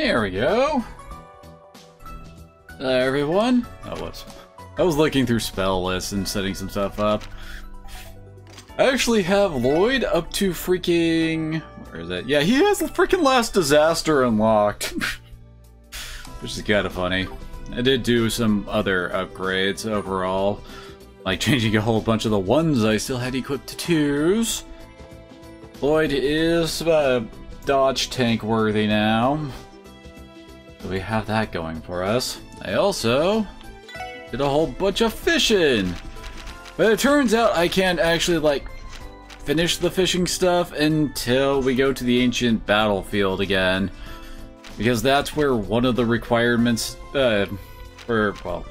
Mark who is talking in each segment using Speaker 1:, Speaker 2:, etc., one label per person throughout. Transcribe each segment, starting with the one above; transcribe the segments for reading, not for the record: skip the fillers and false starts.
Speaker 1: Here we go. Everyone. Oh, whoops. I was looking through spell lists and setting some stuff up. I actually have Lloyd up to freaking... Where is it? Yeah, he has the freaking last disaster unlocked. Which is kind of funny. I did do some other upgrades overall. Like changing a whole bunch of the ones I still had equipped to twos. Lloyd is dodge tank worthy now. So we have that going for us. I also did a whole bunch of fishing. But it turns out I can't actually, like, finish the fishing stuff until we go to the ancient battlefield again. Because that's where one of the requirements, well,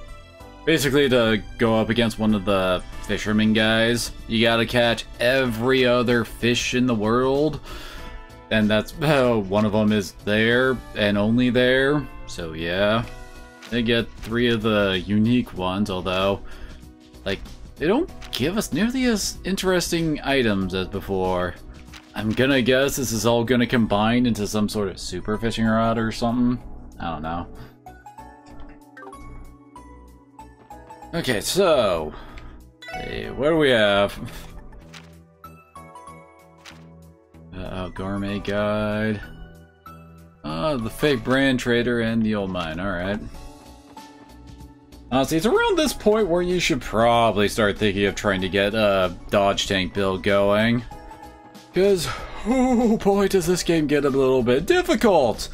Speaker 1: basically to go up against one of the fishermen guys, you gotta catch every other fish in the world. And that's, one of them is there, and only there. So yeah, they get 3 of the unique ones, although, like, they don't give us nearly as interesting items as before. I'm gonna guess this is all gonna combine into some sort of super fishing rod or something. I don't know. Okay, so... Hey, what do we have? Gourmet guide. The fake brand trader and the old mine, alright. Honestly, it's around this point where you should probably start thinking of trying to get a dodge tank build going. Because, oh boy, does this game get a little bit difficult!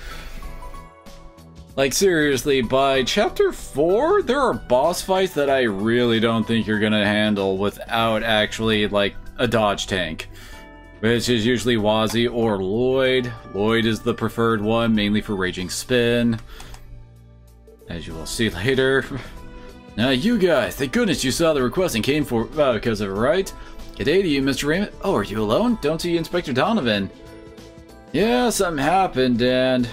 Speaker 1: Like, seriously, by chapter 4, there are boss fights that I really don't think you're gonna handle without actually, like, a dodge tank. Which is usually Wazzy or Lloyd. Lloyd is the preferred one, mainly for Raging Spin. As you will see later. Now you guys, thank goodness you saw the request and came for because of it, right? G'day to you, Mr. Raymond. Oh, are you alone? Don't see Inspector Donovan. Yeah, something happened, and...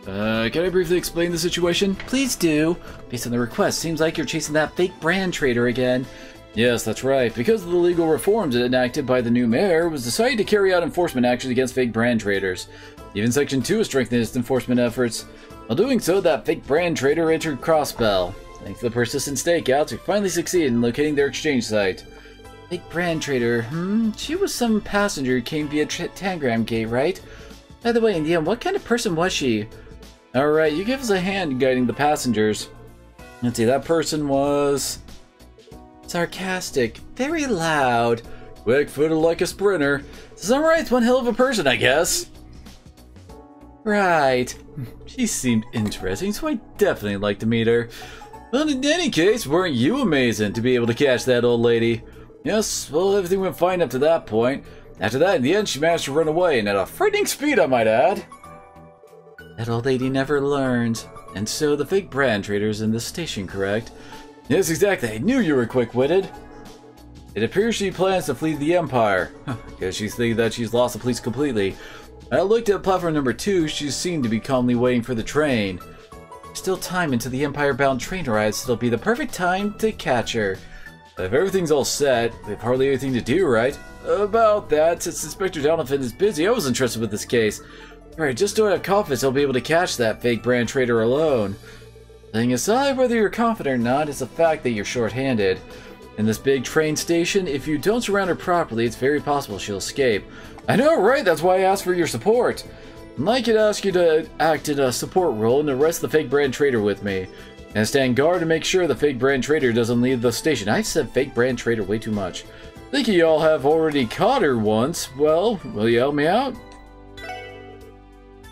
Speaker 1: can I briefly explain the situation? Please do. Based on the request, seems like you're chasing that fake brand trader again. Yes, that's right. Because of the legal reforms enacted by the new mayor, it was decided to carry out enforcement actions against fake brand traders. Even Section 2 has strengthened its enforcement efforts. While doing so, that fake brand trader entered Crossbell. Thanks to the persistent stakeouts, we finally succeeded in locating their exchange site. Fake brand trader, She was some passenger who came via Tangram Gate, right? By the way, in the end, what kind of person was she? Alright, you give us a hand guiding the passengers. Let's see, that person was... sarcastic, very loud, quick-footed like a sprinter. To summarize, it's one hell of a person, I guess. Right. She seemed interesting, so I definitely like to meet her. Well, in any case, weren't you amazing to be able to catch that old lady? Yes, well, everything went fine up to that point. After that, in the end, she managed to run away, and at a frightening speed, I might add. That old lady never learned. And so the fake brand trader's in this station, correct? Yes, exactly. I knew you were quick-witted. It appears she plans to flee the Empire. Because she's thinking that she's lost the police completely. I looked at platform number 2. She seemed to be calmly waiting for the train. Still time until the Empire-bound train arrives, so it'll be the perfect time to catch her. If everything's all set, we have hardly anything to do, right? About that, since Inspector Donovan is busy, I was interested with this case. Alright, just don't have confidence I'll be able to catch that fake brand trader alone. Setting aside whether you're confident or not, it's a fact that you're short-handed. In this big train station, if you don't surround her properly, it's very possible she'll escape. I know, right? That's why I asked for your support. I'd like to ask you to act in a support role and arrest the fake brand trader with me. And stand guard to make sure the fake brand trader doesn't leave the station. I've said fake brand trader way too much. Think you all have already caught her once. Well, will you help me out?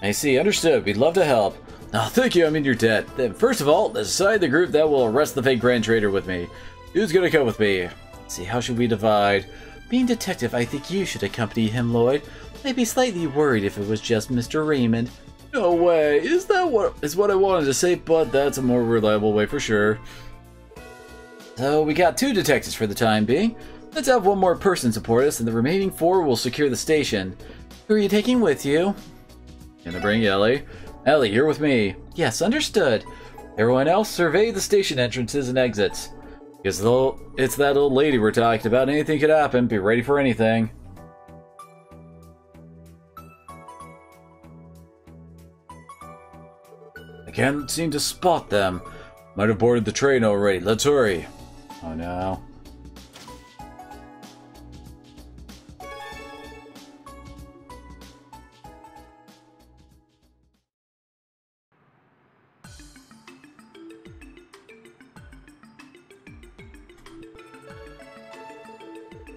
Speaker 1: I see, understood. We'd love to help. Oh, thank you, I'm in your debt. Then, first of all, decide the group that will arrest the fake brand trader with me. Who's gonna come with me? Let's see, how should we divide? Being detective, I think you should accompany him, Lloyd. I'd be slightly worried if it was just Mr. Raymond. No way, is that what I wanted to say, but that's a more reliable way for sure. So, we got 2 detectives for the time being. Let's have one more person support us, and the remaining 4 will secure the station. Who are you taking with you? Gonna bring Ellie. Ellie, you're with me. Yes, understood. Everyone else, survey the station entrances and exits. Because it's that old lady we're talking about. Anything could happen. Be ready for anything. can't seem to spot them. Might have boarded the train already. Let's hurry. Oh no.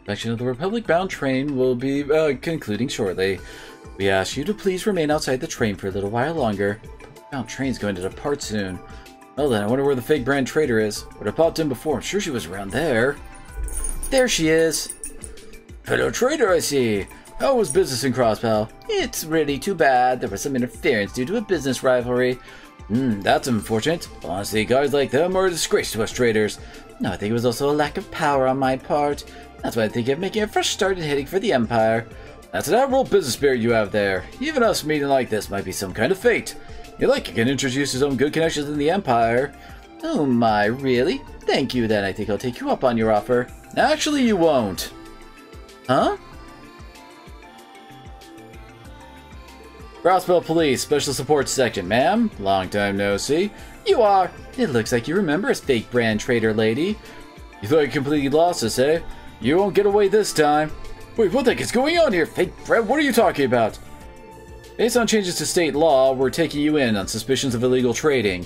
Speaker 1: Section of the Republic-bound train will be concluding shortly. We ask you to please remain outside the train for a little while longer. Bound train's going to depart soon. Well then, I wonder where the fake brand trader is. Would have popped in before. I'm sure she was around there. There she is. Fellow trader, I see. How was business in Crosspell? It's really too bad. There was some interference due to a business rivalry. That's unfortunate. Honestly, guys like them are a disgrace to us traders. No, I think it was also a lack of power on my part. That's why I think of making a fresh start and heading for the Empire. That's an admirable business spirit you have there. Even us meeting like this might be some kind of fate. You can introduce your own good connections in the Empire. Oh my, really? Thank you then. I think I'll take you up on your offer. Actually, you won't. Huh? Crosspell Police, Special Support Section. Ma'am, long time no see. You are. It looks like you remember us, fake brand trader lady. You thought you completely lost us, eh? You won't get away this time. Wait, what the heck is going on here? Fake brand, what are you talking about? Based on changes to state law, we're taking you in on suspicions of illegal trading.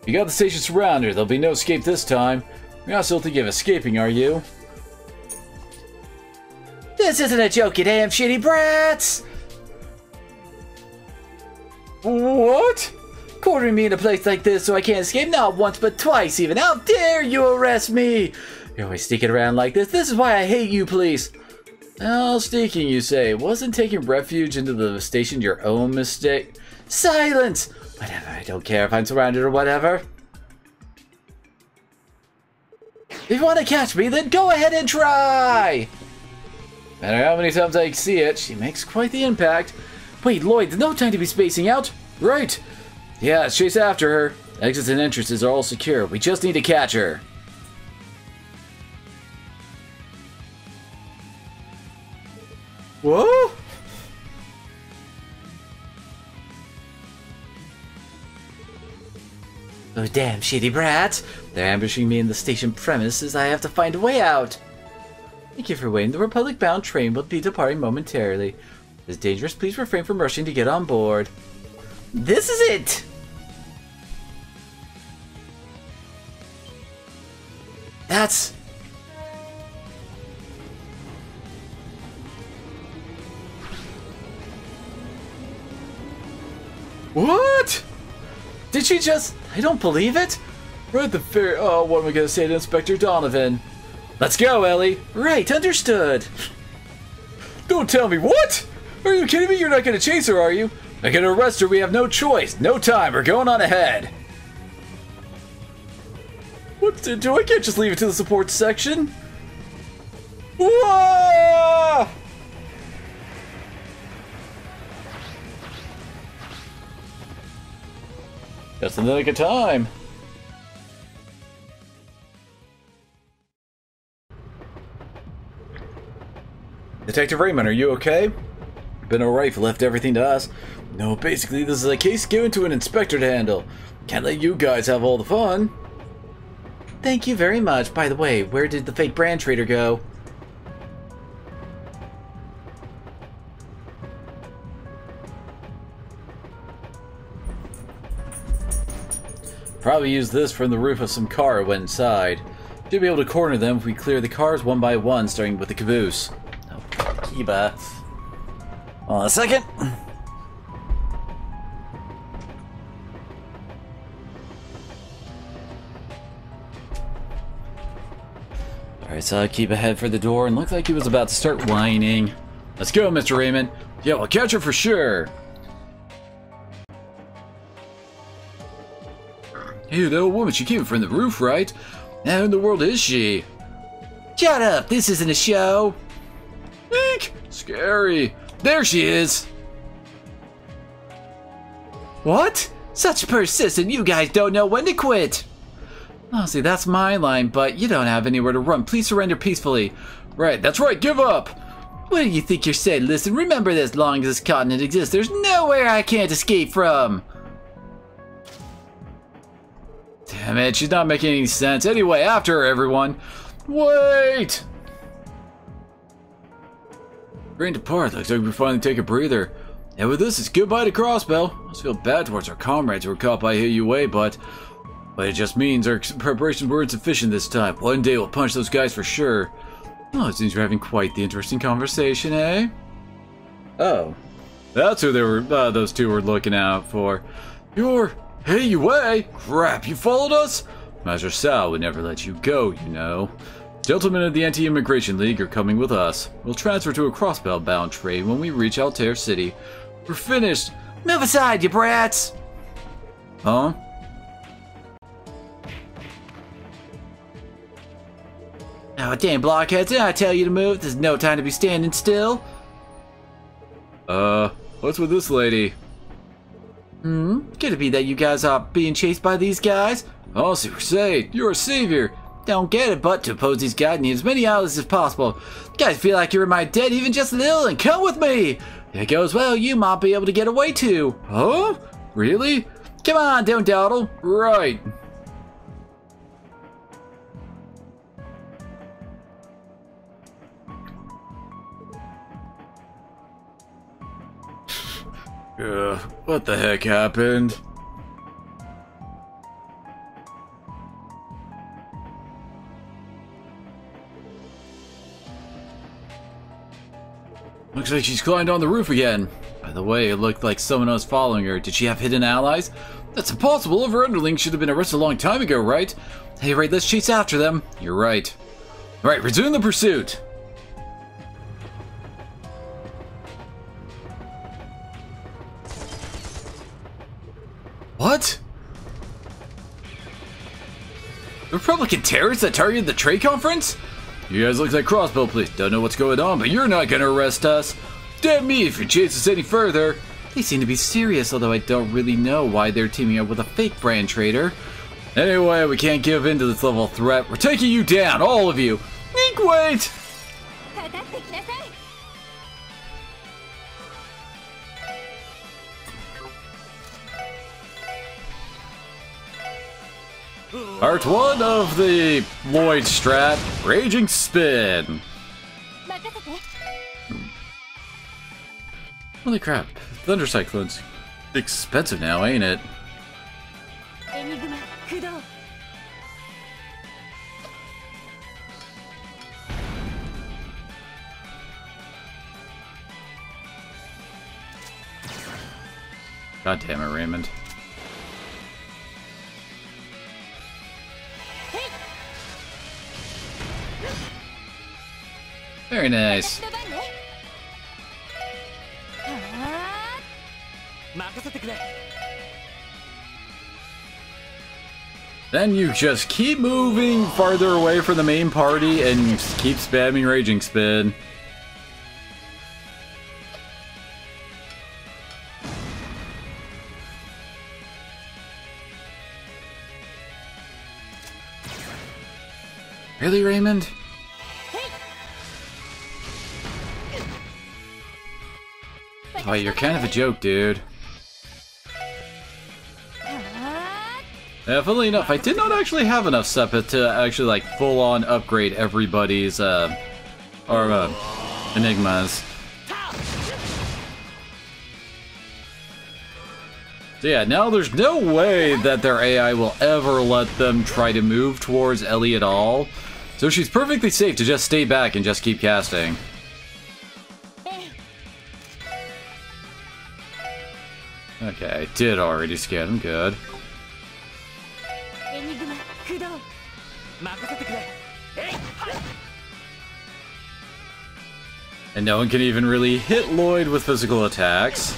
Speaker 1: You got the station surrounded. There'll be no escape this time. You're not still thinking of escaping, are you? This isn't a joke, you damn shitty brats! What? Quartering me in a place like this so I can't escape not once but twice even. How dare you arrest me? You're always sneaking around like this. This is why I hate you, police. Well, sneaking, you say. Wasn't taking refuge into the station your own mistake? Silence! Whatever, I don't care if I'm surrounded or whatever. If you want to catch me, then go ahead and try! No matter how many times I see it, she makes quite the impact. Wait, Lloyd, there's no time to be spacing out. Right. Yeah, let's chase after her. Exits and entrances are all secure. We just need to catch her. Whoa! Oh, damn shitty brats. They're ambushing me in the station premises. I have to find a way out. Thank you for waiting. The Republic-bound train will be departing momentarily. If it's dangerous, please refrain from rushing to get on board. This is it! That's... What? Did she just... I don't believe it. We're at the fair... Oh, what am I going to say to Inspector Donovan? Let's go, Ellie. Right, understood. Don't tell me. What? Are you kidding me? You're not going to chase her, are you? I'm going to arrest her. We have no choice. No time. We're going on ahead. What? Do I can't just leave it to the support section? Whoa! Just in the nick of time. Detective Raymond, are you okay? Been alright if you left everything to us. No, basically this is a case given to an inspector to handle. Can't let you guys have all the fun. Thank you very much. By the way, where did the fake brand trader go? Probably use this from the roof of some car it went inside. Should be able to corner them if we clear the cars one by one, starting with the caboose. Oh, Kiba. Hold on a second. Alright, so I keep ahead for the door, and looks like he was about to start whining. Let's go, Mr. Raymond. Yeah, we'll catch her for sure. Hey, that old woman, she came from the roof, right? How in the world is she? Shut up, this isn't a show. Eek! Scary. There she is. What? Such persistent, you guys don't know when to quit. Honestly, that's my line, but you don't have anywhere to run. Please surrender peacefully. Right, that's right, give up. What do you think you're saying? Listen, remember this, as long as this continent exists, there's nowhere I can't escape from. Damn it, she's not making any sense. Anyway, after her, everyone. Wait! Rain depart. Looks like we finally take a breather. And with this, it's goodbye to Crossbell. I just feel bad towards our comrades who were caught by HUA, but it just means our preparations were insufficient this time. One day we'll punch those guys for sure. Oh, it seems we're having quite the interesting conversation, eh? Oh. That's who they were, those two were looking out for. You're HUA? Crap, you followed us? Master Sal would never let you go, you know. Gentlemen of the Anti-Immigration League are coming with us. We'll transfer to a crossbell-bound train when we reach Altair City. We're finished. Move aside, you brats! Huh? Oh, damn blockheads, did I tell you to move? There's no time to be standing still. What's with this lady? Could it be that you guys are being chased by these guys? Oh, so say, you're a savior. Don't get it, but to oppose these guys need as many outlets as possible. You guys feel like you're in my debt even just a little, and come with me. If it goes well, you might be able to get away too. Huh? Really? Come on, don't dawdle. Right. What the heck happened? Looks like she's climbed on the roof again. By the way, it looked like someone else following her. Did she have hidden allies? That's impossible. Her underlings should have been arrested a long time ago, right? Hey, right, let's chase after them. You're right. Alright, resume the pursuit. What? The Republican terrorists that targeted the trade conference? You guys look like crossbow police. Don't know what's going on, but you're not gonna arrest us. Damn me if you chase us any further. They seem to be serious, although I don't really know why they're teaming up with a fake brand trader. Anyway, we can't give in to this level of threat. We're taking you down, all of you. Nick, wait! Part 1 of the Lloyd strat, Raging Spin. Holy crap, Thunder Cyclone's expensive now, ain't it? God damn it, Raymond. Very nice. Then you just keep moving farther away from the main party and keep spamming Raging Spin. Really, Raymond? Oh, you're kind of a joke, dude. Yeah, funnily enough, I did not actually have enough SEPA to actually, like, full-on upgrade everybody's, Enigmas. So yeah, now there's no way that their AI will ever let them try to move towards Ellie at all. So she's perfectly safe to just stay back and just keep casting. Okay, I did already scan him, good. And no one can even really hit Lloyd with physical attacks.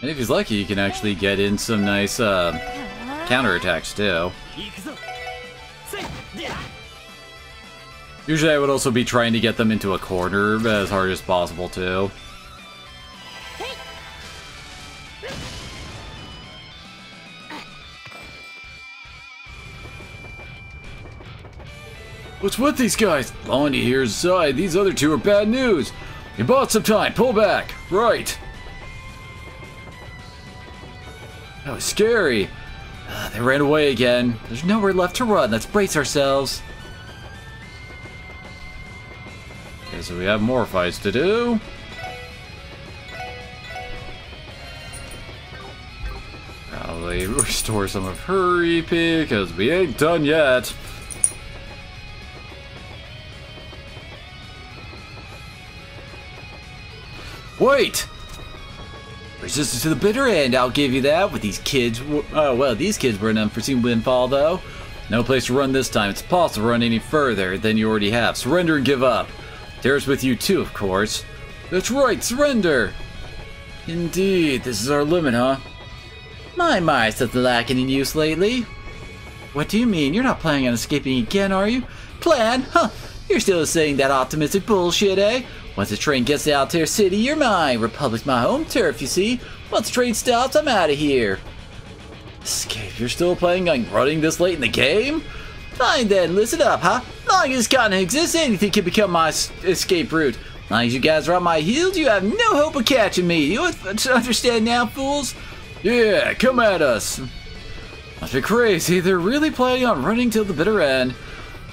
Speaker 1: And if he's lucky, he can actually get in some nice counterattacks too. Usually I would also be trying to get them into a corner as hard as possible too. What's with these guys? Blondie here's side. These other two are bad news. You bought some time. Pull back. Right. That was scary. They ran away again. There's nowhere left to run. Let's brace ourselves. Okay, so we have more fights to do. Probably restore some of her EP, because we ain't done yet. Wait! Resistance to the bitter end, I'll give you that. With these kids, oh well, these kids were an unforeseen windfall, though. No place to run this time. It's impossible to run any further than you already have. Surrender and give up. Terra's with you too, of course. That's right, surrender! Indeed, this is our limit, huh? My, something lacking in use lately. What do you mean? You're not planning on escaping again, are you? Plan? Huh, you're still saying that optimistic bullshit, eh? Once the train gets to Altair City, you're mine. Republic's my home turf, you see. Once the train stops, I'm out of here. Escape? You're still planning on running this late in the game? Fine then, listen up, huh? Long as this continent exists, anything can become my escape route. As long as you guys are on my heels, you have no hope of catching me. You understand now, fools? Yeah, come at us. Must be crazy. They're really planning on running till the bitter end.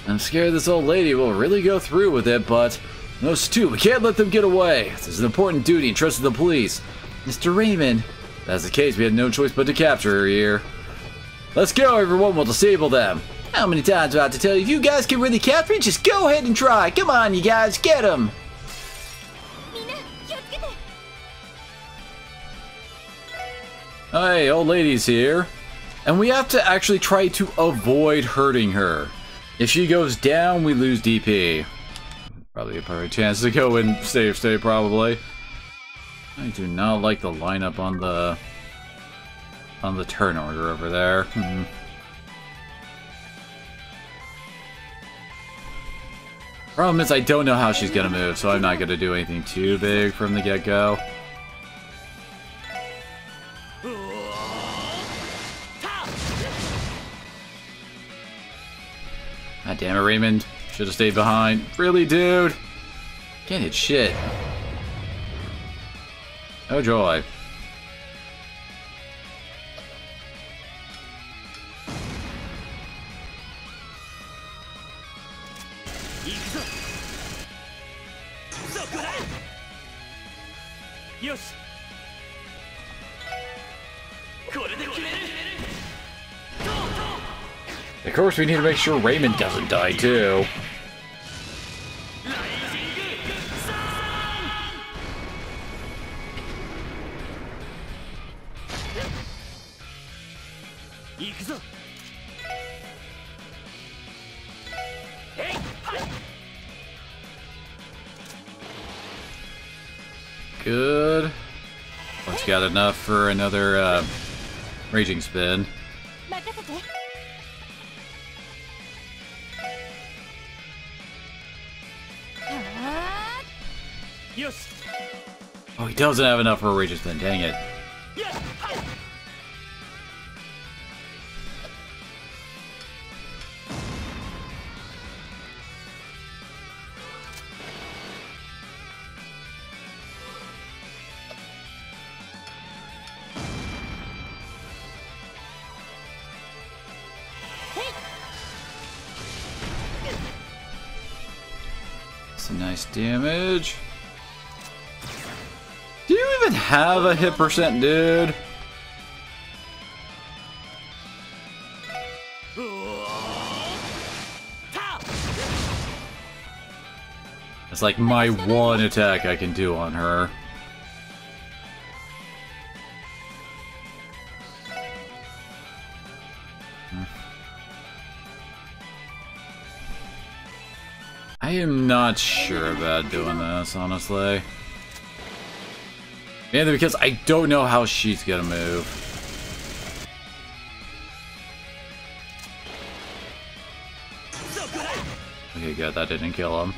Speaker 1: I'm scared this old lady will really go through with it, but... No, Stu, we can't let them get away. This is an important duty entrusted to the police. Mr. Raymond. If that's the case, we had no choice but to capture her here. Let's go, everyone. We'll disable them. How many times do I have to tell you? If you guys can really capture it, just go ahead and try. Come on, you guys. Get them. Hey, old lady's here. And we have to actually try to avoid hurting her. If she goes down, we lose DP. Probably a better chance to go in safe state, probably. I do not like the lineup on the turn order over there. Problem is, I don't know how she's gonna move, so I'm not gonna do anything too big from the get-go. God damn it, Raymond. Should have stayed behind. Really, dude? Can't hit shit. Oh joy. Of course, we need to make sure Raymond doesn't die, too. Good. Once got enough for another raging spin. Oh, he doesn't have enough for a raging spin. Dang it. Some nice damage. Do you even have a hit percent, dude? It's like my one attack I can do on her. I am not sure about doing this, honestly. Mainly because I don't know how she's gonna move. Okay, good, that didn't kill him.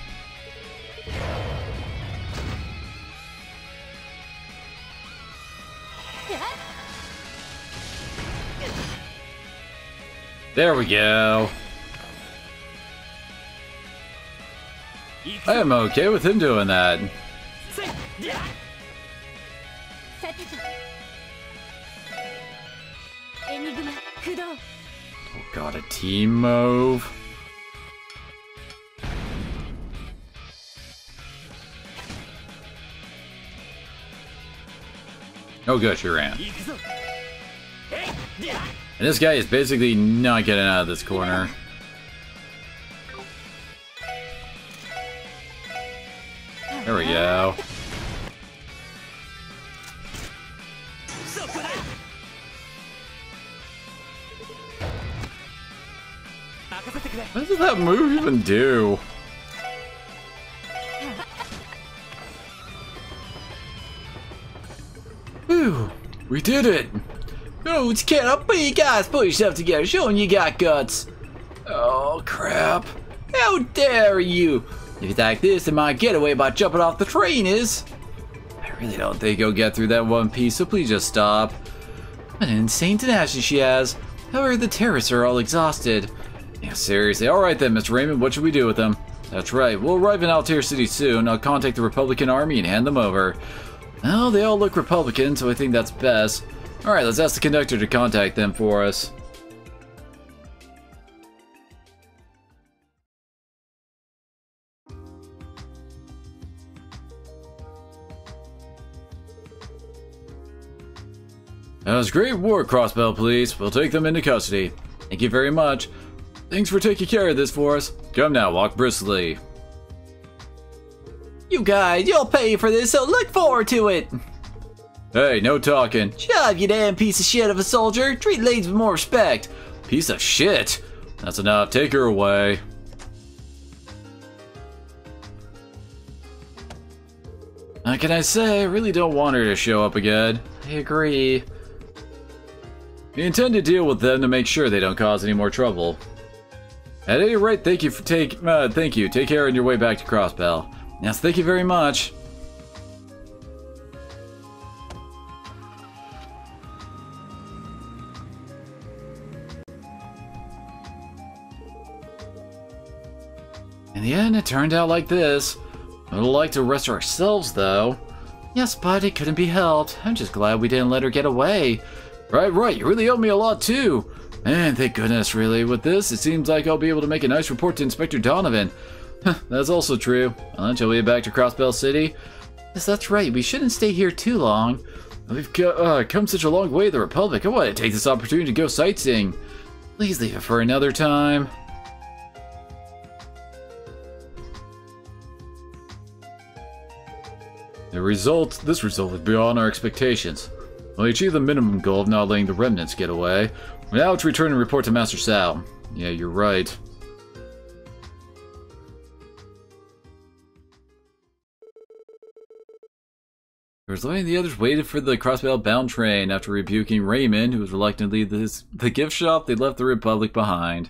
Speaker 1: There we go. I am okay with him doing that. Oh god, a team move. Oh good, she ran. And this guy is basically not getting out of this corner. There we go. What does that move even do? Whew, we did it! Oh, it's Ken up, but you guys pull yourself together, showing you got guts. Oh, crap. How dare you! If it's like this, then my getaway by jumping off the train is... I really don't think you'll get through that one piece, so please just stop. What an insane tenacity she has. However, the terrorists are all exhausted. Yeah, seriously. Alright then, Mr. Raymond, what should we do with them? That's right, we'll arrive in Altair City soon. I'll contact the Republican Army and hand them over. Well, they all look Republican, so I think that's best. Alright, let's ask the conductor to contact them for us. That was great work, Crossbell Police. We'll take them into custody. Thank you very much. Thanks for taking care of this for us. Come now, walk briskly. You guys, you'll pay for this, so look forward to it. Hey, no talking. Shut up, you damn piece of shit of a soldier. Treat ladies with more respect. Piece of shit. That's enough. Take her away. What can I say? I really don't want her to show up again. I agree. We intend to deal with them to make sure they don't cause any more trouble. At any rate, thank you. Take care on your way back to Crossbell. Yes, thank you very much. In the end, it turned out like this. I would like to arrest her ourselves, though. Yes, but it couldn't be helped. I'm just glad we didn't let her get away. Right, you really owe me a lot, too. Man, thank goodness, really. With this, it seems like I'll be able to make a nice report to Inspector Donovan. That's also true. Until we get back to Crossbell City. Yes, that's right. We shouldn't stay here too long. We've come such a long way to the Republic. I want to take this opportunity to go sightseeing. Please leave it for another time. This result was beyond our expectations. We achieved the minimum goal of not letting the remnants get away. Now let's return and report to Master Sal. Yeah, you're right. The others waited for the Crossbell bound train. After rebuking Raymond, who was reluctant to leave the gift shop, they left the Republic behind.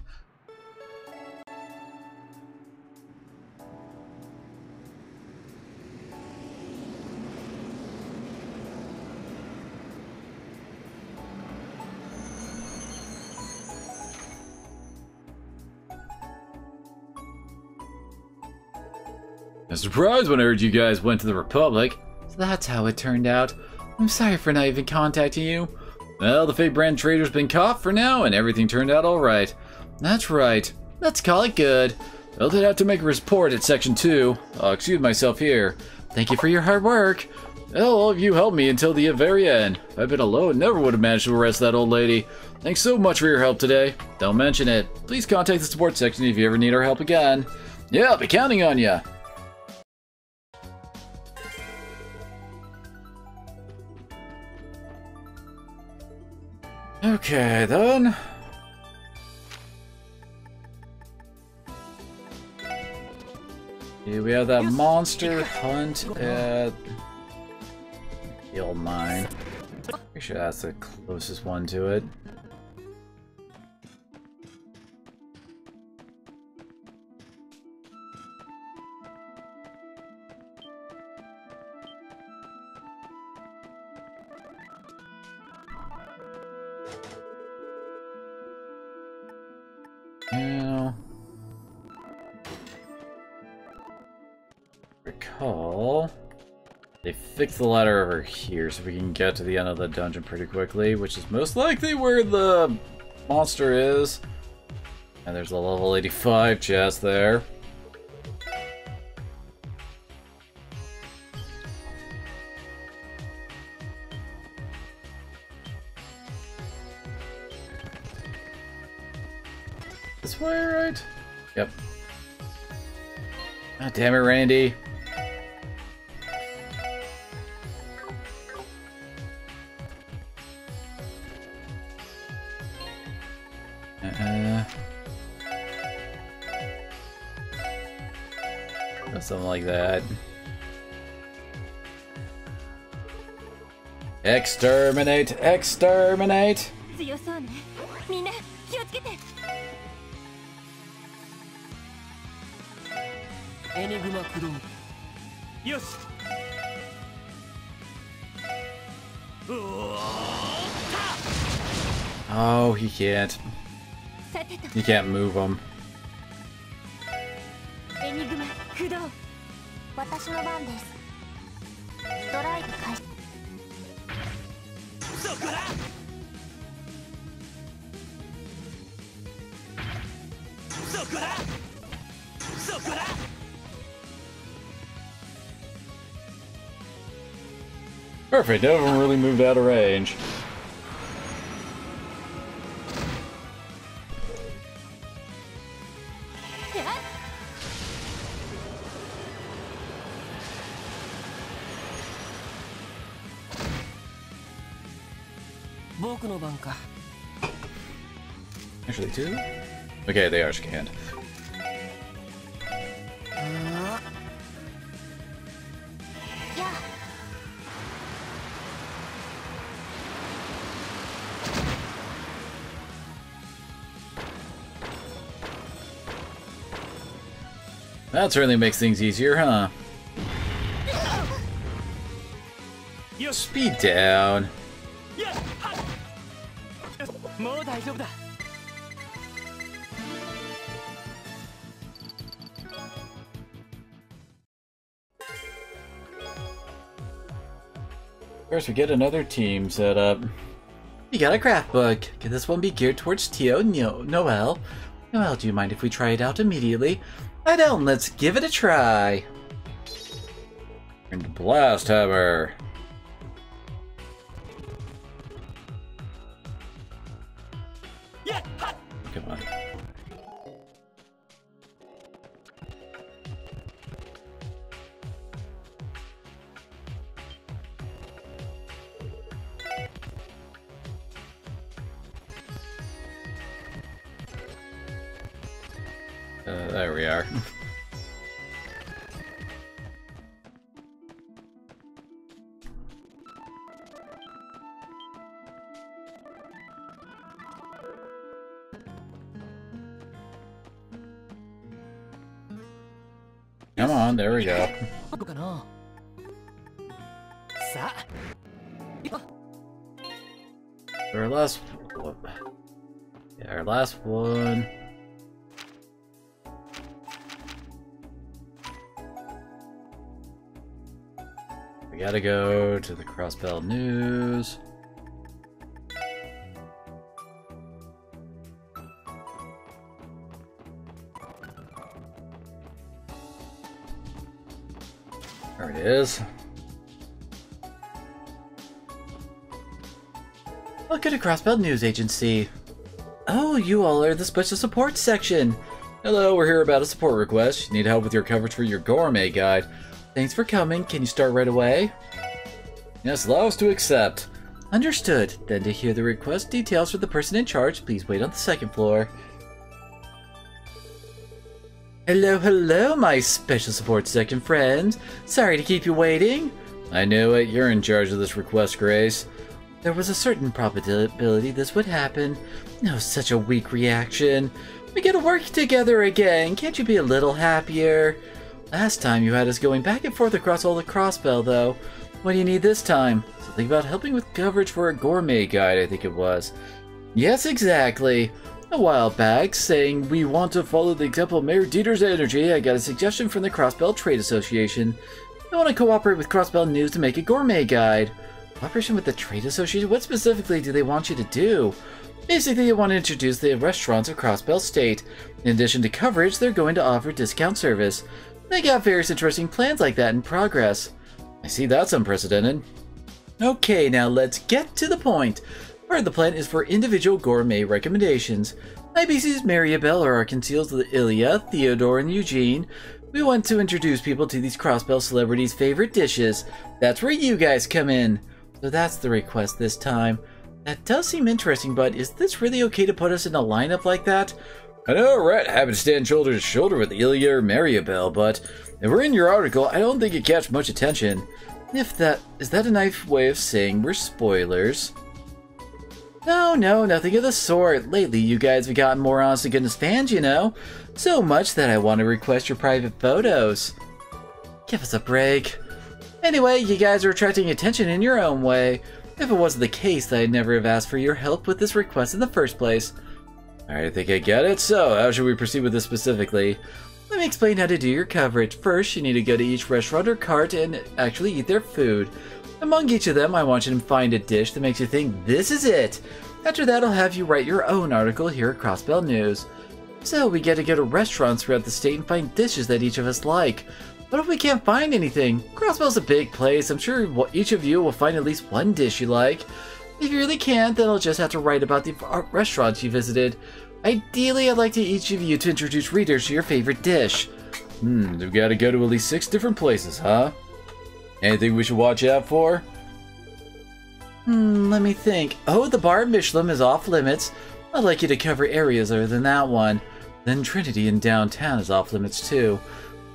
Speaker 1: I was surprised when I heard you guys went to the Republic. So that's how it turned out. I'm sorry for not even contacting you. Well, the fake brand trader's been caught for now, and everything turned out alright. That's right. Let's call it good. I'll have to make a report at Section 2. I'll excuse myself here. Thank you for your hard work. Well, all of you helped me until the very end. If I'd been alone, never would have managed to arrest that old lady. Thanks so much for your help today. Don't mention it. Please contact the support section if you ever need our help again. Yeah, I'll be counting on ya. Okay, then. Here we have that monster hunt at Hill Mine. Pretty sure that's the closest one to it. Now, recall, they fixed the ladder over here so we can get to the end of the dungeon pretty quickly, which is most likely where the monster is. And there's a level 85 chest there. This way, right? Yep. God damn it, Randy. Something like that. Exterminate! Exterminate! Oh, he can't. You can't move him. Perfect, none of them really moved out of range. Actually, two? Okay, they are scanned. That certainly makes things easier, huh? Speed down. First, we get another team set up. You got a craft book. Can this one be geared towards Tio? Noel? Noel, do you mind if we try it out immediately? I don't. Let's give it a try. And blast hammer. Come on. There we are. Come on, there we go. Our last one. Yeah, our last one. We gotta go to the Crossbell News. There it is. Welcome to Crossbell News Agency. Oh, you all are the special support section. Hello, we're here about a support request. You need help with your coverage for your gourmet guide. Thanks for coming. Can you start right away? Yes, allow us to accept. Understood. Then to hear the request details for the person in charge, please wait on the second floor. Hello, hello, my special support section friend. Sorry to keep you waiting. I knew it. You're in charge of this request, Grace. There was a certain probability this would happen. No, such a weak reaction. We gotta work together again. Can't you be a little happier? Last time you had us going back and forth across all the Crossbell, though. What do you need this time? Something about helping with coverage for a gourmet guide, I think it was. Yes, exactly. A while back, saying we want to follow the example of Mayor Dieter's energy, I got a suggestion from the Crossbell Trade Association. They want to cooperate with Crossbell News to make a gourmet guide. Cooperation with the Trade Association? What specifically do they want you to do?
Speaker 2: Basically, they want to introduce the restaurants across Bell State. In addition to coverage, they're going to offer discount service. They got various interesting plans like that in progress. I see that's unprecedented. Okay, now let's get to the point. Part of the plan is for individual gourmet recommendations. IBC's Maribel are our conceals of Ilya, Theodore, and Eugene. We want to introduce people to these Crossbell celebrities' favorite dishes. That's where you guys come in. So that's the request this time. That does seem interesting, but is this really okay to put us in a lineup like that?
Speaker 1: I know, right? Happy to stand shoulder to shoulder with Ilya or Maribel, but if we're in your article, I don't think it catch much attention.
Speaker 2: Is that a nice way of saying we're spoilers? No, nothing of the sort. Lately, you guys have gotten more honest to goodness fans, you know. So much that I want to request your private photos. Give us a break. Anyway, you guys are attracting attention in your own way. If it wasn't the case, I'd never have asked for your help with this request in the first place.
Speaker 1: I think I get it. So, how should we proceed with this specifically?
Speaker 2: Let me explain how to do your coverage. First, you need to go to each restaurant or cart and actually eat their food. Among each of them, I want you to find a dish that makes you think this is it. After that, I'll have you write your own article here at Crossbell News. So, we get to go to restaurants throughout the state and find dishes that each of us like. What if we can't find anything? Crossbell's a big place. I'm sure each of you will find at least one dish you like. If you really can't, then I'll just have to write about the restaurants you visited. Ideally, I'd like to each of you to introduce readers to your favorite dish.
Speaker 1: We've got to go to at least 6 different places, huh? Anything we should watch out for?
Speaker 2: Let me think. Oh, the bar at Michelin is off limits. I'd like you to cover areas other than that one. Then Trinity in downtown is off limits too.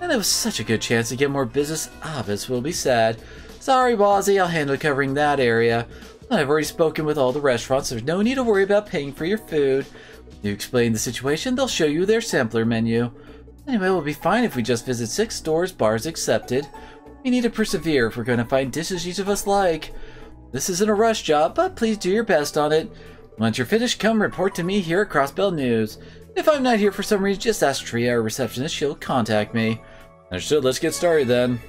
Speaker 2: And it was such a good chance to get more business. Obvious will be sad. Sorry, Wazzy, I'll handle covering that area. I've already spoken with all the restaurants. There's no need to worry about paying for your food. You explain the situation, they'll show you their sampler menu. Anyway, we'll be fine if we just visit 6 stores, bars accepted. We need to persevere if we're going to find dishes each of us like. This isn't a rush job, but please do your best on it. Once you're finished, come report to me here at Crossbell News. If I'm not here for some reason, just ask Tria, our receptionist. She'll contact me.
Speaker 1: Understood. Let's get started then.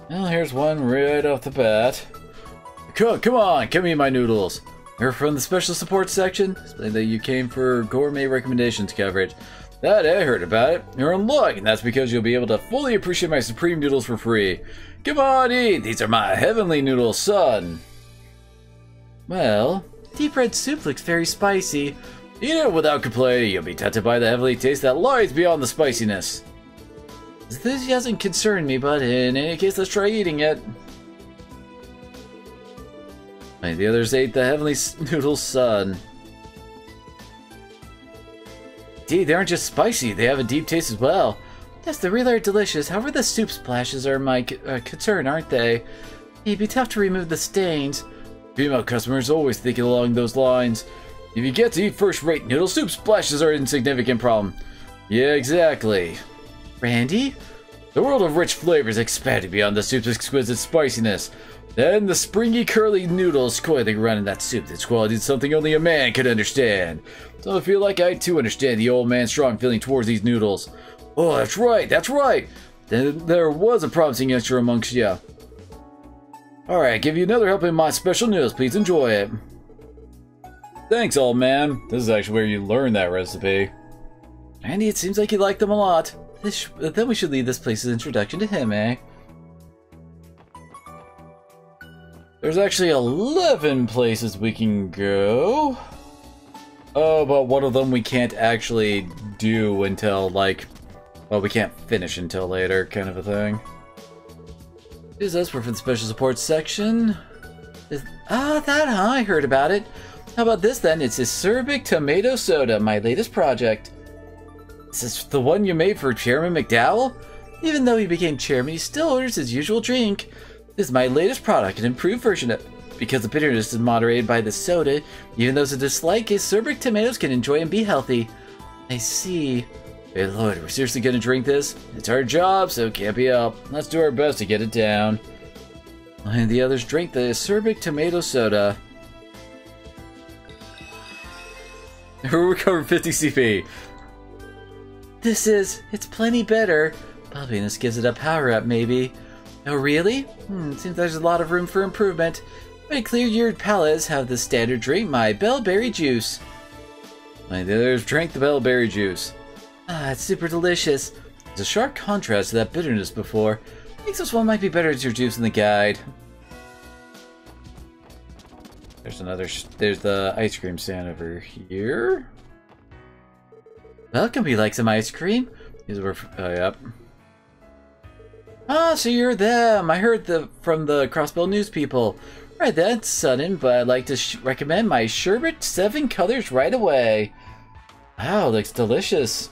Speaker 1: Well, here's one right off the bat. Come on, give me my noodles. You're from the special support section? Explain that you came for gourmet recommendations coverage. That I heard about it. You're in luck, and that's because you'll be able to fully appreciate my supreme noodles for free. Come on, eat. These are my heavenly noodles, son.
Speaker 2: Well, deep red soup looks very spicy.
Speaker 1: Eat it without complaining. You'll be tempted by the heavenly taste that lies beyond the spiciness.
Speaker 2: This doesn't concern me, but in any case, let's try eating it.
Speaker 1: And the others ate the heavenly noodles, son.
Speaker 2: Indeed, they aren't just spicy, they have a deep taste as well. Yes, they really are delicious. However, the soup splashes are my concern, aren't they? It'd be tough to remove the stains.
Speaker 1: Female customers always thinking along those lines. If you get to eat first-rate noodles, soup splashes are an insignificant problem. Yeah, exactly.
Speaker 2: Randy?
Speaker 1: The world of rich flavors expanded beyond the soup's exquisite spiciness. Then the springy, curly noodles coiling around in that soup. Its quality is something only a man could understand. So I feel like I too understand the old man's strong feeling towards these noodles. Oh, that's right, that's right. Then there was a promising youngster amongst you. Alright, give you another helping of my special noodles. Please enjoy it. Thanks, old man. This is actually where you learn that recipe.
Speaker 2: Randy, it seems like you like them a lot. Then we should leave this place's introduction to him, eh?
Speaker 1: There's actually 11 places we can go. Oh, but one of them we can't actually do until, like, well, we can't finish until later, kind of a thing.
Speaker 2: Who's us? We're from the special support section. That, huh? I heard about it. How about this, then? It's acerbic tomato soda, my latest project. Is this the one you made for Chairman McDowell? Even though he became chairman, he still orders his usual drink. This is my latest product, an improved version of it. Because the bitterness is moderated by the soda, even those who dislike acerbic tomatoes can enjoy and be healthy. I see. Hey Lord, we're seriously gonna drink this? It's our job, so it can't be helped. Let's do our best to get it down. And the others drink the acerbic tomato soda.
Speaker 1: We're recovering 50 CP.
Speaker 2: It's plenty better. Bubbliness gives it a power-up, maybe. Oh, really? Seems there's a lot of room for improvement. My clear-eared palates have the standard drink, my bellberry juice.
Speaker 1: There's drink the bellberry juice.
Speaker 2: It's super delicious. There's a sharp contrast to that bitterness before. Makes this one might be better as your juice in the guide. There's the ice cream stand over here. Welcome, we like some ice cream?
Speaker 1: Yep.
Speaker 2: So you're them. I heard from the Crossbell News people. Right, that's sudden, but I'd like to recommend my sherbet 7 colors right away. Wow, looks delicious.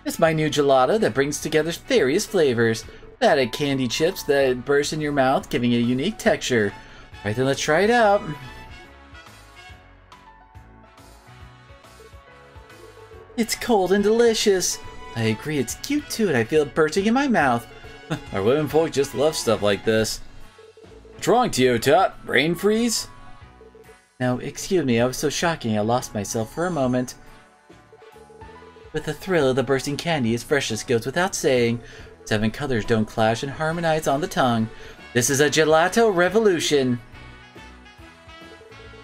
Speaker 2: It's my new gelato that brings together various flavors. Added candy chips that burst in your mouth, giving it a unique texture. Right then, let's try it out. It's cold and delicious. I agree, it's cute too, and I feel it bursting in my mouth.
Speaker 1: Our women folk just love stuff like this. What's wrong, Teotop? Brain freeze?
Speaker 2: No, excuse me, I was so shocking I lost myself for a moment. With the thrill of the bursting candy, its freshness goes without saying. 7 colors don't clash and harmonize on the tongue. This is a gelato revolution.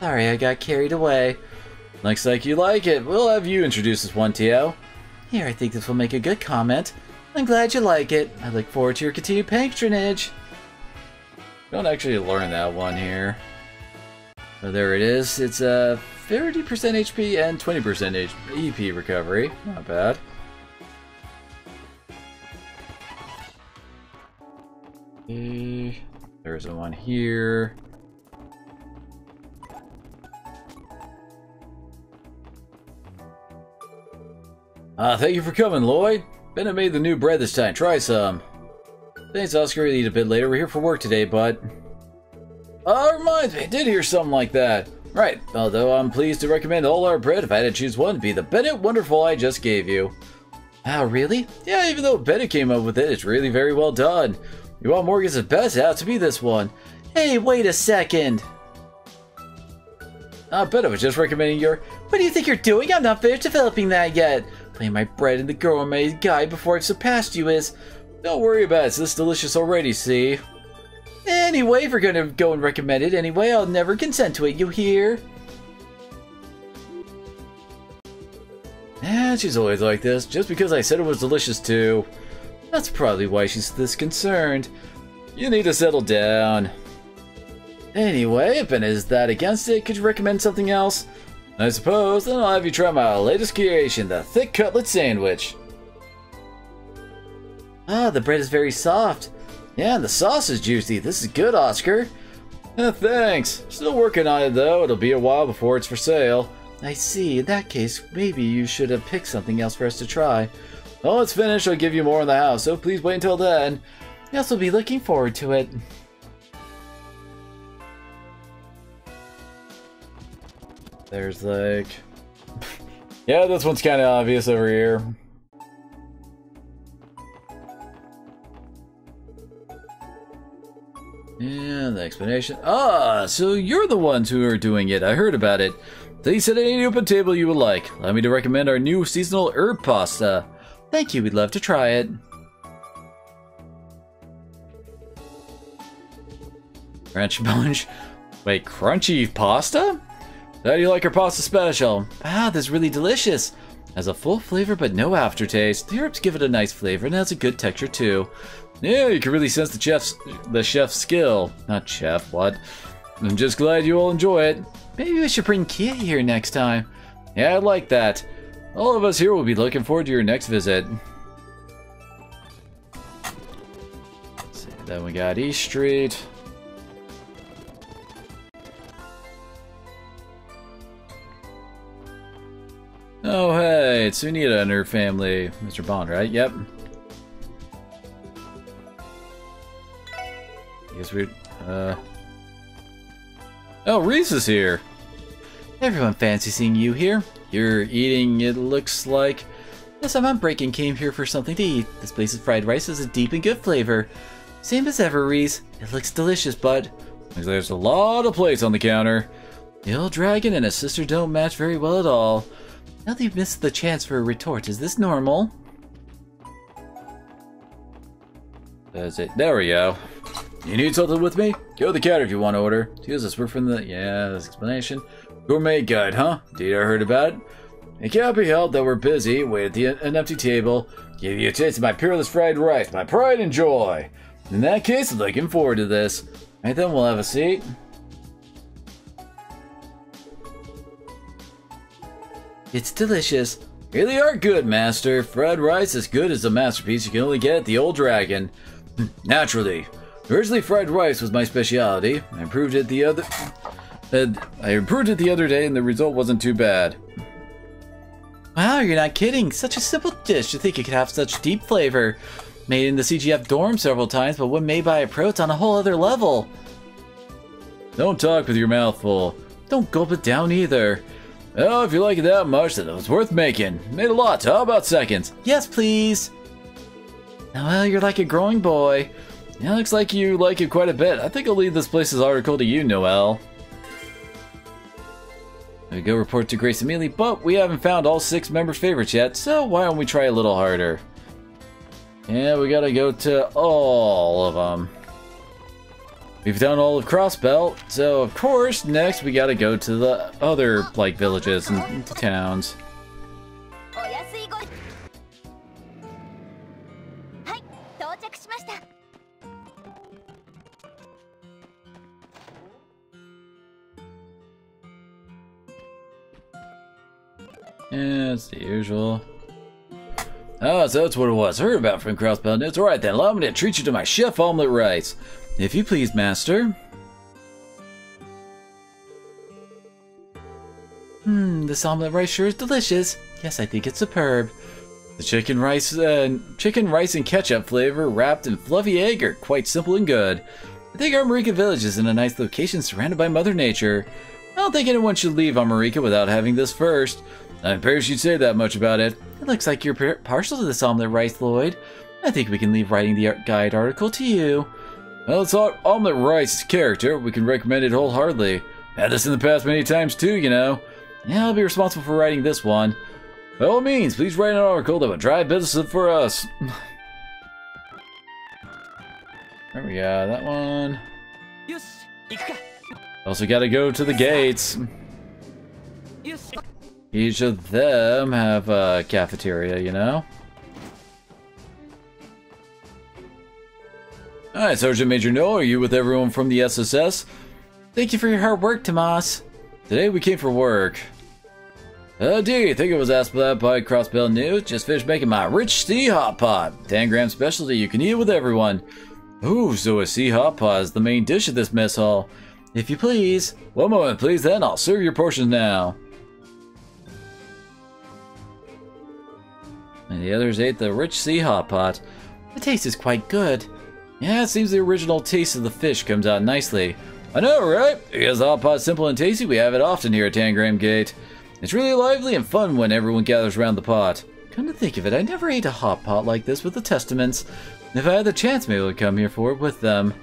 Speaker 2: Sorry, I got carried away.
Speaker 1: Looks like you like it. We'll have you introduce this one, Teo.
Speaker 2: Here, I think this will make a good comment. I'm glad you like it. I look forward to your continued patronage.
Speaker 1: Don't actually learn that one here. Oh, there it is. It's a 30% HP and 20% EP recovery. Not bad. Okay. There's one here. Thank you for coming, Lloyd. Bennett made the new bread this time. Try some. Thanks, Oscar. We'll eat a bit later. We're here for work today, but... reminds me, I did hear something like that. Right, although I'm pleased to recommend all our bread. If I had to choose one, it'd be the Bennett Wonderful I just gave you.
Speaker 2: Wow, really?
Speaker 1: Yeah, even though Bennett came up with it, it's really very well done. You want Morgan's best, it has to be this one.
Speaker 2: Hey, wait a second.
Speaker 1: Bennett was just recommending your...
Speaker 2: What do you think you're doing? I'm not finished developing that yet. Playing my bread in the gourmet guide before I've surpassed you is...
Speaker 1: Don't worry about it, it's this delicious already, see?
Speaker 2: Anyway, if you're gonna go and recommend it anyway, I'll never consent to it, you hear?
Speaker 1: Yeah, she's always like this, just because I said it was delicious too. That's probably why she's this concerned. You need to settle down. Anyway, if Bennett is that against it, could you recommend something else? I suppose, then I'll have you try my latest creation, the thick cutlet sandwich.
Speaker 2: The bread is very soft.
Speaker 1: Yeah, and the sauce is juicy. This is good, Oscar. Thanks. Still working on it, though. It'll be a while before it's for sale.
Speaker 2: I see. In that case, maybe you should have picked something else for us to try.
Speaker 1: Well, it's finished. I'll give you more in the house, so please wait until then.
Speaker 2: Yes, we'll be looking forward to it.
Speaker 1: There's like... yeah, this one's kind of obvious over here. And the explanation. So you're the ones who are doing it. I heard about it. They said any open table you would like. Allow me to recommend our new seasonal herb pasta.
Speaker 2: Thank you, we'd love to try it.
Speaker 1: Crunch bunch. Wait, crunchy pasta? How do you like our pasta special?
Speaker 2: Wow, this is really delicious.
Speaker 1: Has a full flavor but no aftertaste. The herbs give it a nice flavor and has a good texture too. Yeah, you can really sense the chef's skill. Not chef, what? I'm just glad you all enjoy it.
Speaker 2: Maybe we should bring Kia here next time.
Speaker 1: Yeah, I like that. All of us here will be looking forward to your next visit. Let's see, then we got East Street. Oh, hey, it's Sunita and her family. Mr. Bond, right? Yep. Guess we... Oh, Reese is here.
Speaker 2: Everyone fancy seeing you here.
Speaker 1: You're eating, it looks like.
Speaker 2: Yes, I'm on break and came here for something to eat. This place's fried rice has a deep and good flavor. Same as ever, Reese. It looks delicious, bud.
Speaker 1: There's a lot of plates on the counter. The old dragon and his sister don't match very well at all.
Speaker 2: Now that you've missed the chance for a retort, is this normal?
Speaker 1: That's it. There we go. You need something with me? Go to the counter if you want to order. Here's this work from the... Yeah, this explanation. Gourmet guide, huh? Did I heard about it? It can't be helped that we're busy. Wait at an empty table. Give you a taste of my peerless fried rice. My pride and joy. In that case, I'm looking forward to this. Alright then, we'll have a seat.
Speaker 2: It's delicious.
Speaker 1: Really are good, Master. Fried rice as good as a masterpiece you can only get at the Old Dragon. Naturally. Originally, fried rice was my specialty. I improved it the other day, and the result wasn't too bad.
Speaker 2: Wow, you're not kidding. Such a simple dish to think it could have such deep flavor. Made in the CGF dorm several times, but when made by a pro, it's on a whole other level.
Speaker 1: Don't talk with your mouth full.
Speaker 2: Don't gulp it down either.
Speaker 1: Well, if you like it that much, then it was worth making. Made a lot. How about seconds?
Speaker 2: Yes, please. Well, you're like a growing boy.
Speaker 1: Yeah, looks like you like it quite a bit. I think I'll leave this place's article to you, Noel. We go report to Grace and Mealy, but we haven't found all 6 members' favorites yet, so why don't we try a little harder? Yeah, we gotta go to all of them. We've done all of Crossbelt, so of course, next we gotta go to the other, like, villages and towns. Yeah, it's the usual. Oh, so that's what it was. Heard about from Crossbelt News. Alright then, allow me to treat you to my chef omelet rice.
Speaker 2: If you please, Master. This omelet rice sure is delicious. Yes, I think it's superb.
Speaker 1: The chicken rice and ketchup flavor wrapped in fluffy egg are quite simple and good.
Speaker 2: I think Armorica Village is in a nice location surrounded by Mother Nature.
Speaker 1: I don't think anyone should leave Armorica without having this first. I'm embarrassed you'd say that much about it.
Speaker 2: It looks like you're partial to this omelet rice, Lloyd. I think we can leave writing the guide article to you.
Speaker 1: Well, it's omelet rice's character. We can recommend it wholeheartedly. Had this in the past many times too, you know.
Speaker 2: Yeah, I'll be responsible for writing this one.
Speaker 1: By all means, please write an article that would drive business for us. There we go, that one. Also gotta go to the gates. Each of them have a cafeteria, you know? Alright, Sergeant Major Noah, are you with everyone from the SSS?
Speaker 2: Thank you for your hard work, Tomas.
Speaker 1: Today we came for work. Do you think it was asked for that by Crossbell News? Just finished making my rich sea hot pot. 10-gram specialty, you can eat it with everyone. Ooh, so a sea hot pot is the main dish of this mess hall.
Speaker 2: If you please.
Speaker 1: One moment, please, then I'll serve your portions now. And the others ate the rich sea hot pot.
Speaker 2: The taste is quite good.
Speaker 1: Yeah, it seems the original taste of the fish comes out nicely. I know, right? Because the hot pot's simple and tasty, we have it often here at 10-gram Gate. It's really lively and fun when everyone gathers around the pot.
Speaker 2: Come to think of it, I never ate a hot pot like this with the Testaments. If I had the chance, maybe I would come here for it with them.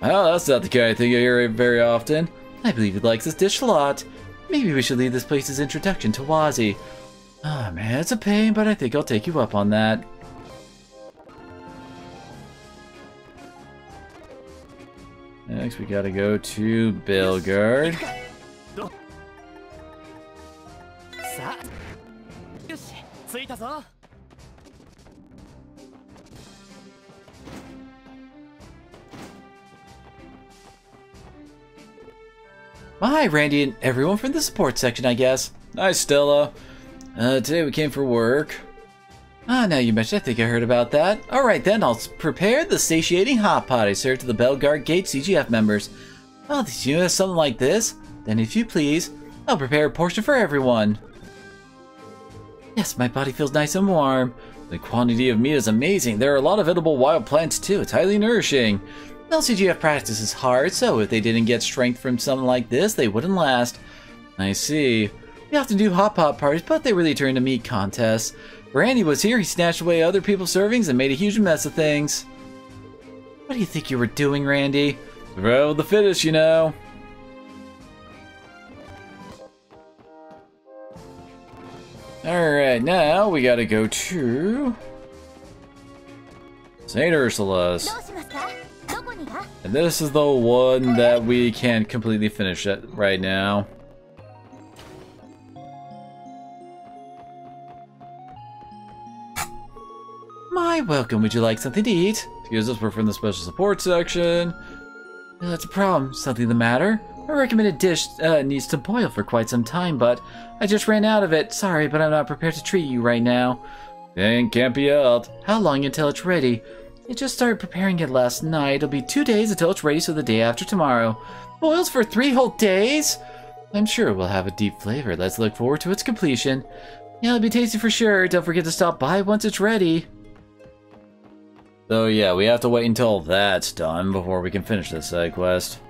Speaker 1: Well, that's not the kind of thing I hear very often.
Speaker 2: I believe he likes this dish a lot. Maybe we should leave this place's introduction to Wazi. Ah, man, it's a pain, but I think I'll take you up on that.
Speaker 1: Next, we gotta go to Belgard.
Speaker 2: Well, hi, Randy and everyone from the support section, I guess.
Speaker 1: Hi, Stella. Today we came for work.
Speaker 2: Ah, now you mentioned, I think I heard about that. Alright then, I'll prepare the satiating hot pot I serve to the Belgard Gate CGF members. Oh, do you have something like this? Then if you please, I'll prepare a portion for everyone. Yes, my body feels nice and warm.
Speaker 1: The quantity of meat is amazing. There are a lot of edible wild plants too. It's highly nourishing.
Speaker 2: Well, CGF practice is hard, so if they didn't get strength from something like this, they wouldn't last.
Speaker 1: I see.
Speaker 2: We often do hot pot parties, but they really turn into meat contests. Randy was here, he snatched away other people's servings and made a huge mess of things. What do you think you were doing, Randy?
Speaker 1: Survival of the fittest, you know. Alright, now we gotta go to St. Ursula's. And this is the one that we can't completely finish it right now.
Speaker 2: My welcome, would you like something to eat?
Speaker 1: Excuse us, we're from the special support section.
Speaker 2: No, that's a problem. Something the matter? My recommended dish needs to boil for quite some time, but I just ran out of it. Sorry, but I'm not prepared to treat you right now.
Speaker 1: Dang, can't be helped.
Speaker 2: How long until it's ready? I just started preparing it last night. It'll be 2 days until it's ready, so the day after tomorrow. Boils for 3 whole days? I'm sure it will have a deep flavor. Let's look forward to its completion. Yeah, it'll be tasty for sure. Don't forget to stop by once it's ready.
Speaker 1: So yeah, we have to wait until that's done before we can finish this side quest.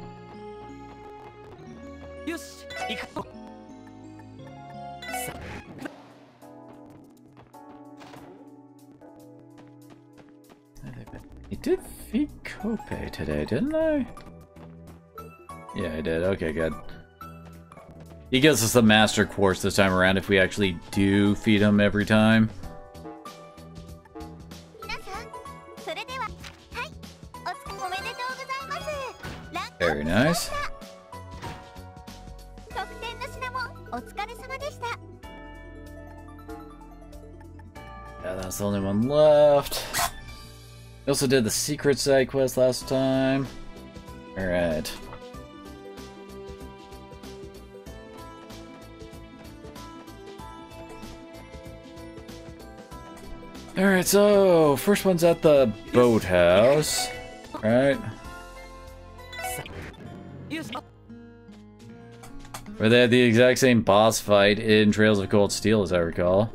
Speaker 1: I did feed Kope today, didn't I? Yeah, I did. Okay, good. He gives us the Master Quartz this time around if we actually do feed him every time. Very nice. Yeah, that's the only one left. We also did the secret side quest last time. Alright. Alright, so first one's at the boathouse. Right. Where they had the exact same boss fight in Trails of Cold Steel, as I recall.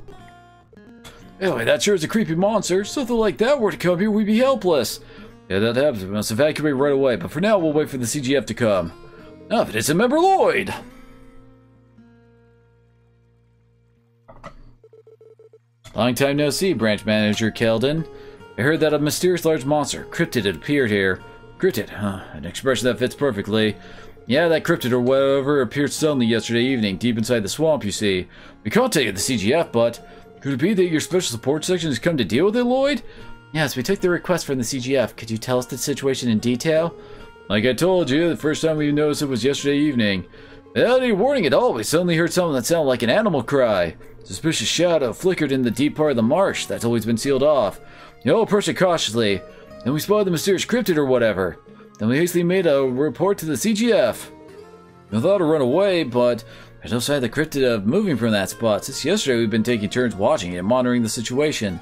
Speaker 1: Anyway, that sure is a creepy monster. Something like that were to come here, we'd be helpless. Yeah, that happens. We must evacuate right away, but for now, we'll wait for the CGF to come. Ah, but it's a member Lloyd! Long time no see, Branch Manager Keldon. I heard that a mysterious large monster, cryptid, had appeared here. Cryptid, huh? An expression that fits perfectly. Yeah, that cryptid or whatever appeared suddenly yesterday evening, deep inside the swamp, you see. We contacted the CGF, but could it be that your special support section has come to deal with it, Lloyd? Yes, we took the request from the CGF. Could you tell us the situation in detail? Like I told you, the first time we noticed it was yesterday evening. Without any warning at all, we suddenly heard something that sounded like an animal cry. Suspicious shadow flickered in the deep part of the marsh that's always been sealed off. We all approached it cautiously. Then we spotted the mysterious cryptid or whatever. Then we hastily made a report to the CGF. We thought to run away, but there's no sign of the cryptid of moving from that spot. Since yesterday, we've been taking turns watching it and monitoring the situation.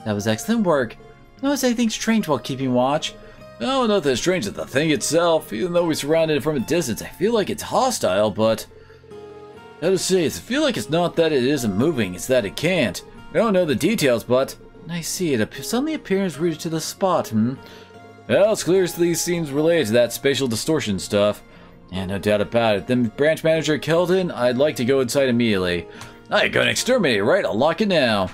Speaker 1: That was excellent work. Notice anything strange while keeping watch? No, nothing strange at the thing itself. Even though we surrounded it from a distance, I feel like it's hostile, but I have to say, I feel like it's not that it isn't moving, it's that it can't. I don't know the details, but I see it suddenly appears rooted to the spot, Well, it's clear these seems related to that spatial distortion stuff. Yeah, no doubt about it. Then Branch Manager Keldon, I'd like to go inside immediately. I'm gonna exterminate it, right? I'll lock it now.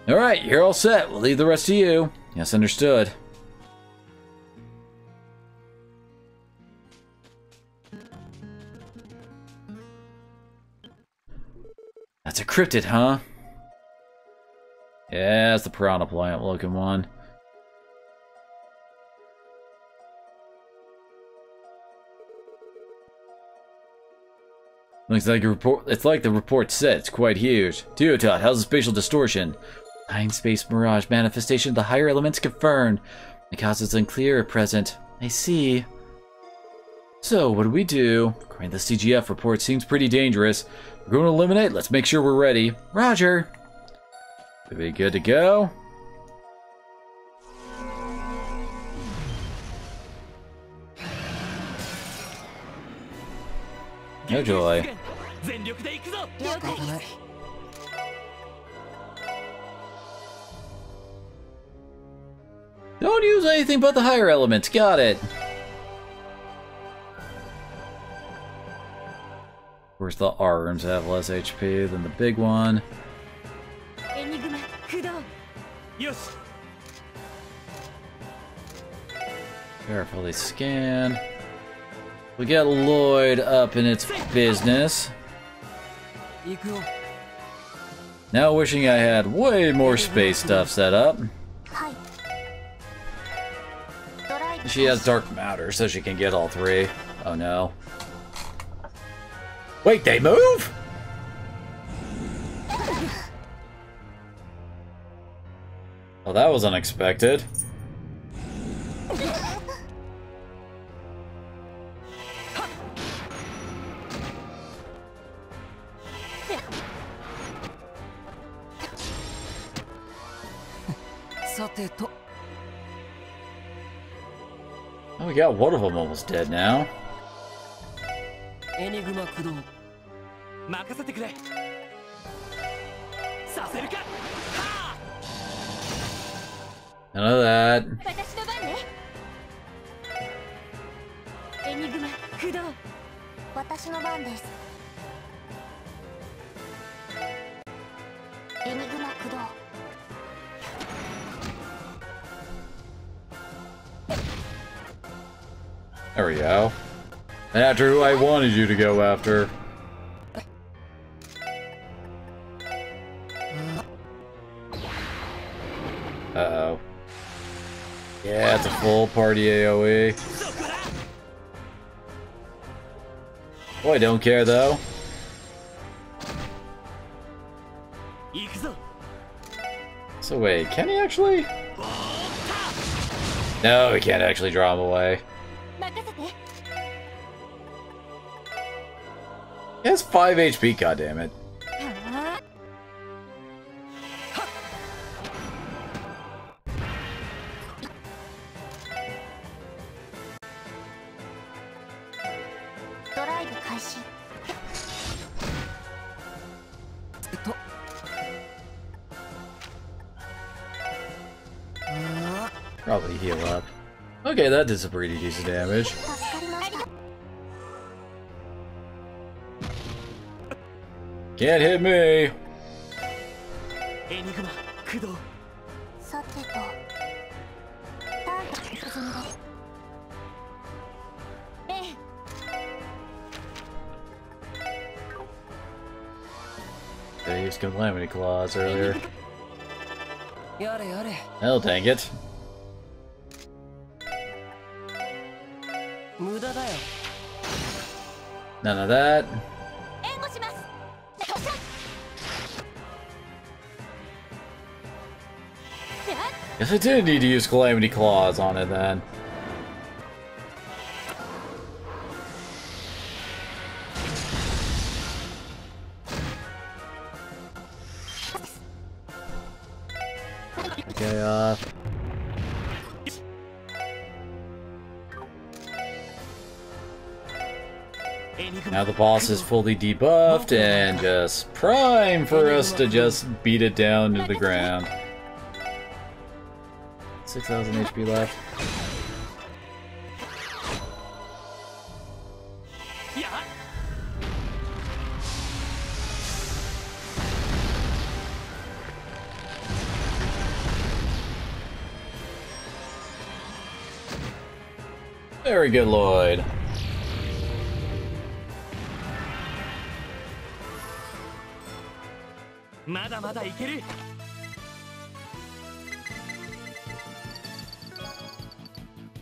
Speaker 1: Alright, you're all set. We'll leave the rest to you. Yes, understood. That's a cryptid, huh? Yeah, it's the piranha plant looking one. Looks like a report. It's like the report said. It's quite huge. Teotot, how's the spatial distortion? Time-space mirage manifestation of the higher elements confirmed. The cause is unclear at present. I see. So, what do we do? According to the CGF report, seems pretty dangerous. We're going to eliminate. Let's make sure we're ready. Roger. Should be good to go. No joy. Don't use anything but the higher elements. Got it. Of course, the arms have less HP than the big one. Carefully scan. We get Lloyd up in its business. Now wishing I had way more space stuff set up. She has dark matter, so she can get all three. Oh no. Wait, they move?! Well, that was unexpected. Oh, we got one of them almost dead now. None of that. There we go. And after who I wanted you to go after. Uh-oh. Yeah, it's a full party AoE. Boy, don't care though. So wait, can he actually? No, he can't actually draw him away. He has 5 HP, goddammit. Probably heal up. Okay, that did some pretty decent damage. Can't hit me! They used Calamity Claws earlier. Hell dang it. None of that. Guess I did need to use Calamity Claws on it then. Okay, now the boss is fully debuffed and just prime for us to just beat it down to the ground. 6,000 HP left. Very good, Lloyd.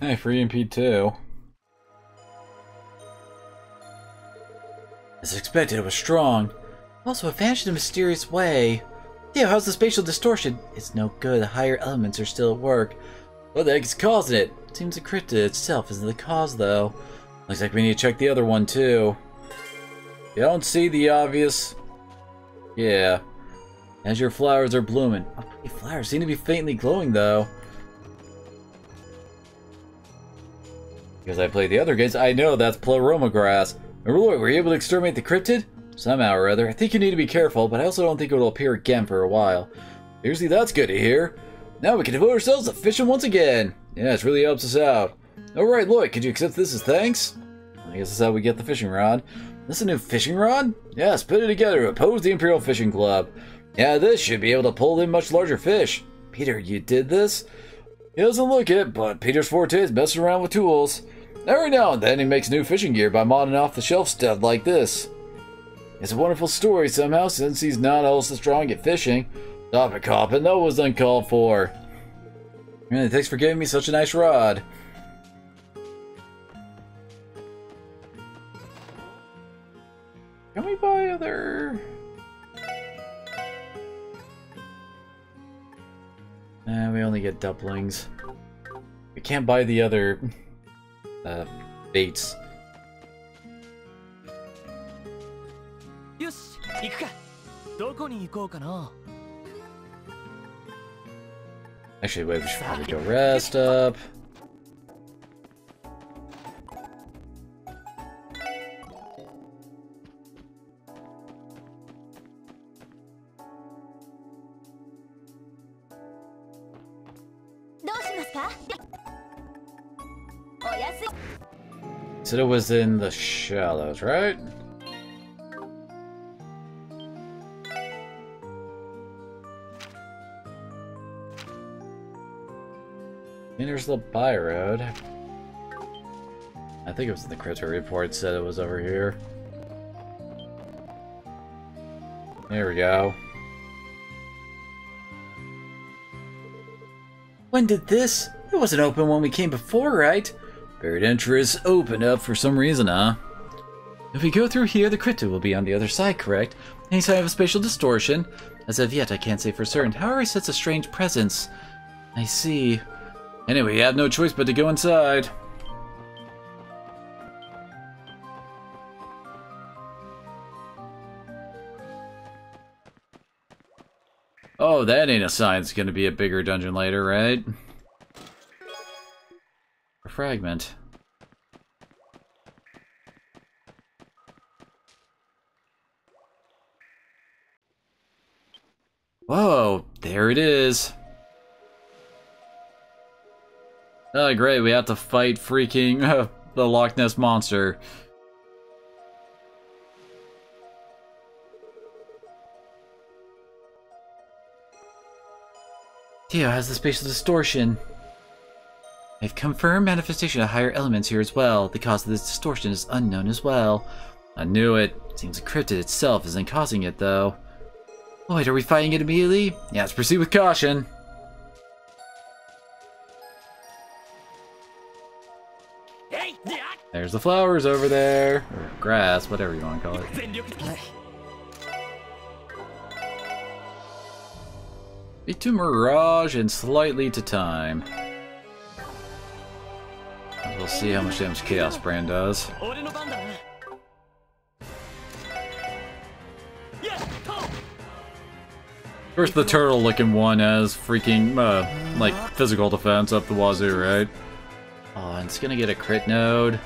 Speaker 1: Hey, free MP2. As expected, it was strong. Also, it vanished in a mysterious way. Yeah, how's the spatial distortion? It's no good. The higher elements are still at work. What the heck is causing it? It seems the cryptid itself isn't the cause, though. Looks like we need to check the other one, too. You don't see the obvious... Yeah. Azure flowers are blooming. Oh, pretty flowers seem to be faintly glowing, though. Because I played the other games, I know that's Pleroma grass. Remember, Lloyd, were you able to exterminate the cryptid? Somehow or other. I think you need to be careful, but I also don't think it will appear again for a while. Seriously, that's good to hear. Now we can devote ourselves to fishing once again. Yeah, it really helps us out. Alright, Lloyd, could you accept this as thanks? I guess that's how we get the fishing rod. This is a new fishing rod? Yes, put it together to oppose the Imperial Fishing Club. Yeah, this should be able to pull in much larger fish. Peter, you did this? He doesn't look it, but Peter's forte is messing around with tools. Every now and then he makes new fishing gear by modding off-the-shelf stuff like this.
Speaker 2: It's a wonderful story somehow, since he's not also strong at fishing. Stop it, Coppin. That was uncalled for. Really, thanks for giving me such a nice rod. Can we buy other... we only get dumplings. We can't buy the other... baits. Actually, wait, we should probably go rest up. So it was in the shallows, right? And there's the by road. I think it was in the crypto report said it was over here. There we go. When did this? It wasn't open when we came before, right? Buried entrance opened up for some reason, huh? If we go through here, the crypto will be on the other side, correct? Any sign of a spatial distortion? As of yet, I can't say for certain. However, I sense a strange presence. I see. Anyway, you have no choice but to go inside. Oh, that ain't a sign it's gonna be a bigger dungeon later, right? A fragment. Whoa, there it is. Oh, great, we have to fight freaking the Loch Ness Monster. Theo has the spatial distortion. I've confirmed manifestation of higher elements here as well. The cause of this distortion is unknown as well. I knew it. Seems the cryptid itself isn't causing it, though. Oh, wait, are we fighting it immediately? Yeah, let's proceed with caution. There's the flowers over there. Or grass, whatever you want to call it. Beat to Mirage and slightly to time. We'll see how much damage Chaos Brand does. First, the turtle looking one has freaking, like, physical defense up the wazoo, right? Oh, and it's gonna get a crit node.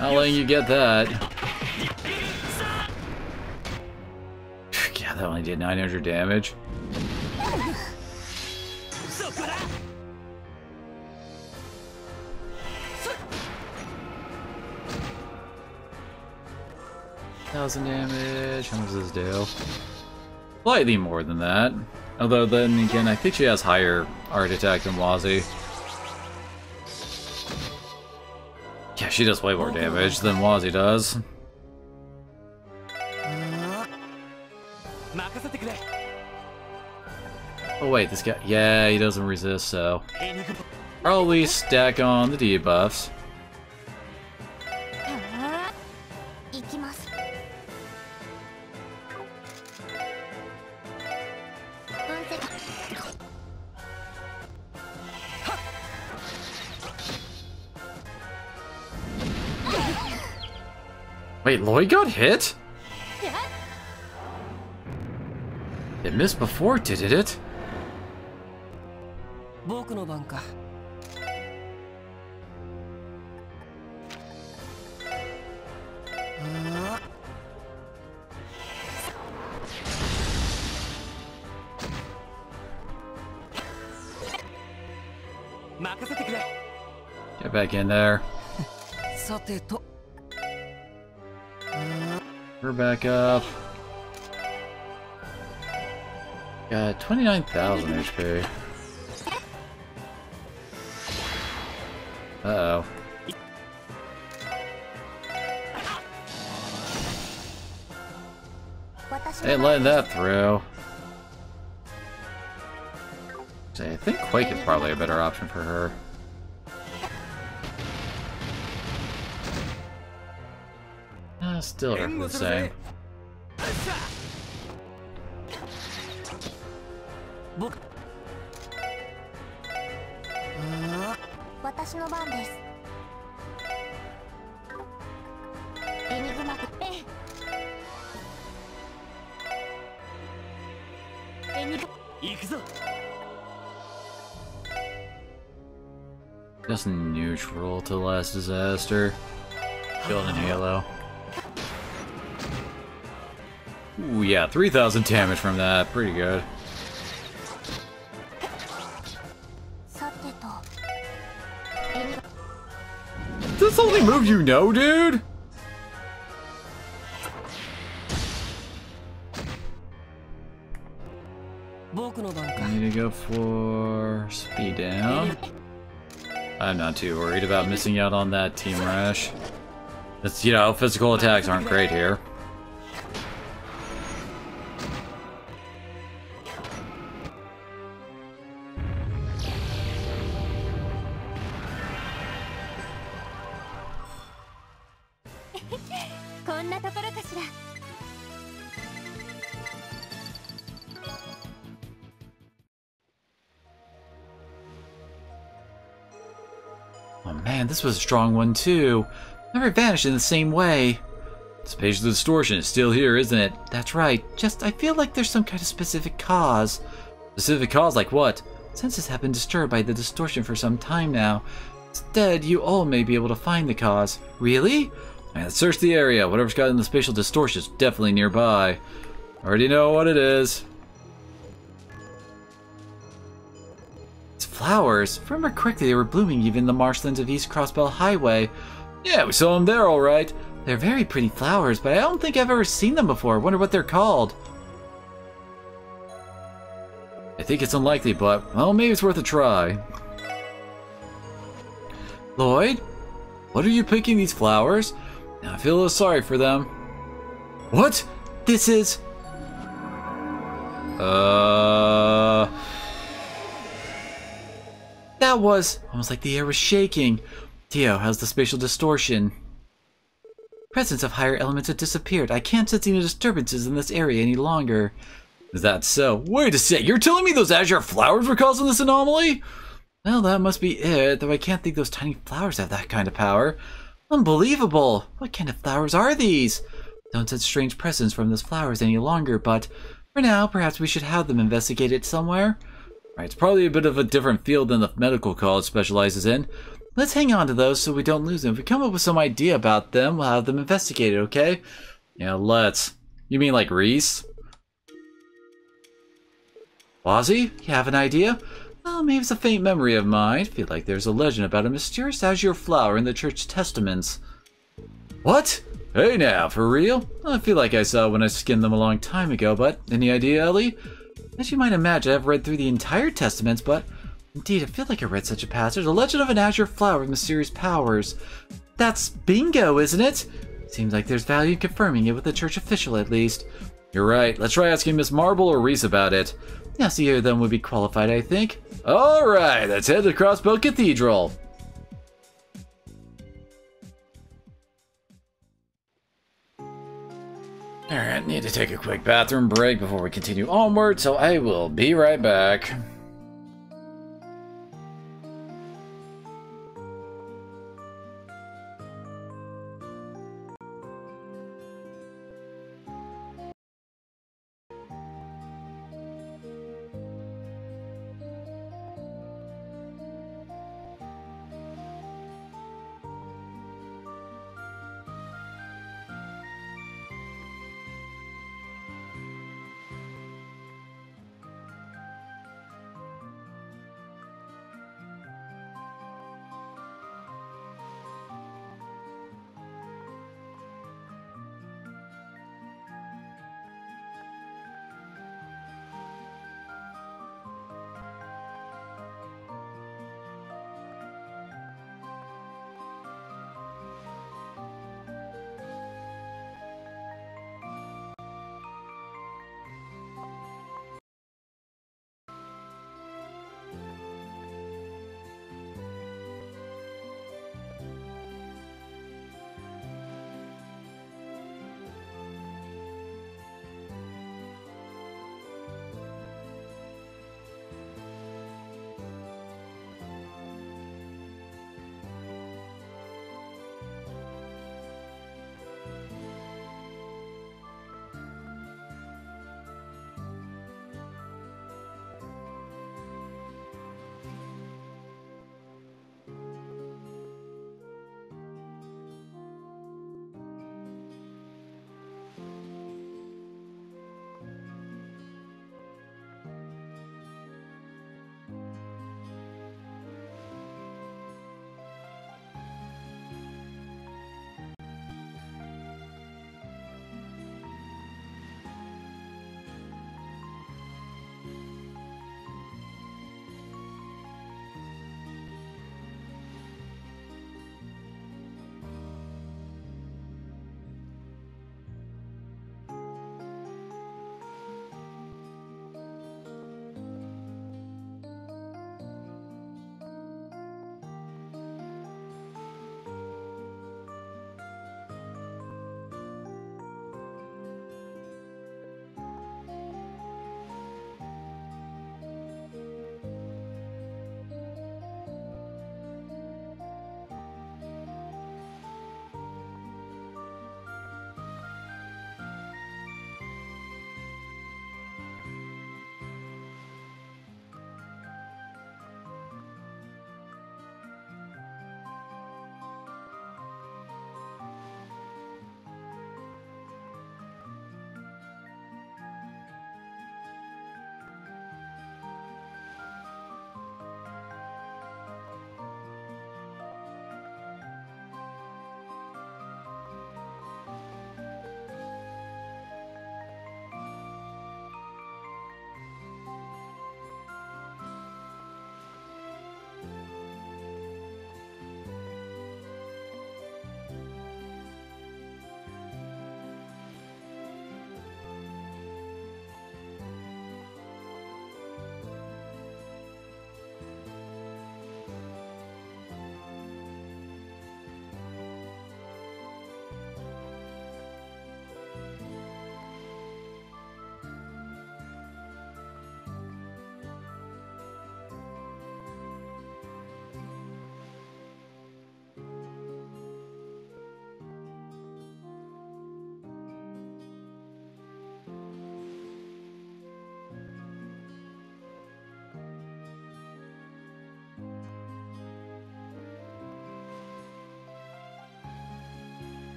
Speaker 2: Not letting you get that. Yeah, that only did 900 damage. $1,000 damage. How much does this do? Slightly more than that. Although then again, I think she has higher art attack than Wazzy. Yeah, she does way more damage than Wazzy does. Oh wait, this guy... Yeah, he doesn't resist, so... Probably stack on the debuffs. Wait, Lloyd got hit? It missed before, did it? Get back in there. We're back up. Got 29,000 HP.
Speaker 1: Uh-oh. Ain't letting that through. See, I think Quake is probably a better option for her. Still roughly the same. Just neutral to the last disaster. Killed in Halo. Ooh, yeah, 3,000 damage from that. Pretty good. Is this the only move you know, dude? I need to go for speed down. I'm not too worried about missing out on that team rush. It's, you know, physical attacks aren't great here. Oh man, this was a strong one too. Never vanished in the same way. This page of the distortion is still here, isn't it? That's right. Just, I feel like there's some kind of specific cause. Specific cause like what? Senses have been disturbed by the distortion for some time now. Instead, you all may be able to find the cause. Really? Let's search the area. Whatever's gotten the spatial distortion is definitely nearby. Already know what it is. It's flowers. If I remember correctly, they were blooming even in the marshlands of East Crossbell Highway. Yeah, we saw them there, all right. They're very pretty flowers, but I don't think I've ever seen them before. Wonder what they're called. I think it's unlikely, but, well, maybe it's worth a try. Lloyd? What are you picking these flowers? I feel a little sorry for them. What? This is... That was almost like the air was shaking. Tio, how's the spatial distortion? Presence of higher elements have disappeared. I can't sense any disturbances in this area any longer. Is that so? Wait a sec, you're telling me those Azure flowers were causing this anomaly? Well, that must be it, though I can't think those tiny flowers have that kind of power. Unbelievable! What kind of flowers are these? Don't sense strange presence from those flowers any longer, but for now, perhaps we should have them investigated somewhere. Right, it's probably a bit of a different field than the medical college specializes in. Let's hang on to those so we don't lose them. If we come up with some idea about them, we'll have them investigated, okay? Yeah, let's. You mean like Reese? Wazzy, you have an idea? Well, maybe it's a faint memory of mine. I feel like there's a legend about a mysterious azure flower in the church testaments. What? Hey now, for real? I feel like I saw when I skimmed them a long time ago, but any idea, Ellie? As you might imagine, I've read through the entire testaments, but indeed, I feel like I read such a passage. A legend of an azure flower with mysterious powers. That's bingo, isn't it? Seems like there's value in confirming it with the church official, at least. You're right. Let's try asking Miss Marble or Reese about it. Yes, either of them would be qualified, I think. Alright, let's head to Crossbow Cathedral. Alright, need to take a quick bathroom break before we continue onward, so I will be right back.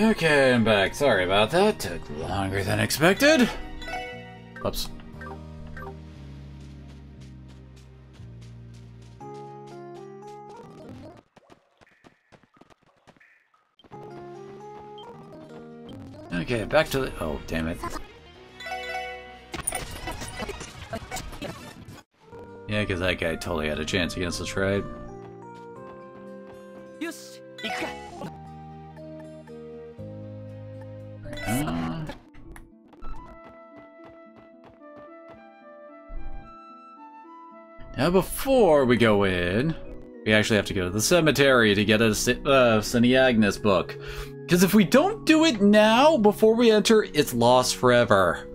Speaker 1: Okay, I'm back. Sorry about that. Took longer than expected. Oops. Okay, back to the... Oh, damn it. Yeah, because that guy totally had a chance against us, right? Now, before we go in, we actually have to go to the cemetery to get a St. Agnes book. Because if we don't do it now, before we enter, it's lost forever.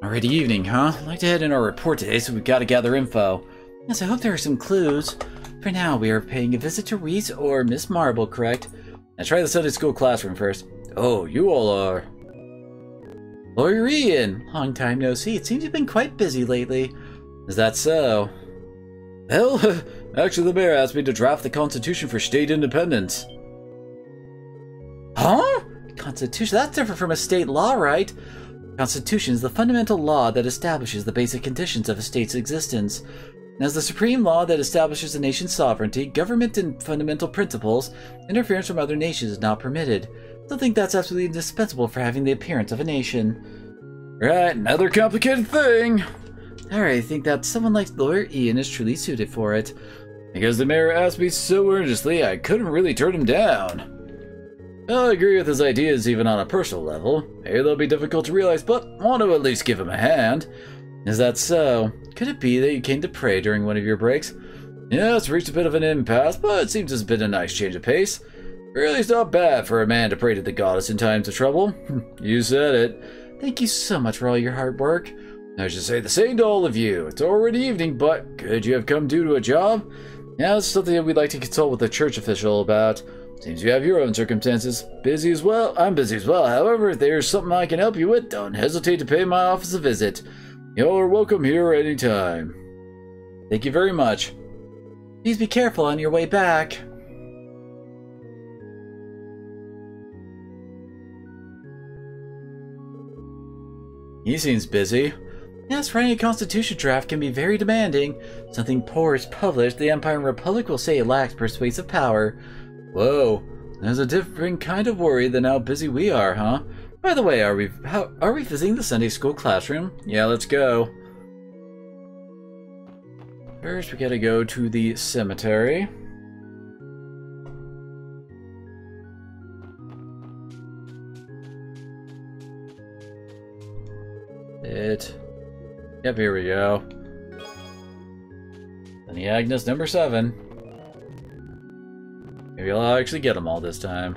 Speaker 1: Alrighty, evening, huh? I'd like to head in our report today, so we've got to gather info. Yes, I hope there are some clues. For now, we are paying a visit to Reese or Miss Marble, correct? Now try the Sunday school classroom first. Oh, you all are. Lawyer Ian! Long time no see. It seems you've been quite busy lately. Is that so? Well, actually the mayor asked me to draft the Constitution for state independence. Huh? Constitution? That's different from a state law, right? Constitution is the fundamental law that establishes the basic conditions of a state's existence. And as the supreme law that establishes a nation's sovereignty, government, and fundamental principles, interference from other nations is not permitted. I think that's absolutely indispensable for having the appearance of a nation. Right, another complicated thing. Alright, I think that someone like Lawyer Ian is truly suited for it. Because the mayor asked me so earnestly, I couldn't really turn him down. Well, I agree with his ideas even on a personal level. Maybe they'll be difficult to realize, but I want to at least give him a hand. Is that so? Could it be that you came to pray during one of your breaks? Yeah, it's reached a bit of an impasse, but it seems it's been a nice change of pace. Really, it's not bad for a man to pray to the goddess in times of trouble. You said it. Thank you so much for all your hard work. I should say the same to all of you. It's already evening, but could you have come due to a job? Yeah, it's something that we'd like to consult with a church official about. Seems you have your own circumstances. Busy as well? I'm busy as well. However, if there's something I can help you with, don't hesitate to pay my office a visit. Y'all are welcome here any time. Thank you very much. Please be careful on your way back. He seems busy. Yes, writing a constitution draft can be very demanding. Something poor is published, the Empire and Republic will say it lacks persuasive power. Whoa, there's a different kind of worry than how busy we are, huh? By the way, are we visiting the Sunday school classroom? Yeah, let's go. First, we gotta go to the cemetery. Yep, here we go. St. Agnes number 7. Maybe I'll actually get them all this time.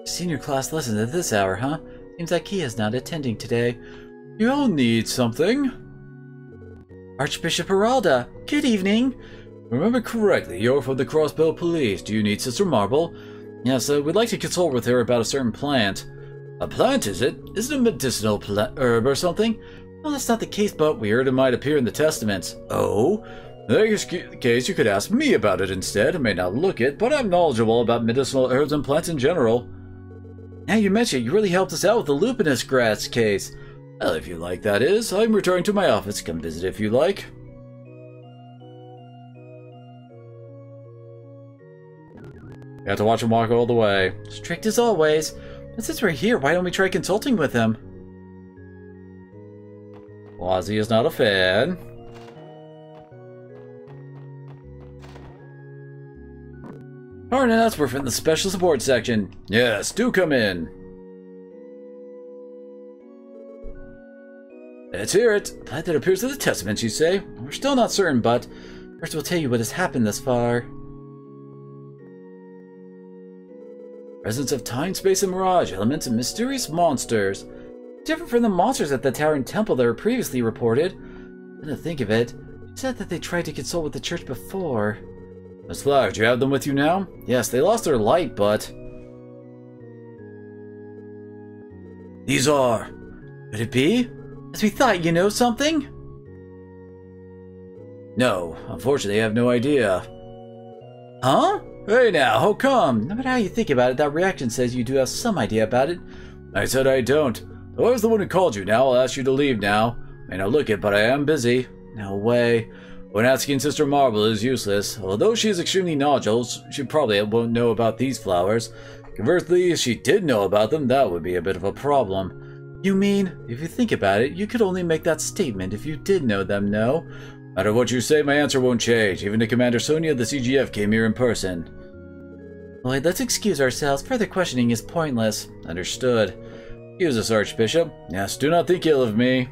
Speaker 1: Senior class lessons at this hour, huh? Seems like Kia's not attending today. You all need something? Archbishop Heralda, good evening. Remember correctly, you're from the Crossbell Police. Do you need Sister Marble? Yes, we'd like to consult with her about a certain plant. A plant, is it? Is it a medicinal herb or something? Well, that's not the case, but we heard it might appear in the testaments. Oh? In that case, you could ask me about it instead. I may not look it, but I'm knowledgeable about medicinal herbs and plants in general. Now you mention it, you really helped us out with the lupinus grass case. Well, if you like, that is. I'm returning to my office. Come visit if you like. You have to watch him walk all the way. Strict as always. But since we're here, why don't we try consulting with him? Wazzy is not a fan. Alright, and that's we're in the special support section. Yes, do come in. Let's hear it. A plant that appears in the testaments, you say? We're still not certain, but first we'll tell you what has happened thus far. Presence of time, space, and mirage, elements, and mysterious monsters. Different from the monsters at the tower and temple that were previously reported. Come to think of it, you said that they tried to consult with the church before. Miss Flower, do you have them with you now? Yes, they lost their light, but... These are... Could it be?
Speaker 2: As we thought, you know something? No, unfortunately I have no idea. Huh? Hey now, how come? No matter how you think about it, that reaction says you do have some idea about it. I said I don't. I was the one who called you. Now I'll ask you to leave now. May not look it, but I am busy. No way. When asking Sister Marble is useless. Although she is extremely knowledgeable, she probably won't know about these flowers. Conversely, if she did know about them, that would be a bit of a problem. You mean, if you think about it, you could only make that statement if you did know them, no? No matter what you say, my answer won't change. Even to Commander Sonia, the CGF came here in person. Lloyd, let's excuse ourselves. Further questioning is pointless. Understood. Excuse us, Archbishop. Yes, do not think ill of me.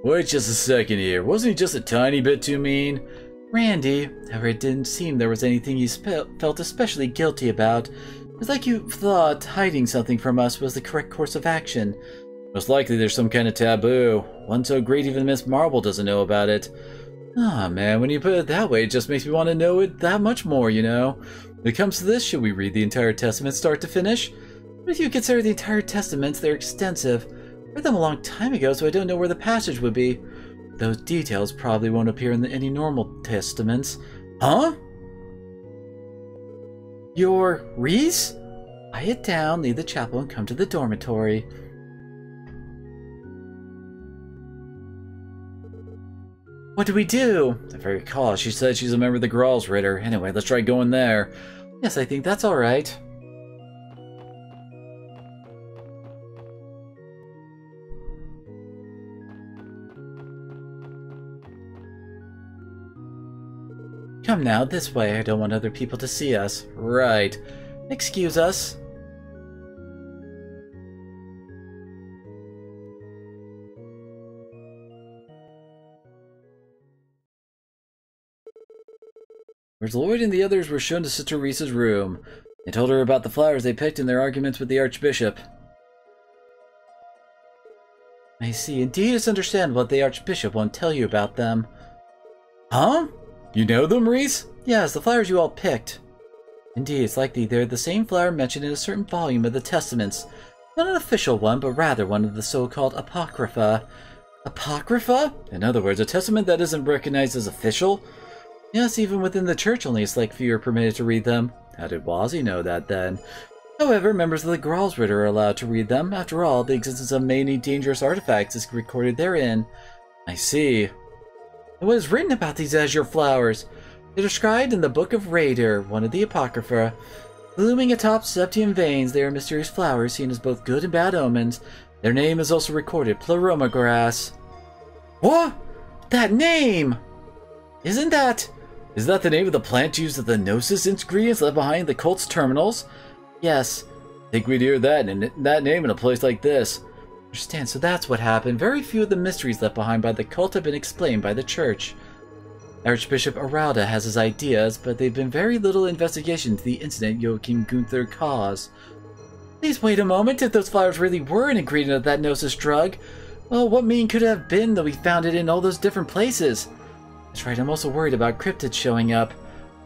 Speaker 2: Wait just a second here. Wasn't he just a tiny bit too mean? Randy, however, it didn't seem there was anything you felt especially guilty about. It was like you thought hiding something from us was the correct course of action. Most likely there's some kind of taboo. One so great even Miss Marble doesn't know about it. Ah, man, when you put it that way, it just makes me want to know it that much more, you know? When it comes to this, should we read the entire Testament start to finish? But if you consider the entire Testaments, they're extensive. I read them a long time ago, so I don't know where the passage would be. Those details probably won't appear in any normal Testaments. Huh? You're Reese? Lie it down, leave the chapel, and come to the dormitory. What do we do? If I recall, she said she's a member of the Graal's Ritter. Anyway, let's try going there. Yes, I think that's alright. Come now, this way. I don't want other people to see us. Right. Excuse us. Whereas Lloyd and the others were shown to Sister Reese's room. They told her about the flowers they picked in their arguments with the Archbishop. I see. Indeed, it's understandable that the Archbishop won't tell you about them. Huh? You know them, Reese? Yes, the flowers you all picked. Indeed, it's likely they're the same flower mentioned in a certain volume of the Testaments. Not an official one, but rather one of the so-called Apocrypha. Apocrypha? In other words, a testament that isn't recognized as official? Yes, even within the church, only a select few are permitted to read them. How did Wazzy know that, then? However, members of the Graal's Ritter are allowed to read them. After all, the existence of many dangerous artifacts is recorded therein. I see. What is written about these azure flowers? They're described in the Book of Raider, one of the Apocrypha. Blooming atop septium veins, they are mysterious flowers seen as both good and bad omens. Their name is also recorded, Pleroma grass. What? That name! Isn't that... Is that the name of the plant used as the Gnosis ingredients left behind in the cult's terminals? Yes. Think we'd hear that name in a place like this. Understand, so that's what happened. Very few of the mysteries left behind by the cult have been explained by the church. Archbishop Aralda has his ideas, but they've been very little investigation into the incident Joachim Gunther caused. Please wait a moment. If those flowers really were an ingredient of that Gnosis drug, well, what meaning could it have been that we found it in all those different places? That's right, I'm also worried about cryptids showing up.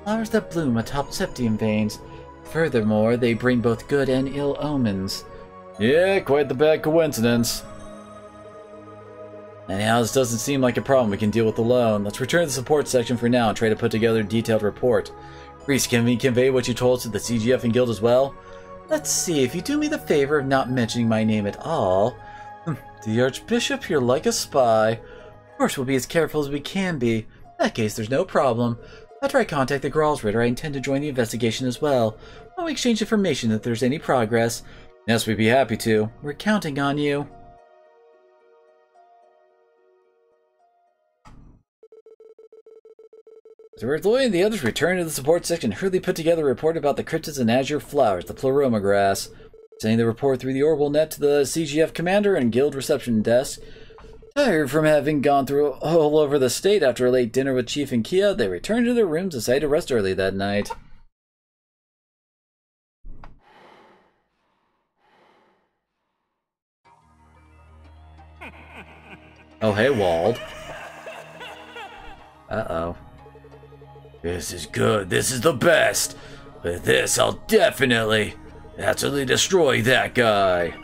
Speaker 2: Flowers that bloom atop septium veins. Furthermore, they bring both good and ill omens. Yeah, quite the bad coincidence. Anyhow, this doesn't seem like a problem we can deal with alone. Let's return to the support section for now and try to put together a detailed report. Reese, can we convey what you told us to the CGF and Guild as well? Let's see, if you do me the favor of not mentioning my name at all... The Archbishop, you're like a spy. Of course, we'll be as careful as we can be. In that case, there's no problem. After I contact the Graal's Ritter, I intend to join the investigation as well. I'll exchange information if there's any progress. Yes, we'd be happy to. We're counting on you. So Lloyd and the others returned to the support section and hurriedly put together a report about the cryptids and azure flowers, the Pleroma grass. Sending the report through the orbital net to the CGF commander and guild reception desk. Tired from having gone through all over the state after a late dinner with Chief and Kia, they returned to their rooms and decided to rest early that night. Oh, hey, Wald. Uh-oh. This is good. This is the best. With this, I'll definitely, absolutely destroy that guy.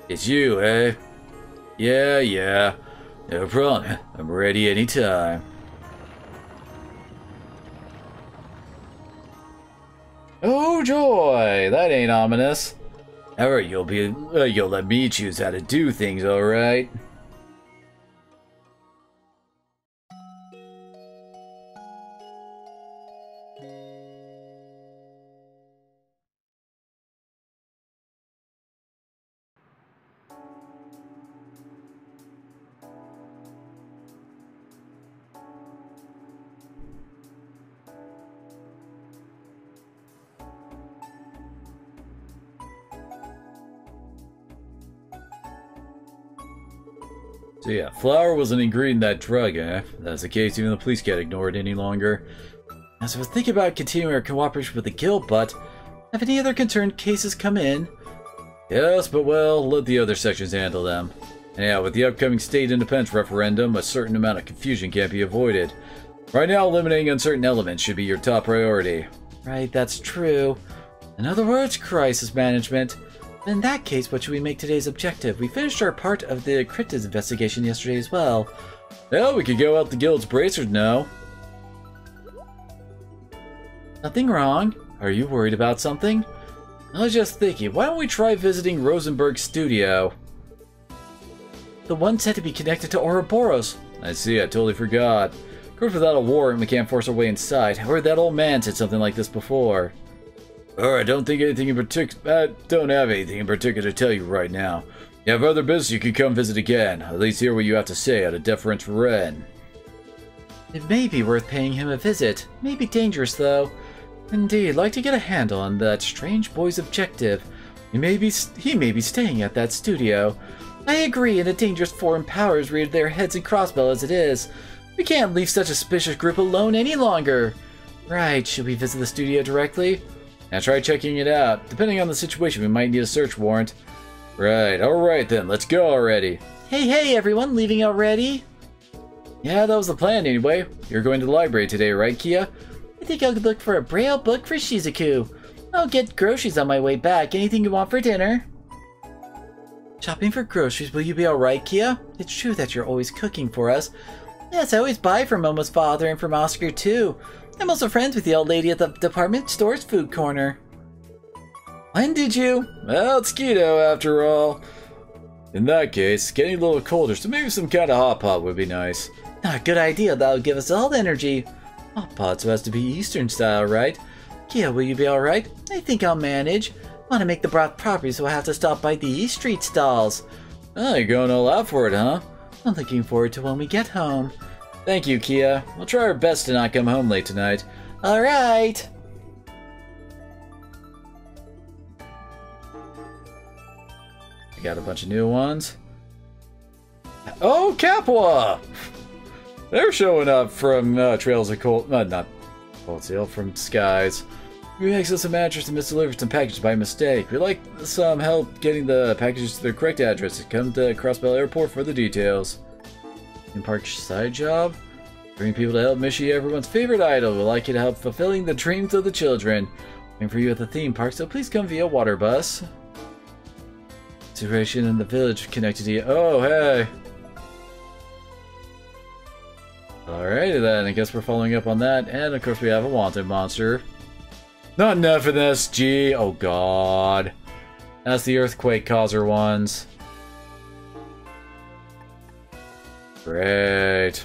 Speaker 2: It's you, eh? Yeah. No problem. I'm ready anytime. Oh joy! That ain't ominous. Alright, you'll let me choose how to do things, alright? So yeah, flour was an ingredient in that drug, eh? If that's the case, even the police can't ignore it any longer. As I was thinking about continuing our cooperation with the guild, but have any other concerned cases come in? Yes, but well, let the other sections handle them. And yeah, with the upcoming state independence referendum, a certain amount of confusion can't be avoided. Right now, eliminating uncertain elements should be your top priority. Right, that's true. In other words, crisis management. In that case, what should we make today's objective? We finished our part of the cryptids investigation yesterday as well. Well, we could go out the guild's bracers now. Nothing wrong. Are you worried about something? I was just thinking, why don't we try visiting Rosenberg's studio? The one said to be connected to Ouroboros. I see, I totally forgot. Of course, without a warrant, we can't force our way inside. I heard that old man said something like this before. I don't have anything in particular to tell you right now. You have other business, you can come visit again. At least hear what you have to say out of deference for Ren. It may be worth paying him a visit. May be dangerous, though. Indeed, like to get a handle on that strange boy's objective. He may be staying at that studio. I agree, and a dangerous foreign powers reared their heads in crossbow as it is. We can't leave such a suspicious group alone any longer. Right, should we visit the studio directly? Now try checking it out. Depending on the situation, we might need a search warrant. Right, alright then, let's go already. Hey everyone, leaving already? Yeah, that was the plan anyway. You're going to the library today, right, Kia? I think I'll look for a braille book for Shizuku. I'll get groceries on my way back. Anything you want for dinner? Shopping for groceries, will you be alright, Kia? It's true that you're always cooking for us. Yes, I always buy from Momo's father and from Oscar too. I'm also friends with the old lady at the department store's food corner. When did you? Well, it's keto after all. In that case, it's getting a little colder, so maybe some kind of hot pot would be nice. Good idea, that'll give us all the energy. Hot pot, so has to be Eastern style, right? Kia, will you be alright? I think I'll manage. Want to make the broth properly, so I have to stop by the East Street stalls. Oh, you're going all out for it, huh? I'm looking forward to when we get home. Thank you, Kia. We'll try our best to not come home late tonight. Alright! I got a bunch of new ones. Oh, Capua! They're showing up from Trails of Cold... not Cold Seal, from Skies. We makes us a mattress and misdelivered some packages by mistake. We'd like some help getting the packages to their correct address. Come to Crossbell Airport for the details. In Park side job? Bring people to help Mishi, everyone's favorite idol. We'd like you to help fulfilling the dreams of the children. Waiting for you at the theme park, so please come via water bus. Situation in the village connected to you. Oh, hey! Alrighty then, I guess we're following up on that. And of course we have a wanted monster. Not enough of this, gee. Oh god. That's the earthquake causer ones. Great.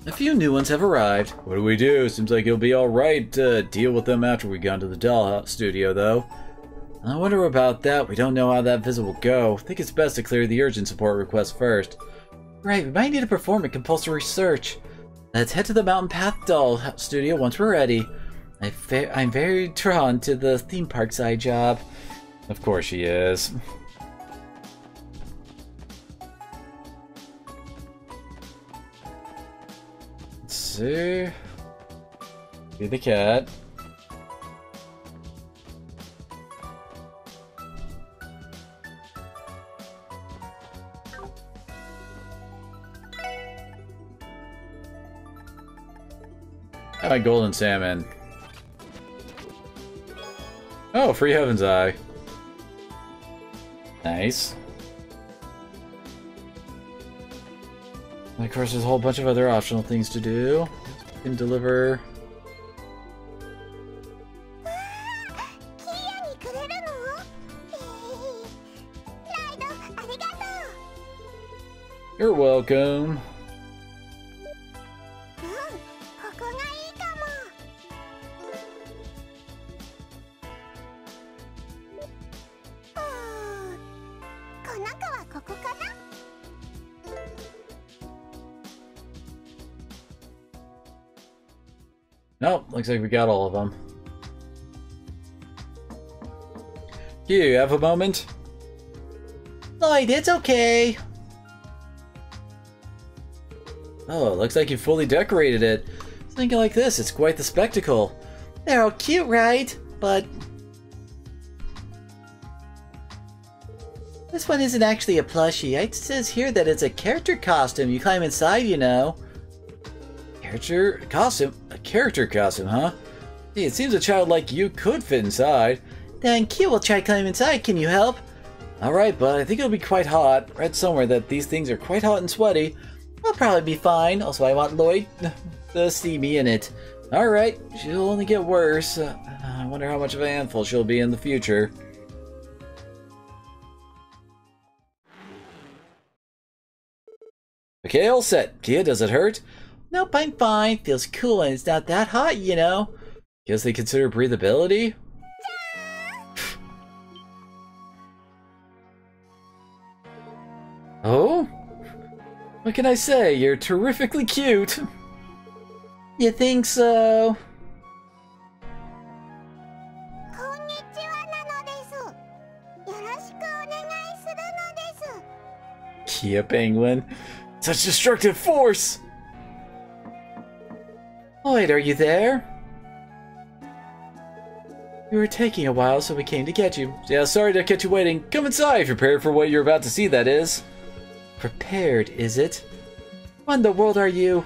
Speaker 2: A few new ones have arrived. What do we do? Seems like it'll be alright to deal with them after we gone to the doll studio, though. I wonder about that. We don't know how that visit will go. I think it's best to clear the urgent support request first. Right, we might need to perform a compulsory search. Let's head to the Mountain Path doll studio once we're ready. I'm very drawn to the theme park side job. Of course she is. Let's see. Be the cat.
Speaker 1: my golden salmon? Oh, free Heaven's Eye. Nice. And of course, there's a whole bunch of other optional things to do. You can deliver... You're welcome. Nope, looks like we got all of them. You have a moment?
Speaker 2: Lloyd, it's okay.
Speaker 1: Oh, it looks like you fully decorated it.
Speaker 2: Thinking like this, it's quite the spectacle. They're all cute, right? But this one isn't actually a plushie. It says here that it's a character costume. You climb inside, you know.
Speaker 1: Character costume? A character costume, huh? Hey, it seems a child like you could fit inside.
Speaker 2: Thank you. We'll try to climb inside. Can you help?
Speaker 1: Alright, but I think it'll be quite hot. Read somewhere that these things are quite hot and sweaty.
Speaker 2: I'll probably be fine. Also, I want Lloyd to see me in it.
Speaker 1: Alright, she'll only get worse. I wonder how much of a handful she'll be in the future. Okay, all set. Kia, does it hurt?
Speaker 2: Nope, I'm fine. Feels cool and it's not that hot, you know.
Speaker 1: Guess they consider breathability? Oh? What can I say? You're terrifically cute.
Speaker 2: You think so?
Speaker 1: Kia Penguin. Such destructive force!
Speaker 2: Lloyd, are you there? You were taking a while, so we came to get you.
Speaker 1: Yeah, sorry to keep you waiting. Come inside if you're prepared for what you're about to see, that is.
Speaker 2: Prepared, is it? What in the world are you?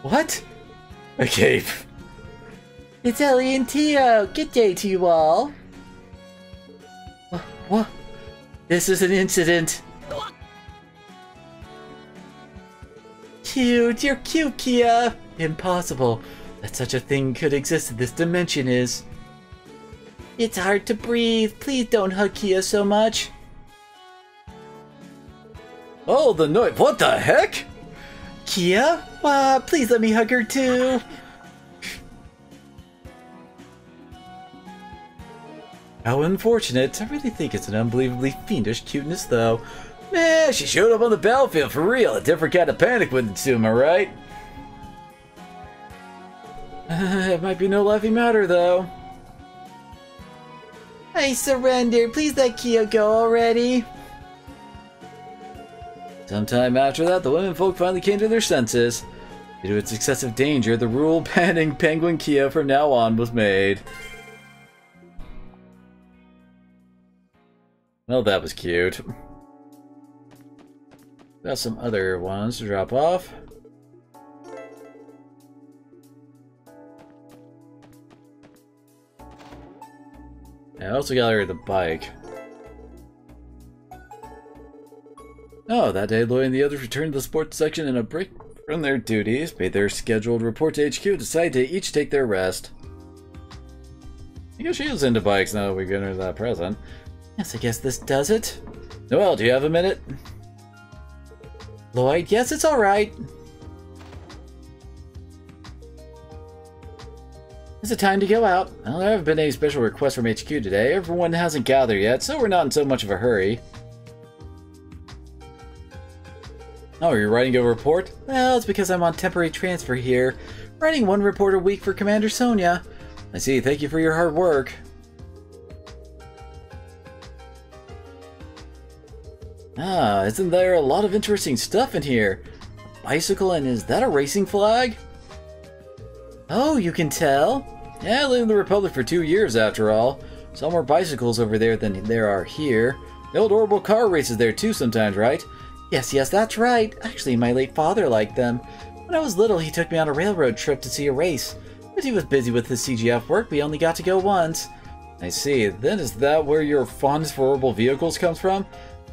Speaker 1: What? A cape.
Speaker 2: It's Ellie and Tio. Good day to you all. What? This is an incident. Cute, you're cute, Kia. Impossible that such a thing could exist in this dimension is. It's hard to breathe. Please don't hug Kia so much.
Speaker 1: Oh, the noise. What the heck?
Speaker 2: Kia? Please let me hug her too.
Speaker 1: How unfortunate. I really think it's an unbelievably fiendish cuteness, though. Man, she showed up on the battlefield for real. A different kind of panic would ensue, am I right? It might be no laughing matter, though.
Speaker 2: I surrender. Please let Kia go already.
Speaker 1: Sometime after that, the women folk finally came to their senses. Due to its excessive danger, the rule banning Penguin Kia from now on was made. Well, that was cute. Got some other ones to drop off. I also got her the bike. Oh, that day Lloyd and the others returned to the sports section in a break from their duties, made their scheduled report to HQ, decided to each take their rest. I guess she is into bikes now that we get her that present.
Speaker 2: Yes, I guess this does it.
Speaker 1: Noelle, do you have a minute?
Speaker 2: Lloyd, yes, it's alright.
Speaker 1: Is it time to go out? Well, there haven't been any special requests from HQ today. Everyone hasn't gathered yet, so we're not in so much of a hurry. Oh, you're writing a report?
Speaker 2: Well, it's because I'm on temporary transfer here. Writing one report a week for Commander Sonia.
Speaker 1: I see. Thank you for your hard work. Ah, isn't there a lot of interesting stuff in here? A bicycle, and is that a racing flag?
Speaker 2: Oh, you can tell?
Speaker 1: Yeah, I lived in the Republic for 2 years after all. Saw more bicycles over there than there are here. The old horrible car races there too sometimes, right?
Speaker 2: Yes, that's right. Actually, my late father liked them. When I was little, he took me on a railroad trip to see a race. But he was busy with his CGF work, we only got to go once.
Speaker 1: I see. Then is that where your fondness for orbital vehicles comes from?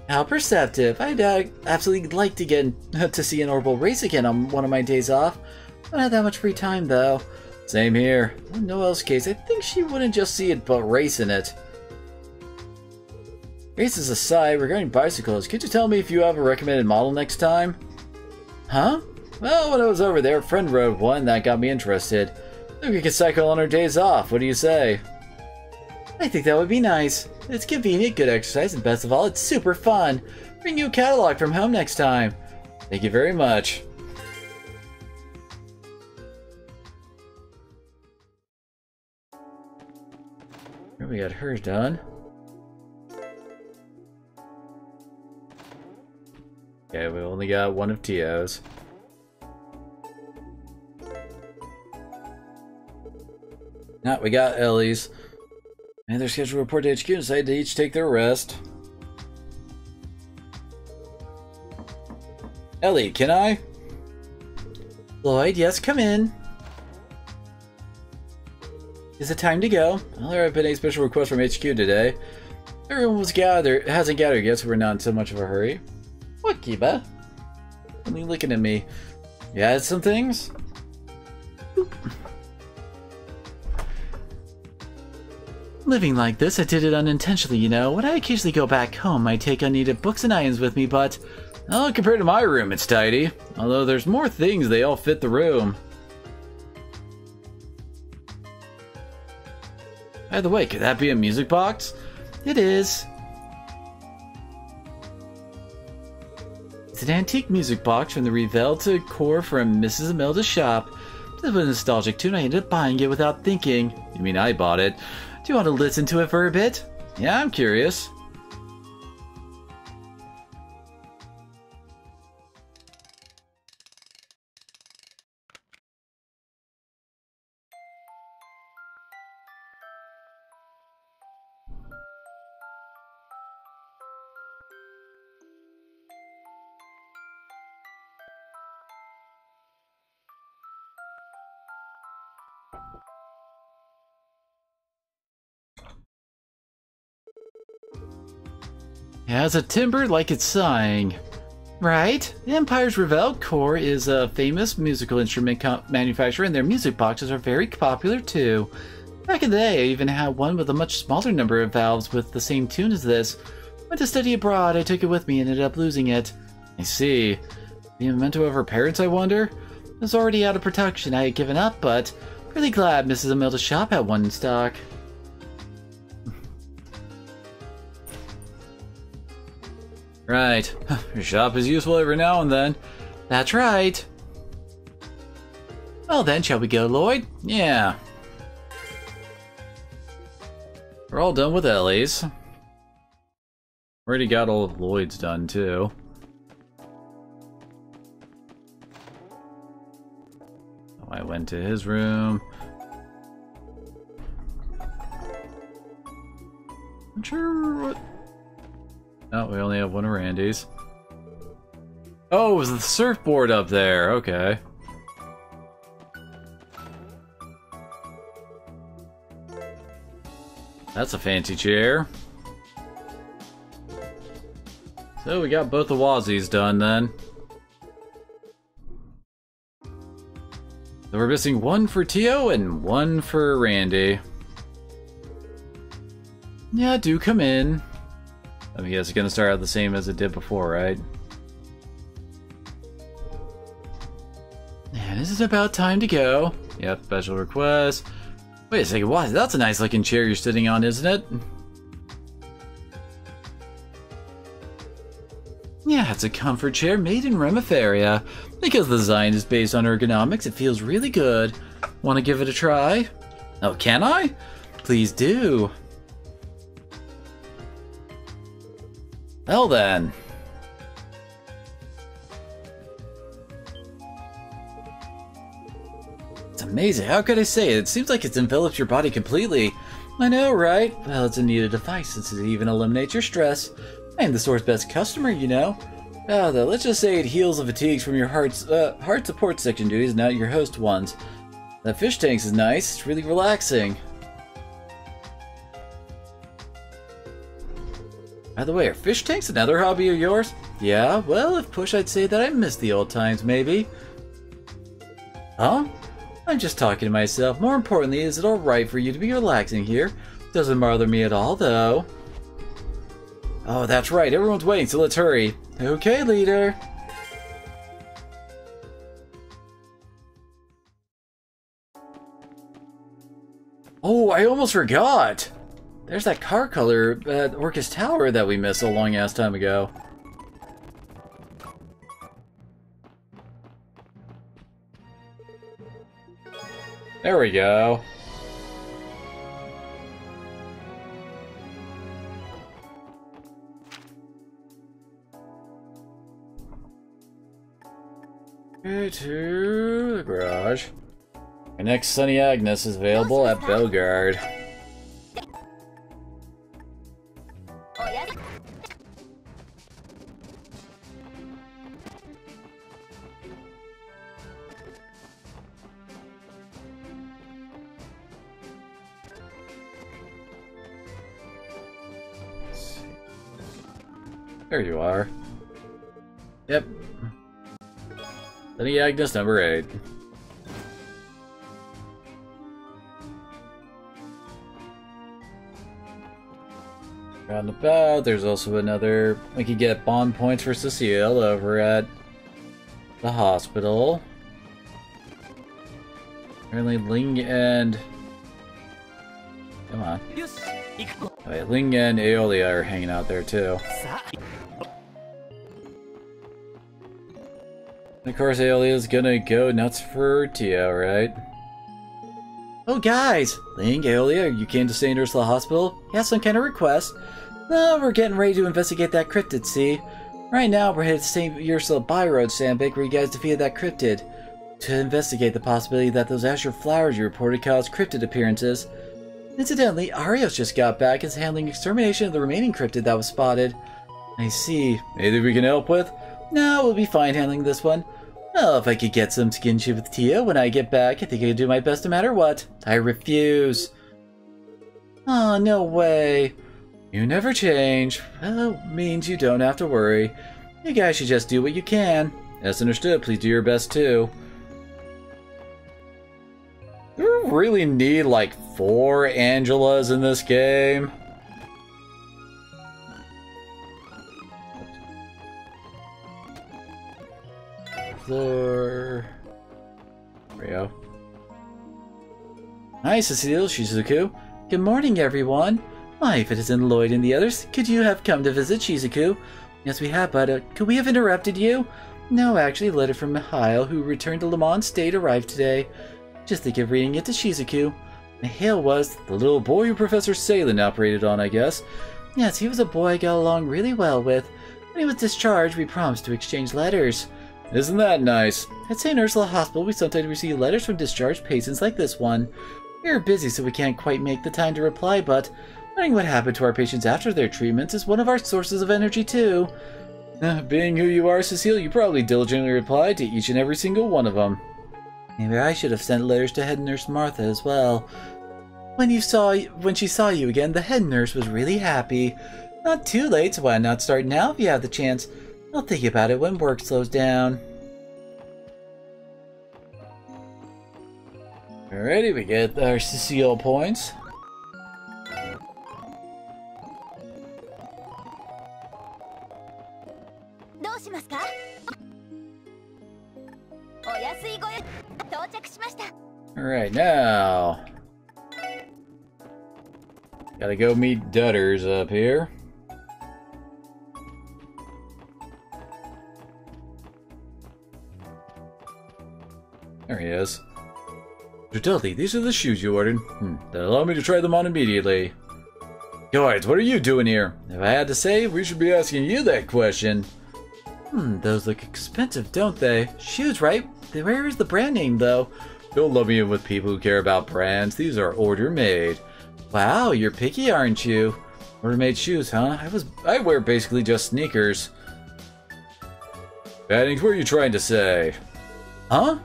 Speaker 2: How perceptive. I'd absolutely like to get to see an orbital race again on one of my days off. I don't have that much free time, though.
Speaker 1: Same here.
Speaker 2: In Noelle's case, I think she wouldn't just see it, but race in it.
Speaker 1: Races aside, regarding bicycles, could you tell me if you have a recommended model next time?
Speaker 2: Huh?
Speaker 1: Well, when I was over there, a friend rode one that got me interested. Maybe we could cycle on our days off. What do you say?
Speaker 2: I think that would be nice. It's convenient, good exercise, and best of all, it's super fun. Bring you a catalog from home next time.
Speaker 1: Thank you very much.
Speaker 2: Here we got hers done.
Speaker 1: Okay, we only got one of Tio's. Now we got Ellie's. And they're scheduled to report to HQ and decided to each take their rest. Ellie, can I?
Speaker 2: Lloyd, yes, come in. Is it time to go?
Speaker 1: Well, there have been a special request from HQ today. Everyone hasn't gathered yet, so we're not in so much of a hurry.
Speaker 2: What, Kiba?
Speaker 1: Only looking at me. You had some things?
Speaker 2: Boop. Living like this, I did it unintentionally, you know. When I occasionally go back home, I take unneeded books and items with me, but...
Speaker 1: well, compared to my room, it's tidy. Although there's more things, they all fit the room. By the way, could that be a music box?
Speaker 2: It is. It's an antique music box from the Revelta core from Mrs. Imelda's shop. This was a nostalgic tune. I ended up buying it without thinking.
Speaker 1: You mean I bought it?
Speaker 2: Do you want to listen to it for a bit?
Speaker 1: Yeah, I'm curious.
Speaker 2: It has a timbre like it's sighing. Right? The Empire's Revel Core is a famous musical instrument manufacturer, and their music boxes are very popular too. Back in the day, I even had one with a much smaller number of valves with the same tune as this. Went to study abroad, I took it with me and ended up losing it.
Speaker 1: I see. The memento of her parents, I wonder?
Speaker 2: It was already out of production, I had given up, but really glad Mrs. Imelda's shop had one in stock.
Speaker 1: Right. Your shop is useful every now and then.
Speaker 2: That's right. Well then, shall we go, Lloyd?
Speaker 1: Yeah. We're all done with Ellie's. Already got all of Lloyd's done, too. Oh, I went to his room. Not sure what... oh, we only have one of Randy's. Oh, it was the surfboard up there. Okay. That's a fancy chair. So we got both the Wazzies done then. So we're missing one for Tio and one for Randy. Yeah, do come in. I mean, it's gonna start out the same as it did before, right?
Speaker 2: And is it about time to go?
Speaker 1: Yep, special request. Wait a second, what? That's a nice looking chair you're sitting on, isn't it?
Speaker 2: Yeah, it's a comfort chair made in Remiferia. Because the design is based on ergonomics, it feels really good. Want to give it a try?
Speaker 1: Oh, can I?
Speaker 2: Please do.
Speaker 1: Well then.
Speaker 2: It's amazing. How could I say it? It seems like it envelops your body completely. I know, right? Well, it's a needed device since it even eliminates your stress. I am the store's best customer, you know. Now though, let's just say it heals the fatigues from your heart support section duties, not your host ones. That fish tanks is nice, it's really relaxing. By the way, are fish tanks another hobby of yours? Yeah, well, if push, I'd say that I miss the old times, maybe. Huh? I'm just talking to myself. More importantly, is it alright for you to be relaxing here? Doesn't bother me at all, though. Oh, that's right, everyone's waiting, so let's hurry. Okay, leader. Oh, I almost forgot! There's that car color at Orcus Tower that we missed a long-ass time ago. There we go. To the garage. Our next Sunny Agnes is available at Belgard. There you are. Yep. Sunny Agnes number 8. Roundabout, there's also another. We could get bond points for Cecile over at the hospital. Apparently Ling and... Come on. Wait, Ling and Aeolia are hanging out there too. And of course Aeolia's gonna go nuts for Tio, right? Oh guys! Ling, Aeolia, you came to stay in Ursula Hospital? You have some kind of request? No, we're getting ready to investigate that cryptid, see? Right now we're headed to St. Ursula Byroad Sandbank where you guys defeated that cryptid. To investigate the possibility that those Azure flowers you reported caused cryptid appearances. Incidentally, Arios just got back and is handling extermination of the remaining cryptid that was spotted. I see. Anything we can help with? No, we'll be fine handling this one. Well, if I could get some skinship with Tia when I get back, I think I could do my best no matter what. I refuse. Oh, no way. You never change. Well, means you don't have to worry. You guys should just do what you can. As understood, please do your best too. Do we really need like 4 Angelas in this game? There we go. Hi, Cecile, Shizuku. Good morning, everyone. My, if it isn't Lloyd and the others, could you have come to visit Shizuku? Yes, we have, but could we have interrupted you? No, actually, a letter from Mihail, who returned to Le Mans State, arrived today. Just think of reading it to Shizuku. Mihail was the little boy who Professor Salen operated on, I guess. Yes, he was a boy I got along really well with. When he was discharged, we promised to exchange letters. Isn't that nice? At St. Ursula Hospital, we sometimes receive letters from discharged patients like this one. We're busy, so we can't quite make the time to reply, but learning what happened to our patients after their treatments is one of our sources of energy, too. Being who you are, Cecile, you probably diligently replied to each and every single one of them. Maybe I should have sent letters to head nurse Martha as well. When she saw you again, the head nurse was really happy. Not too late, so why not start now if you have the chance? I'll think about it when work slows down. Alrighty, we get our Cecile points. Alright, now gotta go meet Dutters up here. There he is. Mr. Dudley, these are the shoes you ordered. Then allow me to try them on immediately. Guards, what are you doing here? If I had to say, we should be asking you that question. Those look expensive, don't they? Shoes, right? Where is the brand name, though? Don't love me with people who care about brands. These are order-made. Wow, you're picky, aren't you? Order-made shoes, huh? I wear basically just sneakers.
Speaker 1: Bannings, what are you trying to say?
Speaker 2: Huh?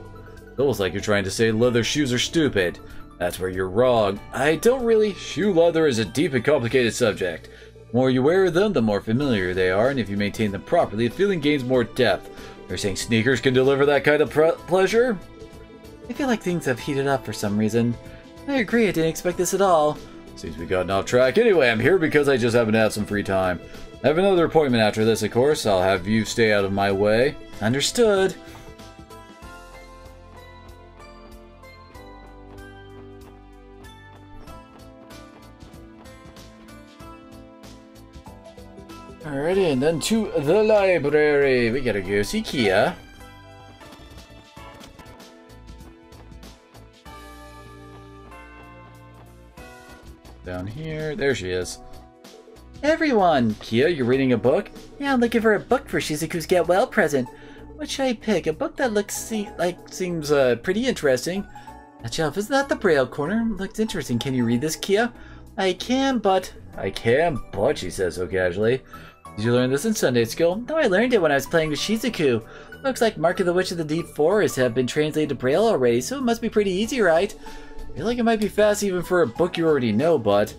Speaker 1: Feels like you're trying to say leather shoes are stupid. That's where you're wrong. I don't really. Shoe leather is a deep and complicated subject. The more you wear them, the more familiar they are, and if you maintain them properly, the feeling gains more depth. You're saying sneakers can deliver that kind of pleasure?
Speaker 2: I feel like things have heated up for some reason. I agree, I didn't expect this at all.
Speaker 1: Seems we gotten off track. Anyway, I'm here because I just happen to have some free time. I have another appointment after this, of course. I'll have you stay out of my way.
Speaker 2: Understood.
Speaker 1: Alrighty, and then to the library. We gotta go see Kia. Down here. There she is.
Speaker 2: Everyone!
Speaker 1: Kia, you're reading a book?
Speaker 2: Yeah, I'm looking for a book for Shizuku's Get Well present. What should I pick? A book that seems pretty interesting. That shelf, isn't that the Braille corner? Looks interesting. Can you read this, Kia? I can, but, she says so casually. Did you learn this in Sunday school? No, I learned it when I was playing with Shizuku. Looks like Mark of the Witch of the Deep Forest have been translated to Braille already, so it must be pretty easy, right? I feel like it might be fast even for a book you already know, but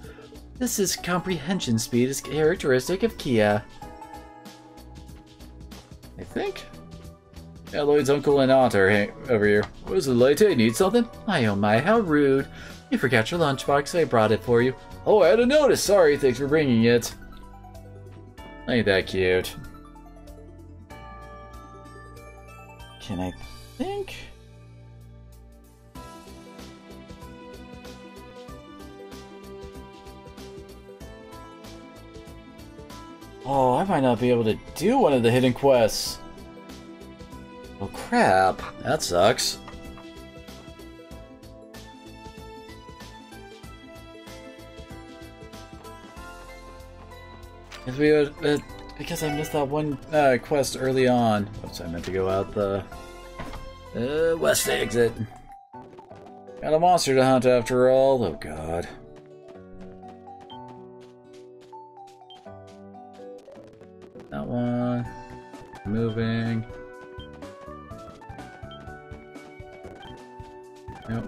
Speaker 2: this is comprehension speed is characteristic of Kia.
Speaker 1: I think. Yeah, Lloyd's uncle and aunt are over here. What is it, Leite? Need something?
Speaker 2: My oh my, how rude. You forgot your lunchbox, I brought it for you.
Speaker 1: Oh, I hadn't noticed. Sorry, thanks for bringing it. Ain't that cute.
Speaker 2: Can I think?
Speaker 1: Oh, I might not be able to do one of the hidden quests.
Speaker 2: Oh crap.
Speaker 1: That sucks. Because I missed that one quest early on. Oops, I meant to go out the west exit. Got a monster to hunt after all. Oh god. That one. Moving. Yep.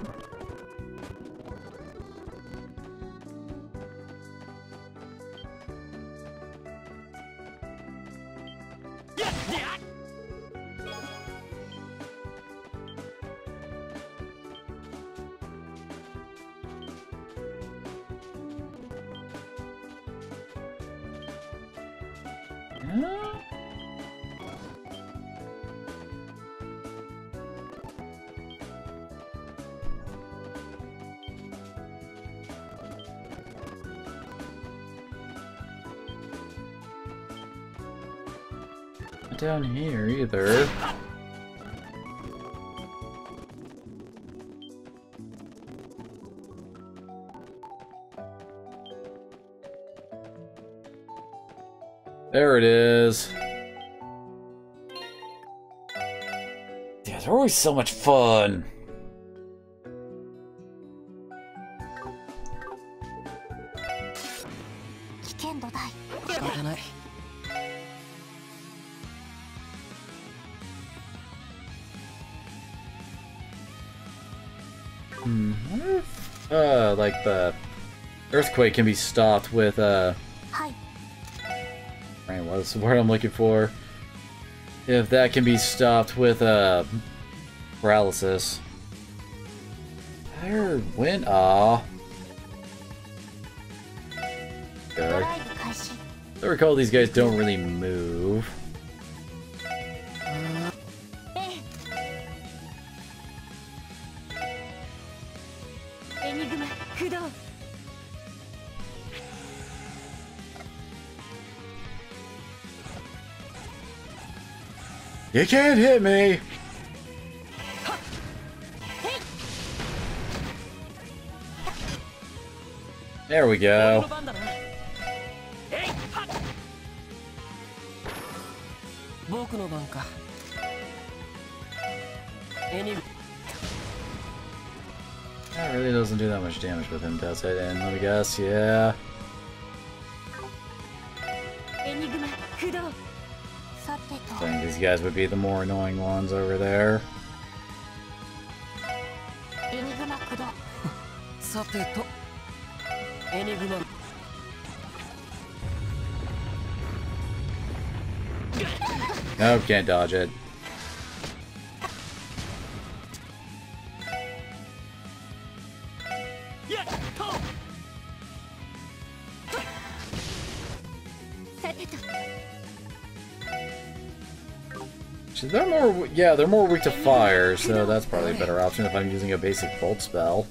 Speaker 1: Not down here either. There it is. Yeah, they're always so much fun. Wonder if, like the earthquake can be stopped with, right, what's the word I'm looking for? If that can be stopped with, paralysis. Fire, wind, aw. Good. I recall these guys don't really move. You can't hit me! There we go. That really doesn't do that much damage with him, does it? And let me guess, yeah. I think these guys would be the more annoying ones over there. Nope, can't dodge it. So they're more, yeah, they're more weak to fire, so that's probably a better option if I'm using a basic bolt spell.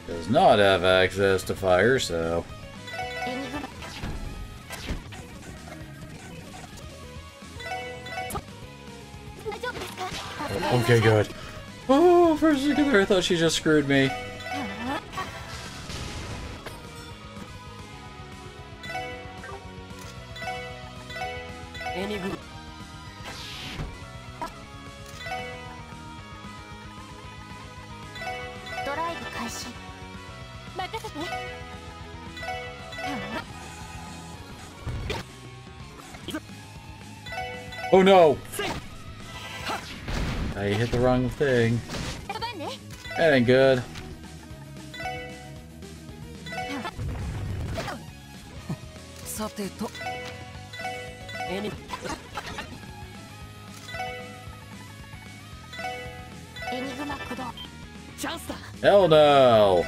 Speaker 1: Does not have access to fire, so... Okay, good. Oh, for a second there I thought she just screwed me. Oh no! I hit the wrong thing. That ain't good. Hell no!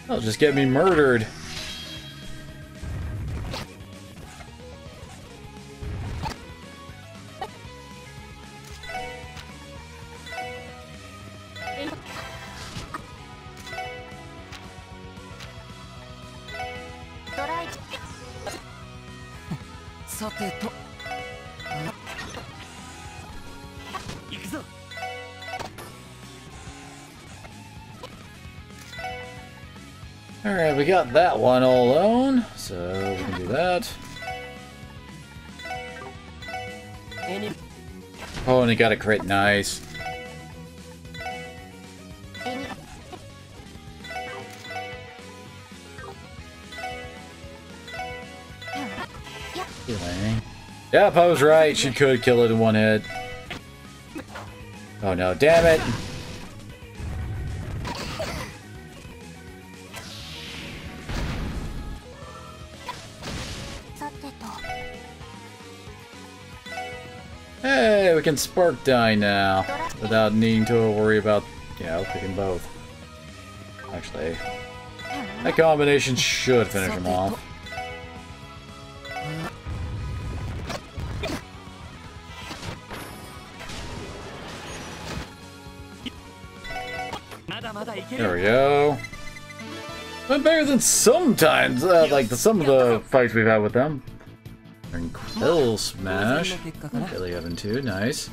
Speaker 1: That'll just get me murdered. Alright, we got that one all alone, so we can do that. Oh, and he got a crit, nice. Yep, I was right, she could kill it in one hit. Oh no, damn it! Hey, we can spark die now, without needing to worry about, you know, picking both. Actually, that combination should finish him off. There we go. But better than sometimes, like some of the fights we've had with them. Quill smash. Really having two, nice.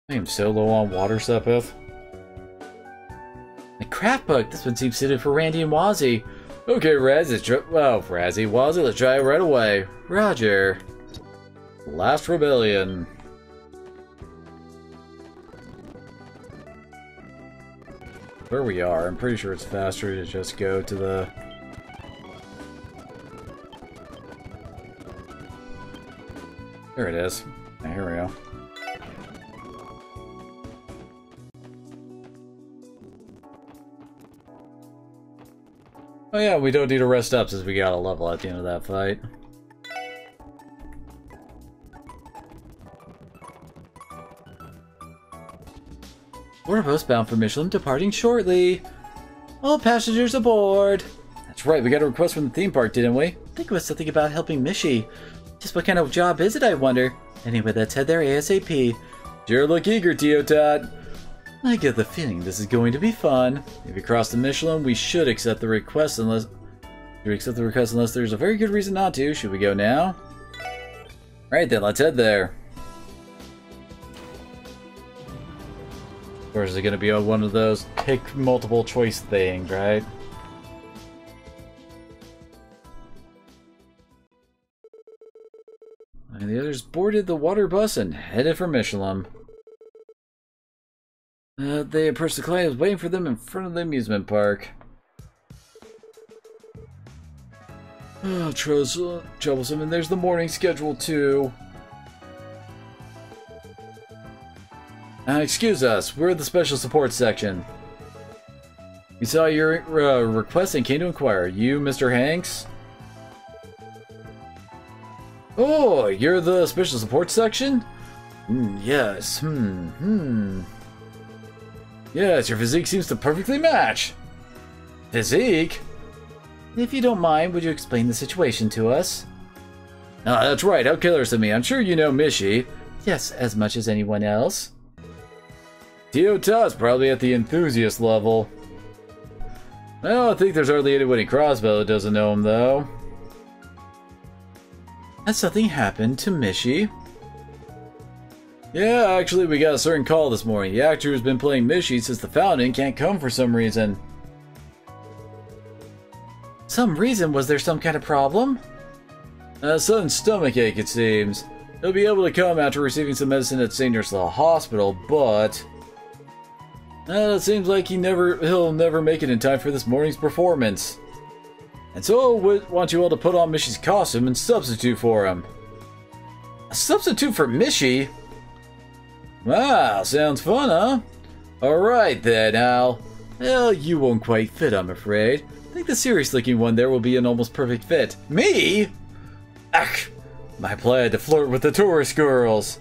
Speaker 1: I am so low on water, Sepith. The craft book. This one seems suited for Randy and Wazzy. Okay, Raz, Razzie, Wazzy, let's try it right away. Roger. Last Rebellion. Where we are, I'm pretty sure it's faster to just go to the... There it is. Yeah, here we go. Oh yeah, we don't need to rest up since we got a level at the end of that fight. We're bound for Michelin, departing shortly. All passengers aboard. That's right, we got a request from the theme park, didn't we? I think it was something about helping Mishi. Just what kind of job is it, I wonder? Anyway, let's head there ASAP. Sure look eager, Teotot. I get the feeling this is going to be fun. If we cross the Michelin, we should accept the request unless there's a very good reason not to. Should we go now? Alright then, let's head there. Or is it going to be one of those pick multiple choice things, right? And the others boarded the water bus and headed for Michelin. They approached the client who was waiting for them in front of the amusement park. Oh, troublesome, and there's the morning schedule too. Excuse us, we're the special support section. We saw your request and came to inquire. You, Mr. Hanks? Oh, you're the special support section? Yes, Yes, your physique seems to perfectly match. Physique?
Speaker 2: If you don't mind, would you explain the situation to us?
Speaker 1: Ah, that's right, how killers of me. I'm sure you know Mishi.
Speaker 2: Yes, as much as anyone else.
Speaker 1: Tiota's probably at the enthusiast level. I don't think there's hardly anyone in Crossbow that doesn't know him, though.
Speaker 2: Has something happened to Mishi?
Speaker 1: Yeah, actually, we got a certain call this morning. The actor who's been playing Mishi since the founding can't come for some reason.
Speaker 2: Some reason? Was there some kind of problem?
Speaker 1: A sudden stomach ache, it seems. He'll be able to come after receiving some medicine at St. Ursula Hospital, but... it seems like he'll never make it in time for this morning's performance. And so I want you all to put on Mishi's costume and substitute for him.
Speaker 2: A substitute for Mishi?
Speaker 1: Wow, sounds fun, huh? Alright then, Al. Well, you won't quite fit, I'm afraid. I think the serious-looking one there will be an almost perfect fit.
Speaker 2: Me?
Speaker 1: Ach! My plan to flirt with the tourist girls.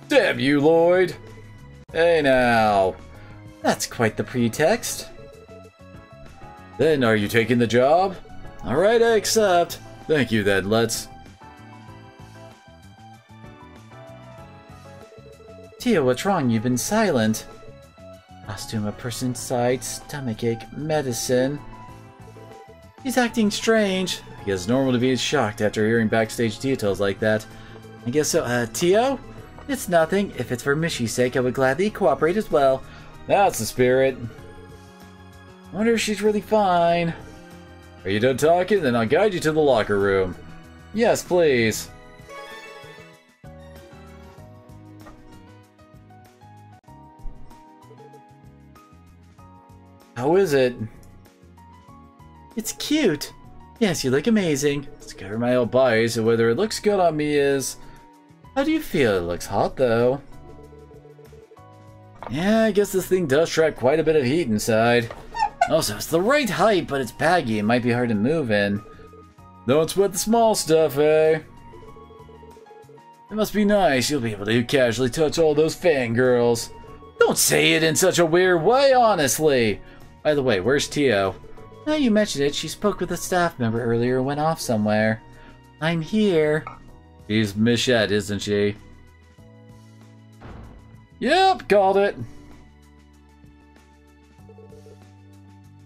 Speaker 1: Damn you, Lloyd. Hey now.
Speaker 2: That's quite the pretext.
Speaker 1: Then, are you taking the job? Alright, I accept. Thank you then, let's...
Speaker 2: Tia, what's wrong? You've been silent. Costume, a person inside, stomachache, medicine. He's acting strange.
Speaker 1: I guess it's normal to be shocked after hearing backstage details like that.
Speaker 2: I guess so. Tio? It's nothing. If it's for Mishi's sake, I would gladly cooperate as well.
Speaker 1: That's the spirit.
Speaker 2: I wonder if she's really fine.
Speaker 1: Are you done talking? Then I'll guide you to the locker room.
Speaker 2: Yes, please.
Speaker 1: How is it?
Speaker 2: It's cute. Yes, you look amazing.
Speaker 1: Let's cover my old body, so whether it looks good on me is...
Speaker 2: How do you feel? It looks hot, though.
Speaker 1: Yeah, I guess this thing does trap quite a bit of heat inside. Also, it's the right height, but it's baggy. It might be hard to move in. Don't sweat the small stuff, eh? It must be nice. You'll be able to casually touch all those fangirls.
Speaker 2: Don't say it in such a weird way, honestly.
Speaker 1: By the way, where's Tio?
Speaker 2: Now you mention it, she spoke with a staff member earlier and went off somewhere. I'm here.
Speaker 1: She's Michette, isn't she? Yep, called it.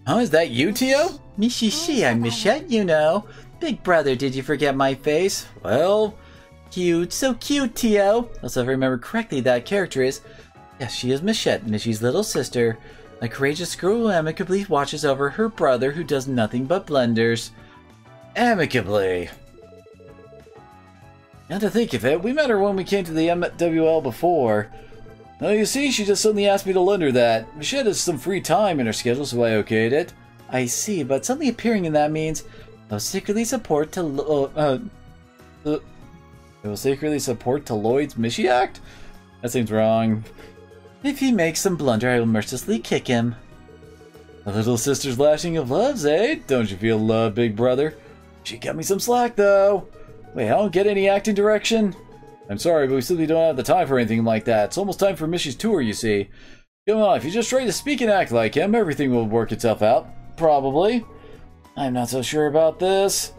Speaker 2: Oh, is that you, Tio? Mishishi, I'm Michette, you know. Big brother, did you forget my face?
Speaker 1: Well...
Speaker 2: Cute, so cute, Tio. Also, if I remember correctly, that character is... Yes, she is Michette, Mishi's little sister. A courageous girl who amicably watches over her brother who does nothing but blunders.
Speaker 1: Amicably. Now to think of it, we met her when we came to the MWL before. Now you see, she just suddenly asked me to lend her that. She had some free time in her schedule, so I okayed it.
Speaker 2: I see, but something appearing in that means they'll secretly support to
Speaker 1: They will secretly support to Lloyd's Mishi act? That seems wrong.
Speaker 2: If he makes some blunder, I will mercilessly kick him.
Speaker 1: A little sister's lashing of loves, eh? Don't you feel love, big brother? She cut me some slack, though. Wait, I don't get any acting direction? I'm sorry, but we simply don't have the time for anything like that. It's almost time for Mishi's tour, you see. Come on, if you just try to speak and act like him, everything will work itself out. Probably. I'm not so sure about this.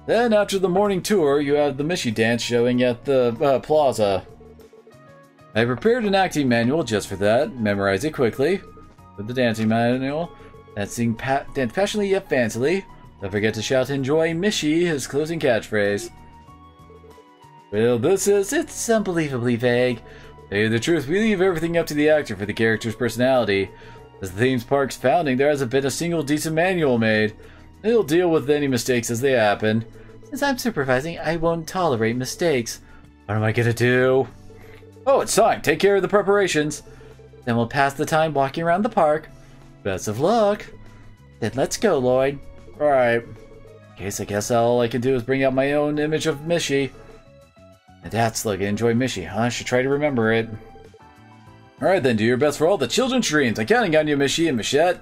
Speaker 1: Then, after the morning tour, you have the Mishi dance showing at the plaza. I prepared an acting manual just for that. Memorize it quickly. With the dancing manual. Dance passionately yet fancily. Don't forget to shout "Enjoy Mishi," his closing catchphrase. Well, it's unbelievably vague. To tell you the truth, we leave everything up to the actor for the character's personality. As the theme park's founding, there hasn't been a single decent manual made. It'll deal with any mistakes as they happen.
Speaker 2: Since I'm supervising, I won't tolerate mistakes.
Speaker 1: What am I gonna do? Oh, it's time. Take care of the preparations.
Speaker 2: Then we'll pass the time walking around the park.
Speaker 1: Best of luck.
Speaker 2: Then let's go, Lloyd.
Speaker 1: Alright.
Speaker 2: case, I guess all I can do is bring out my own image of Mishy. And that's like, enjoy Mishy, huh? I should try to remember it. Alright then, do your best for all the children's dreams. I'm counting on you, Mishy and Michette.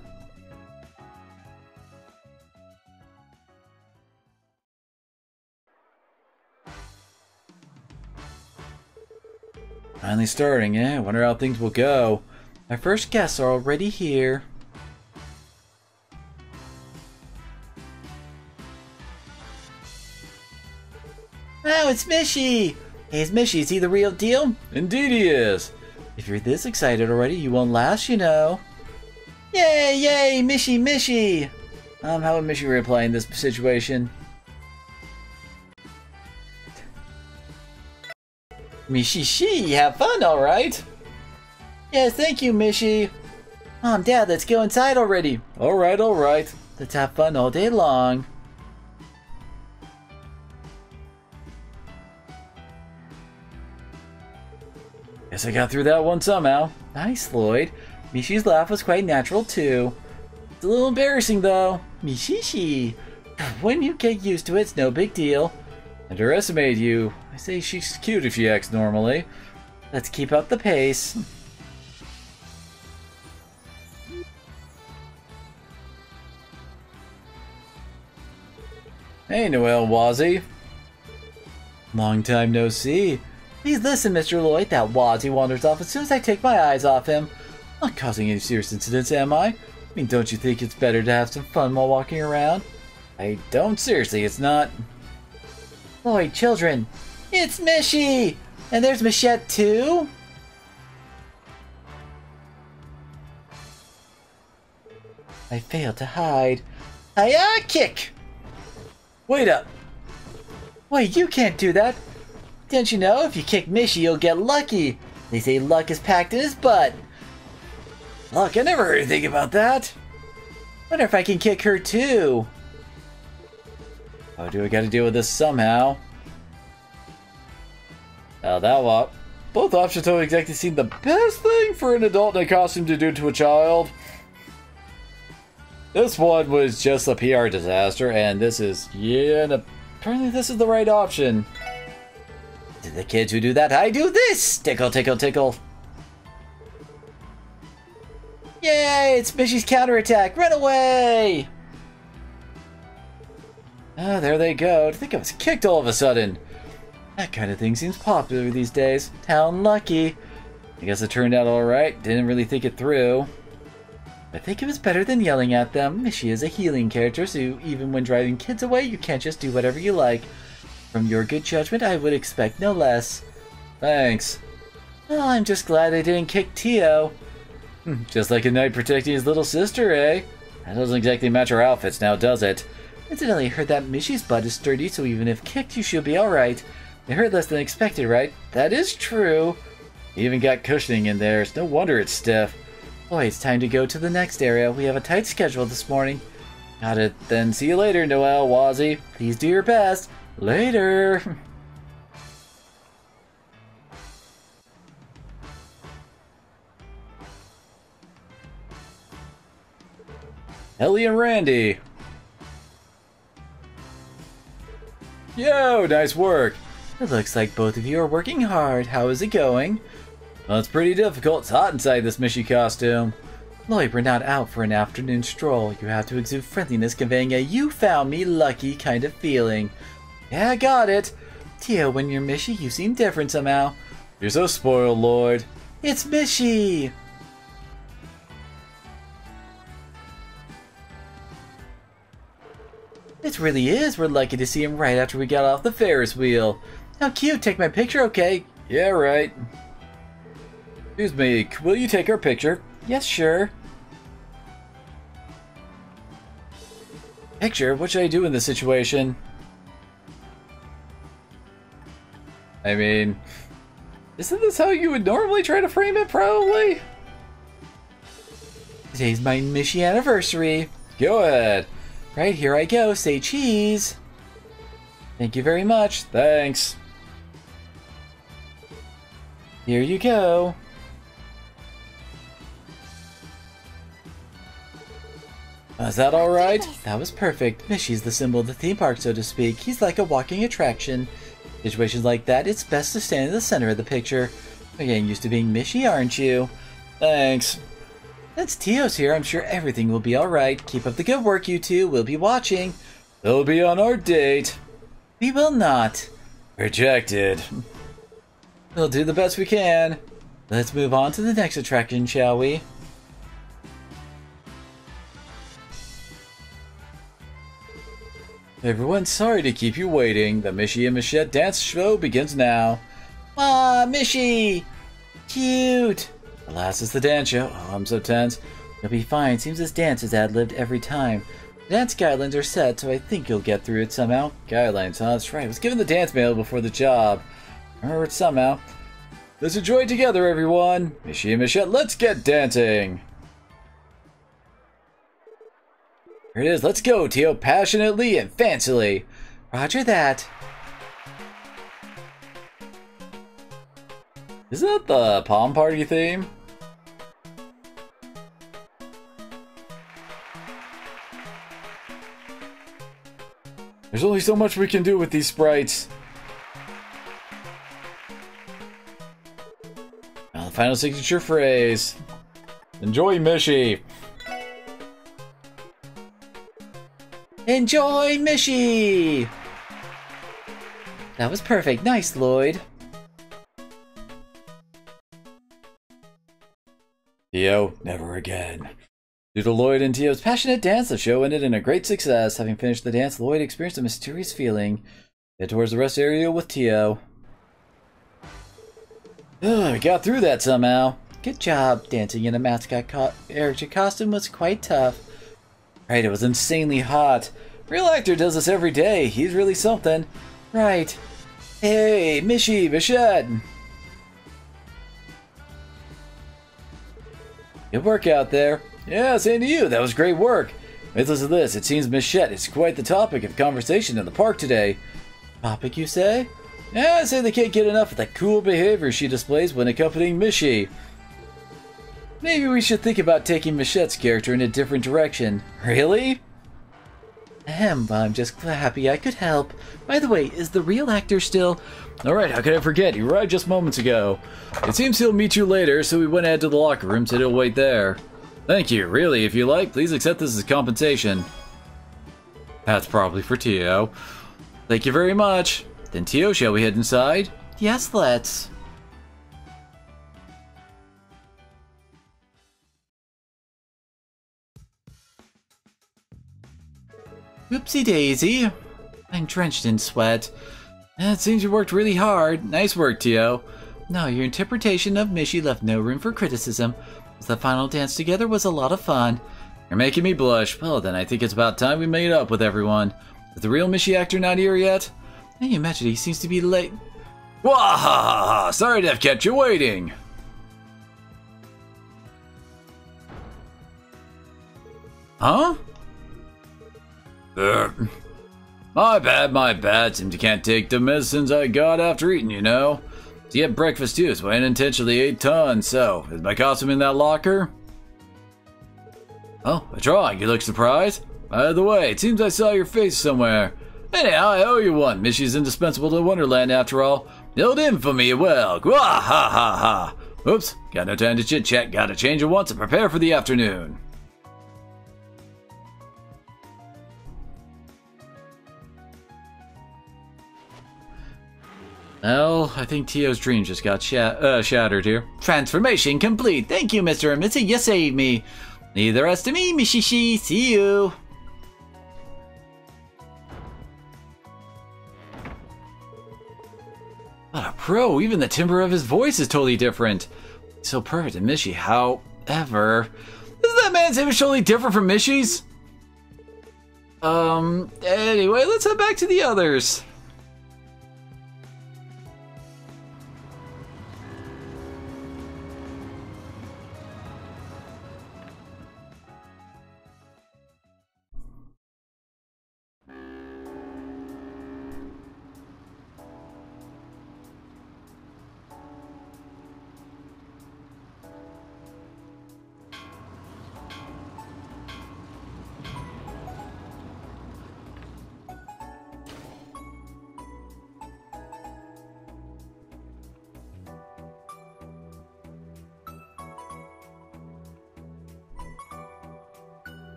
Speaker 2: Finally starting, eh? I wonder how things will go. My first guests are already here. Oh, it's Mishy! Hey, it's Mishy. Is he the real deal?
Speaker 1: Indeed he is.
Speaker 2: If you're this excited already, you won't last, you know. Yay, yay, Mishy, Mishy! How would Mishy reply in this situation? Mishy, have fun, alright? Yes, thank you, Mishy. Mom, Dad, let's go inside already.
Speaker 1: Alright, alright.
Speaker 2: Let's have fun all day long.
Speaker 1: Guess I got through that one somehow.
Speaker 2: Nice, Lloyd. Mishy's laugh was quite natural, too. It's a little embarrassing, though. Mishishi. When you get used to it, it's no big deal.
Speaker 1: Underestimate you. I say she's cute if she acts normally.
Speaker 2: Let's keep up the pace.
Speaker 1: Hey, Noelle Wazzy.
Speaker 2: Long time no see. Please listen, Mr. Lloyd. That Wazzy wanders off as soon as I take my eyes off him. Not causing any serious incidents, am I? I mean, don't you think it's better to have some fun while walking around?
Speaker 1: I don't. Seriously, it's not.
Speaker 2: Lloyd, children. It's Mishy! And there's Michette, too? I failed to hide. Hiya! Kick!
Speaker 1: Wait up!
Speaker 2: Wait, you can't do that! Didn't you know if you kick Mishy, you'll get lucky? They say luck is packed in his butt.
Speaker 1: Luck? I never heard anything about that.
Speaker 2: Wonder if I can kick her too.
Speaker 1: Oh, do I gotta deal with this somehow? Now that one. Both options don't exactly seem the best thing for an adult in a costume to do to a child. This one was just a PR disaster, and this is, yeah, and apparently this is the right option.
Speaker 2: To the kids who do that, I do this! Tickle, tickle, tickle. Yay! It's Mishy's counterattack! Run away!
Speaker 1: Ah, there they go. I think I was kicked all of a sudden.
Speaker 2: That kind of thing seems popular these days. How lucky.
Speaker 1: I guess it turned out alright. Didn't really think it through.
Speaker 2: I think it was better than yelling at them. Mishy is a healing character, so even when driving kids away, you can't just do whatever you like. From your good judgment, I would expect no less.
Speaker 1: Thanks.
Speaker 2: Well, I'm just glad I didn't kick Tio.
Speaker 1: Just like a knight protecting his little sister, eh? That doesn't exactly match our outfits now, does it?
Speaker 2: Incidentally, I heard that Mishy's butt is sturdy, so even if kicked, you should be alright. It hurt less than expected, right?
Speaker 1: That is true. You even got cushioning in there. It's no wonder it's stiff.
Speaker 2: Boy, it's time to go to the next area. We have a tight schedule this morning.
Speaker 1: Got it. Then see you later, Noelle Wazzy.
Speaker 2: Please do your best.
Speaker 1: Later. Ellie and Randy. Yo, nice work.
Speaker 2: It looks like both of you are working hard. How is it going?
Speaker 1: Well, it's pretty difficult. It's hot inside this Mishy costume.
Speaker 2: Lloyd, we're not out for an afternoon stroll. You have to exude friendliness, conveying a "you found me lucky" kind of feeling.
Speaker 1: Yeah, I got it.
Speaker 2: Tio, when you're Mishy, you seem different somehow.
Speaker 1: You're so spoiled, Lloyd.
Speaker 2: It's Mishy! It really is. We're lucky to see him right after we got off the Ferris wheel. How cute. Take my picture, okay?
Speaker 1: Yeah, right. Excuse me, will you take our picture?
Speaker 2: Yes, sure.
Speaker 1: Picture? What should I do in this situation? I mean, isn't this how you would normally try to frame it, probably?
Speaker 2: Today's my Mishy anniversary.
Speaker 1: Go ahead.
Speaker 2: Right, here I go. Say cheese.
Speaker 1: Thank you very much. Thanks.
Speaker 2: Here you go. Was that alright? That was perfect. Mishy's the symbol of the theme park, so to speak. He's like a walking attraction. Situations like that, it's best to stand in the center of the picture. You're getting used to being Mishy, aren't you?
Speaker 1: Thanks.
Speaker 2: Since Tio's here, I'm sure everything will be alright. Keep up the good work, you two. We'll be watching.
Speaker 1: They'll be on our date.
Speaker 2: We will not.
Speaker 1: Rejected.
Speaker 2: We'll do the best we can. Let's move on to the next attraction, shall we?
Speaker 1: Everyone, sorry to keep you waiting. The Mishy and Michette dance show begins now.
Speaker 2: Ah, Mishy! Cute!
Speaker 1: Alas, it's the dance show. Oh, I'm so tense.
Speaker 2: You'll be fine. Seems this dance is ad-libbed every time. The dance guidelines are set, so I think you'll get through it somehow.
Speaker 1: Guidelines, huh? That's right. I was given the dance manual before the job. I remember it somehow. Let's enjoy it together, everyone. Mishy and Michette, let's get dancing. Here it is. Let's go, Tio. Passionately and fancily.
Speaker 2: Roger that.
Speaker 1: Is that the Palm Party theme? There's only so much we can do with these sprites. Now the final signature phrase. Enjoy, Mishy.
Speaker 2: Enjoy, Mishy! That was perfect. Nice, Lloyd.
Speaker 1: Tio, never again. Due to Lloyd and Tio's passionate dance, the show ended in a great success. Having finished the dance, Lloyd experienced a mysterious feeling. Head towards the rest area with Tio. We got through that somehow.
Speaker 2: Good job. Dancing in a mascot character costume was quite tough.
Speaker 1: Right, it was insanely hot. Real actor does this every day. He's really something.
Speaker 2: Right.
Speaker 1: Hey, Mishy, Michette. Good work out there. Yeah, same to you. That was great work. Wait, listen to this. It seems Michette is quite the topic of conversation in the park today.
Speaker 2: Topic, you say?
Speaker 1: Yeah, I say they can't get enough of that cool behavior she displays when accompanying Mishy. Maybe we should think about taking Michette's character in a different direction. Really?
Speaker 2: Well, I'm just happy I could help. By the way, is the real actor still...
Speaker 1: Alright, how could I forget? He arrived just moments ago. It seems he'll meet you later, so we went ahead to the locker room, so he'll wait there. Thank you. Really, if you like, please accept this as compensation. That's probably for Tio. Thank you very much. Then Tio, shall we head inside?
Speaker 2: Yes, let's. Whoopsie daisy. I'm drenched in sweat.
Speaker 1: It seems you worked really hard. Nice work, Tio.
Speaker 2: No, your interpretation of Mishy left no room for criticism. The final dance together was a lot of fun.
Speaker 1: You're making me blush. Well, then I think it's about time we made up with everyone. Is the real Mishy actor not here yet?
Speaker 2: Hey, you mentioned he seems to be late.
Speaker 1: Wahahaha! Sorry to have kept you waiting. Huh? My bad. Seems you can't take the medicines I got after eating, you know. So you had breakfast too, so I unintentionally ate tons. So, is my costume in that locker? Oh, a drawing. You look surprised? By the way, it seems I saw your face somewhere. Anyhow, I owe you one. Mishy's indispensable to Wonderland after all. Filled in for me well. Gwa ha ha ha. Oops, got no time to chit chat. Gotta change at once and prepare for the afternoon. Well, I think Tio's dream just got shattered here.
Speaker 2: Transformation complete. Thank you, Mr. and Missy. You saved me. Leave the rest to me, Mishishi. See you.
Speaker 1: What a pro. Even the timbre of his voice is totally different. He's so perfect in Mishy. However, isn't that man's image totally different from Mishy's? Anyway, let's head back to the others.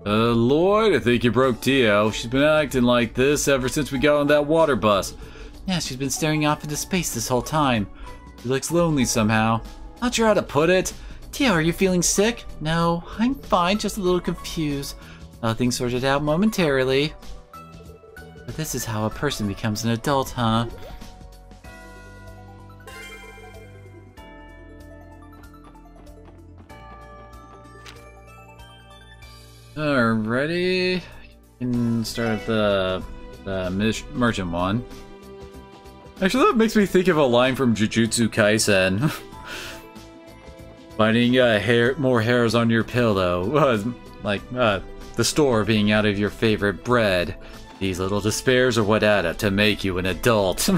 Speaker 1: Lloyd, I think you broke Dio. She's been acting like this ever since we got on that water bus.
Speaker 2: Yeah, she's been staring off into space this whole time. She looks lonely somehow. Not sure how to put it. Tia, are you feeling sick? No, I'm fine, just a little confused. Nothing sorted out momentarily. But this is how a person becomes an adult, huh?
Speaker 1: Alrighty. You can start with the merchant one. Actually, that makes me think of a line from Jujutsu Kaisen. Finding more hairs on your pillow. The store being out of your favorite bread. These little despairs are what add up to make you an adult.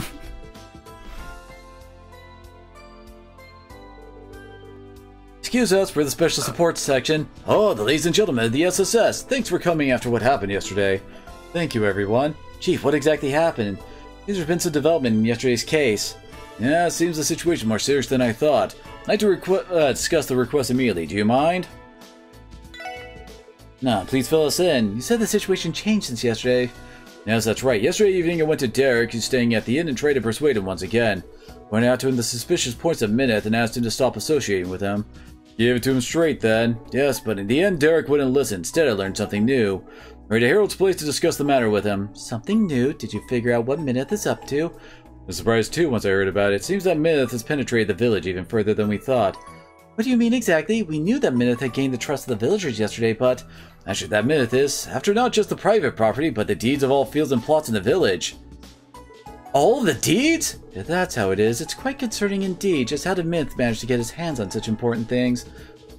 Speaker 2: Excuse us for the special support section. Oh, the ladies and gentlemen of the SSS, thanks for coming after what happened yesterday. Thank you, everyone. Chief, what exactly happened? There's been some development in yesterday's case. Yeah, it seems the situation more serious than I thought. I'd like to discuss the request immediately. Do you mind? No, please fill us in. You said the situation changed since yesterday. Yes, that's right. Yesterday evening I went to Derek, who's staying at the inn, and tried to persuade him once again. Pointed out to him the suspicious points of Mineth and asked him to stop associating with him. Gave it to him straight then. Yes, but in the end Derek wouldn't listen. Instead I learned something new. Hurried to Harold's place to discuss the matter with him. Something new? Did you figure out what Mineth is up to? I was surprised too once I heard about it. Seems that Mineth has penetrated the village even further than we thought. What do you mean exactly? We knew that Mineth had gained the trust of the villagers yesterday, but... Actually, that Mineth is, after not just the private property, but the deeds of all fields and plots in the village. All the deeds? If that's how it is, it's quite concerning indeed. Just how did Mineth manage to get his hands on such important things?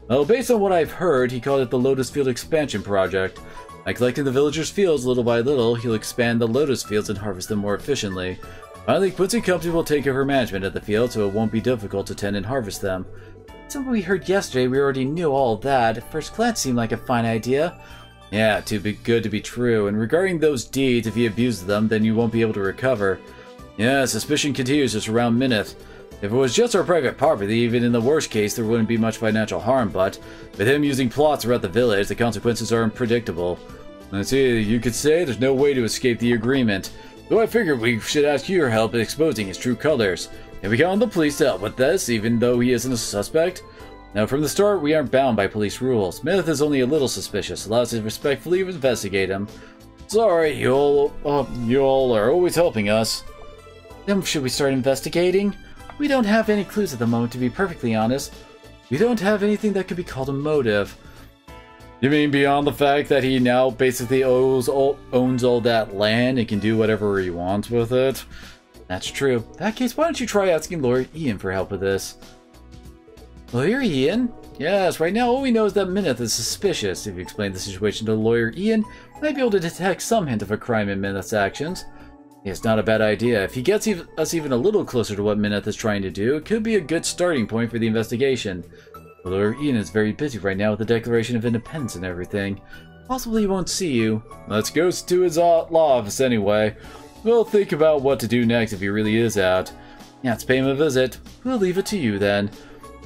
Speaker 2: Well, based on what I've heard, he called it the Lotus Field Expansion Project. By collecting the villagers' fields little by little, he'll expand the Lotus Fields and harvest them more efficiently. Finally, Quincy Company will take over management of the field, so it won't be difficult to tend and harvest them. Something we heard yesterday, we already knew all of that. At first glance seemed like a fine idea. Yeah, too good to be true. And regarding those deeds, if he abuses them, then you won't be able to recover. Yeah, suspicion continues to surround Mineth. If it was just our private property, even in the worst case, there wouldn't be much financial harm, but with him using plots throughout the village, the consequences are unpredictable. Let's see, you could say there's no way to escape the agreement. Though I figured we should ask your help in exposing his true colors. Have we count on the police to help with this, even though he isn't a suspect? Now, from the start, we aren't bound by police rules. Mineth is only a little suspicious. Allow us to respectfully investigate him. Sorry, you all are always helping us. Then should we start investigating? We don't have any clues at the moment, to be perfectly honest. We don't have anything that could be called a motive. You mean beyond the fact that he now basically owns all that land and can do whatever he wants with it? That's true. In that case, why don't you try asking Lawyer Ian for help with this? Lawyer Ian? Yes, right now all we know is that Mineth is suspicious. If you explain the situation to Lawyer Ian, he might be able to detect some hint of a crime in Mineth's actions. It's not a bad idea. If he gets us even a little closer to what Mineth is trying to do, it could be a good starting point for the investigation. Lawyer Ian is very busy right now with the Declaration of Independence and everything. Possibly he won't see you. Let's go to his law office anyway. We'll think about what to do next if he really is out. Yeah, let's pay him a visit. We'll leave it to you then.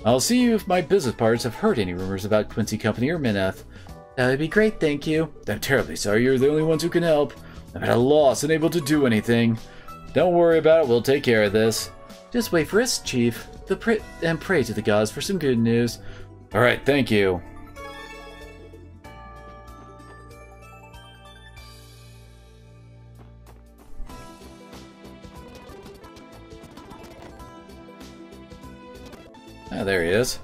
Speaker 2: I'll see you if my business partners have heard any rumors about Quincy Company or Mineth. That would be great, thank you. I'm terribly sorry you're the only ones who can help. I'm at a loss, unable to do anything. Don't worry about it, we'll take care of this. Just wait for us, Chief, and pray to the gods for some good news. Alright, thank you. Ah, there he is.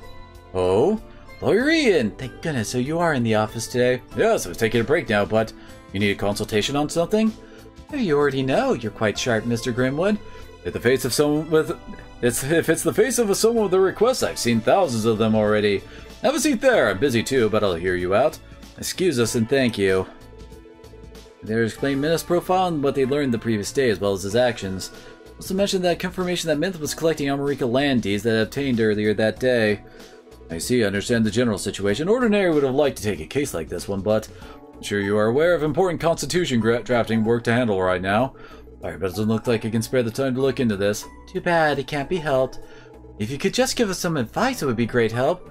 Speaker 2: Oh? Lawyer Ian! Thank goodness, so you are in the office today. Yes, I was taking a break now, but you need a consultation on something? Oh, you already know. You're quite sharp, Mr. Grimwood. If it's the face of someone with a request, I've seen thousands of them already. Have a seat there. I'm busy too, but I'll hear you out. Excuse us and thank you. They explained Mineth's profile and what they learned the previous day, as well as his actions. Also mentioned that confirmation that Mineth was collecting Amarika land deeds that obtained earlier that day. I see, I understand the general situation. Ordinary would have liked to take a case like this one, but I'm sure you are aware of important constitution drafting work to handle right now. Alright, but it doesn't look like I can spare the time to look into this. Too bad, it can't be helped. If you could just give us some advice, it would be great help.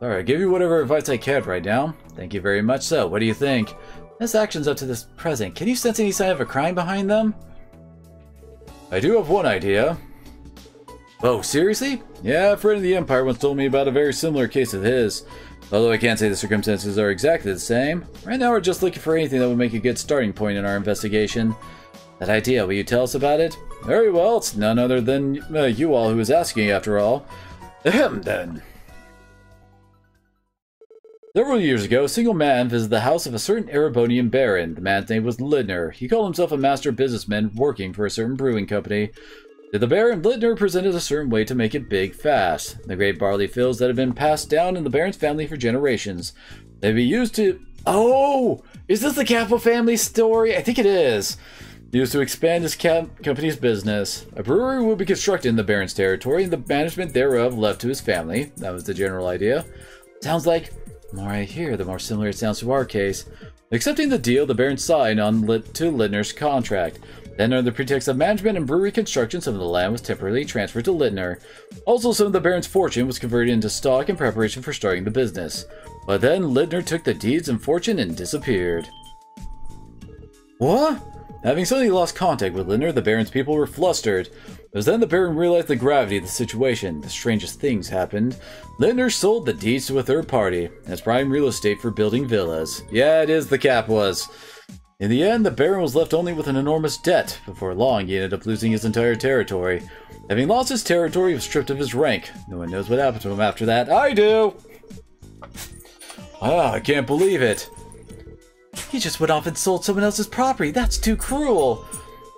Speaker 2: Alright, give you whatever advice I can right now. Thank you very much so. What do you think? This action's up to this present. Can you sense any sign of a crime behind them? I do have one idea. Oh, seriously? Yeah, a friend of the Empire once told me about a very similar case of his. Although I can't say the circumstances are exactly the same. Right now we're just looking for anything that would make a good starting point in our investigation. That idea, will you tell us about it? Very well, it's none other than you all who is asking after all. Ahem, then. Several years ago, a single man visited the house of a certain Erebonian baron. The man's name was Lindner. He called himself a master businessman working for a certain brewing company. To the baron, Lindner presented a certain way to make it big fast. The great barley fields that had been passed down in the baron's family for generations. They'd be used to... Oh! Is this the Capo family story? I think it is. Used to expand his company's business. A brewery would be constructed in the baron's territory, and the management thereof left to his family. That was the general idea. Sounds like... The more I hear, the more similar it sounds to our case. Accepting the deal, the baron signed on to Lindner's contract. Then, under the pretext of management and brewery construction, some of the land was temporarily transferred to Lindner. Also, some of the baron's fortune was converted into stock in preparation for starting the business. But then, Lindner took the deeds and fortune and disappeared. What? Having suddenly lost contact with Lindner, the baron's people were flustered. It was then the baron realized the gravity of the situation. The strangest things happened. Lindner sold the deeds to a third party as prime real estate for building villas. Yeah, it is the Capuas. In the end, the baron was left only with an enormous debt. Before long, he ended up losing his entire territory. Having lost his territory, he was stripped of his rank. No one knows what happened to him after that. I do! Ah, I can't believe it. He just went off and sold someone else's property. That's too cruel.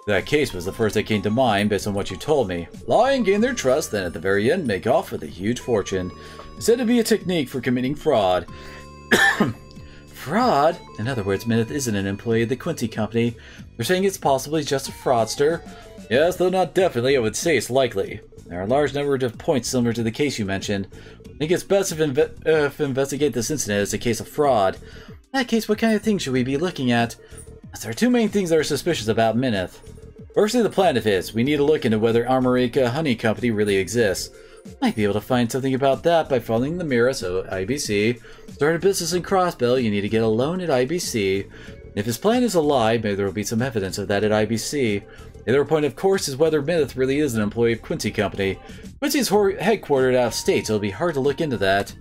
Speaker 2: That case was the first that came to mind based on what you told me. Lie and gain their trust, then at the very end make off with a huge fortune. It's said to be a technique for committing fraud. Fraud? In other words, Mineth isn't an employee of the Quincy Company. They're saying it's possible he's just a fraudster. Yes, though not definitely, I would say it's likely. There are a large number of points similar to the case you mentioned. I think it's best if investigate this incident as a case of fraud. In that case, what kind of things should we be looking at? There are two main things that are suspicious about Mineth. Firstly, the plan of his. We need to look into whether Armorica Honey Company really exists. Might be able to find something about that by following the mirror, so IBC. Start a business in Crossbell, you need to get a loan at IBC. If his plan is a lie, maybe there will be some evidence of that at IBC. The other point, of course, is whether Mineth really is an employee of Quincy Company. Quincy is headquartered out of state, so it'll be hard to look into that.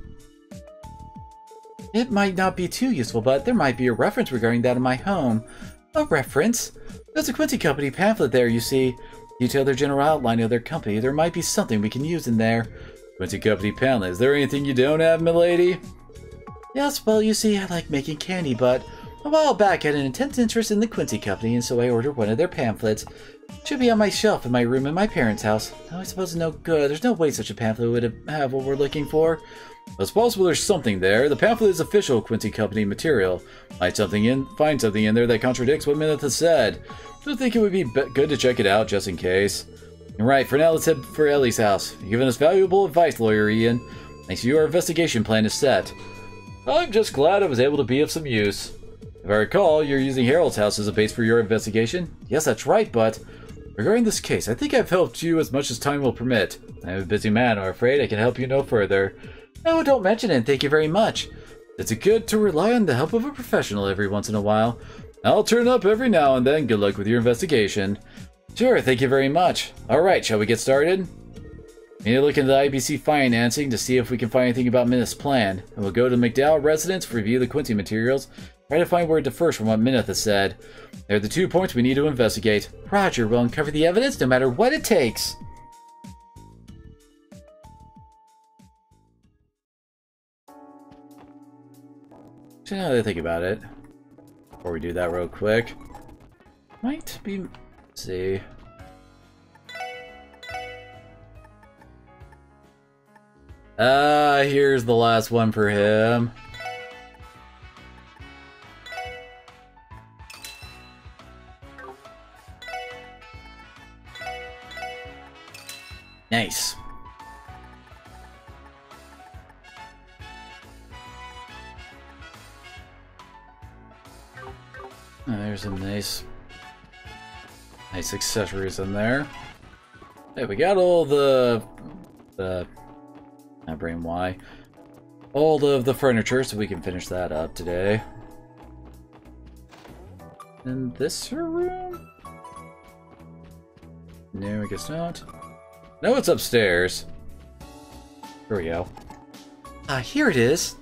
Speaker 2: It might not be too useful, but there might be a reference regarding that in my home. A reference? There's a Quincy Company pamphlet there, you see. Detail their general outline of their company. There might be something we can use in there. Quincy Company pamphlet. Is there anything you don't have, milady? Yes, well, you see, I like making candy, but a while back I had an intense interest in the Quincy Company, and so I ordered one of their pamphlets. It should be on my shelf in my room in my parents' house. No, I suppose it's no good. There's no way such a pamphlet would have what we're looking for. Well, it's possible there's something there. The pamphlet is official Quincy Company material. Find something in there that contradicts what Mineth has said. So I think it would be good to check it out just in case. Alright, for now let's head for Ellie's house. You've given us valuable advice, Lawyer Ian. Thanks to you, our investigation plan is set. I'm just glad I was able to be of some use. If I recall, you're using Harold's house as a base for your investigation? Yes, that's right, but regarding this case, I think I've helped you as much as time will permit. I'm a busy man, I'm afraid I can help you no further. No, don't mention it, thank you very much. It's good to rely on the help of a professional every once in a while. I'll turn up every now and then. Good luck with your investigation. Sure, thank you very much. Alright, shall we get started? We need to look into the IBC financing to see if we can find anything about Mineth's plan. And we'll go to the McDowell residence, review the Quincy materials, try to find where it differs from what Mineth has said. They're the 2 points we need to investigate. Roger, we'll uncover the evidence no matter what it takes. So now that I think about it, before we do that real quick, might be, let's see. Here's the last one for him. Nice. There's some nice accessories in there. Hey, we got all the not brain Y.
Speaker 1: all of the furniture so we can finish that up today. And this her room? No, I guess not. No, it's upstairs. Here we go.
Speaker 2: Here it is.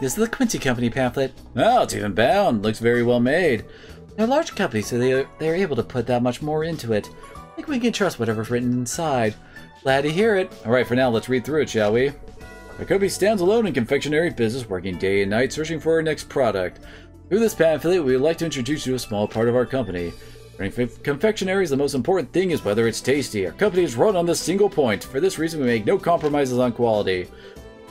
Speaker 2: This is the Quincy Company pamphlet.
Speaker 1: Oh, it's even bound. Looks very well made.
Speaker 2: They're a large company, so they're able to put that much more into it. I think we can trust whatever's written inside. Glad to hear it.
Speaker 1: Alright, for now, let's read through it, shall we? Our company stands alone in confectionery business, working day and night, searching for our next product. Through this pamphlet, we would like to introduce you to a small part of our company. Confectionery is the most important thing is whether it's tasty. Our company is run on this single point. For this reason, we make no compromises on quality.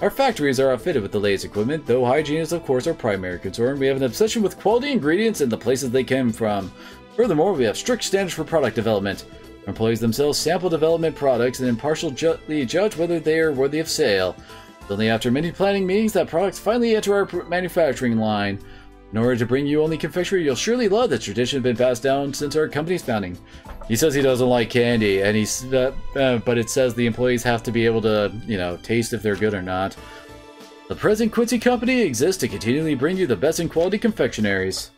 Speaker 1: Our factories are outfitted with the latest equipment, though hygiene is of course our primary concern. We have an obsession with quality ingredients and the places they came from. Furthermore, we have strict standards for product development. Our employees themselves sample development products and impartially judge whether they are worthy of sale. It's only after many planning meetings that products finally enter our manufacturing line. In order to bring you only confectionery you'll surely love, the tradition has been passed down since our company's founding. He says he doesn't like candy, and but it says the employees have to be able to, taste if they're good or not. The present Quincy Company exists to continually bring you the best in quality confectionaries.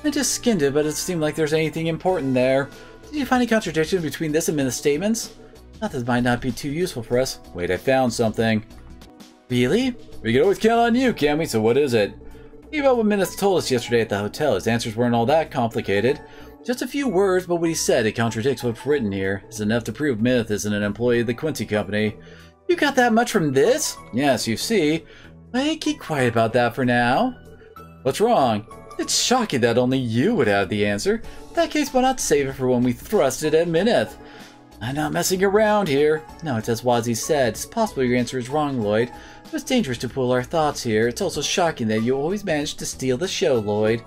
Speaker 2: I just skimmed it, but it doesn't seem like there's anything important there. Did you find a contradiction between this and Mineth's statements? Thought this might not be too useful for us.
Speaker 1: Wait, I found something.
Speaker 2: Really?
Speaker 1: We can always count on you, can we? So what is it? Think about what Mineth told us yesterday at the hotel. His answers weren't all that complicated. Just a few words, but what he said, it contradicts what's written here. It's enough to prove Mineth isn't an employee of the Quincy Company.
Speaker 2: You got that much from this?
Speaker 1: Yes, you see.
Speaker 2: Hey, keep quiet about that for now.
Speaker 1: What's wrong?
Speaker 2: It's shocking that only you would have the answer. In that case, why not save it for when we thrust it at Mineth?
Speaker 1: I'm not messing around here.
Speaker 2: No, it's as Wazzy said. It's possible your answer is wrong, Lloyd. It was dangerous to pool our thoughts here. It's also shocking that you always manage to steal the show, Lloyd.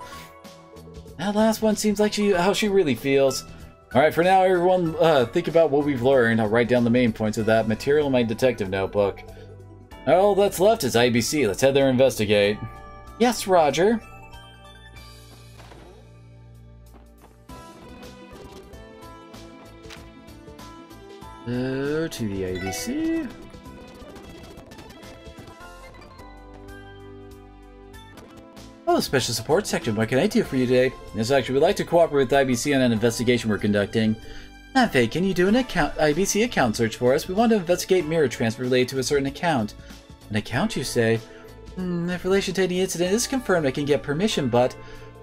Speaker 1: That last one seems like how she really feels. Alright, for now, everyone, think about what we've learned. I'll write down the main points of that material in my detective notebook. All that's left is IBC. Let's head there and investigate.
Speaker 2: Yes, Roger.
Speaker 1: To the IBC.
Speaker 2: Oh, Special Support Section, what can I do for you today?
Speaker 1: Yes, actually, we'd like to cooperate with IBC on an investigation we're conducting.
Speaker 2: Nanfei, can you do an IBC account search for us? We want to investigate mirror transfer related to a certain account. An account, you say? If relation to any incident is confirmed, I can get permission, but...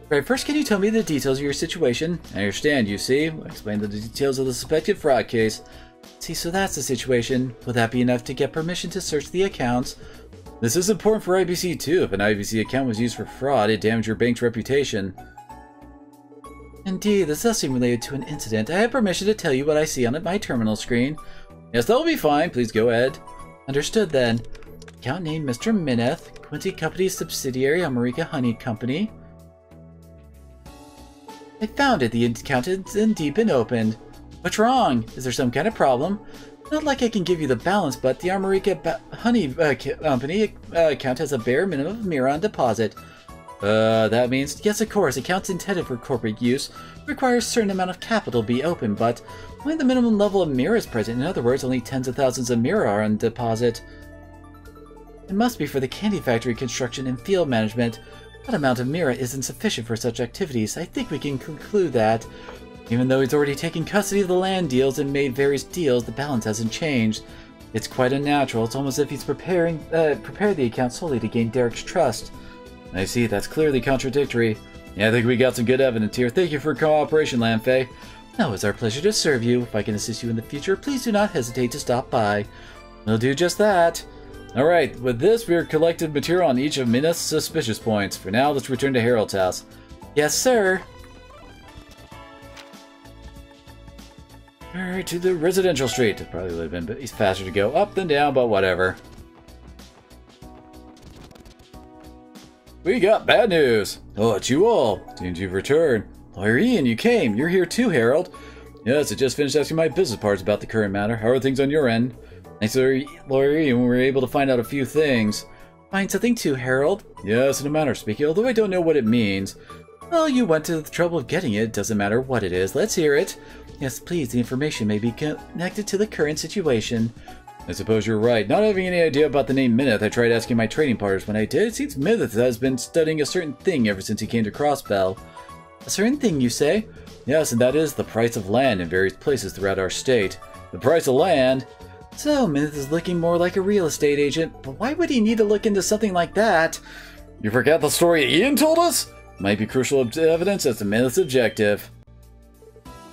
Speaker 2: Right, first can you tell me the details of your situation?
Speaker 1: I understand, you see. I'll explain the details of the suspected fraud case.
Speaker 2: See, so that's the situation. Will that be enough to get permission to search the accounts?
Speaker 1: This is important for IBC too. If an IBC account was used for fraud, it damaged your bank's reputation.
Speaker 2: Indeed, this does seem related to an incident. I have permission to tell you what I see on my terminal screen.
Speaker 1: Yes, that'll be fine. Please go ahead.
Speaker 2: Understood then. Account name Mr. Mineth, Quincy Company's subsidiary, Amarika Honey Company. I found it. The account has indeed been opened. What's wrong? Is there some kind of problem? Not like I can give you the balance, but the Amarika Honey Company account has a bare minimum of mirror on deposit. That means... Yes, of course, accounts intended for corporate use require a certain amount of capital be open, but only the minimum level of mirror is present. In other words, only tens of thousands of mirror are on deposit. It must be for the candy factory construction and field management. That amount of mirror isn't sufficient for such activities. I think we can conclude that. Even though he's already taken custody of the land deals and made various deals, the balance hasn't changed. It's quite unnatural. It's almost as if he's prepared the account solely to gain Derek's trust.
Speaker 1: I see, that's clearly contradictory. Yeah, I think we got some good evidence here. Thank you for cooperation, Lanfei.
Speaker 2: No, it's our pleasure to serve you. If I can assist you in the future, please do not hesitate to stop by.
Speaker 1: We'll do just that. Alright, with this, we have collected material on each of Mineth's suspicious points. For now, let's return to Harold's house.
Speaker 2: Yes, sir.
Speaker 1: Alright, to the residential street. It probably would have been faster to go up than down, but whatever. We got bad news! Oh, it's you all! Seems you've returned. Lawyer Ian, you came! You're here too, Harold! Yes, I just finished asking my business partners about the current matter. How are things on your end? Thanks to Lawyer Ian, we were able to find out a few things.
Speaker 2: Find something too, Harold?
Speaker 1: Yes, in a manner of speaking, although I don't know what it means.
Speaker 2: Well, you went to the trouble of getting it. Doesn't matter what it is. Let's hear it. Yes, please, the information may be connected to the current situation. I suppose you're right. Not having any idea about the name Minith, I tried asking my trading partners. When I did, it seems Minith has been studying a certain thing ever since he came to Crossbell. A certain thing, you say? Yes, and that is the price of land in various places throughout our state. The price of land? So, Minith is looking more like a real estate agent, but why would he need to look into something like that? You forgot the story Ian told us? Might be crucial evidence as to Minith's objective.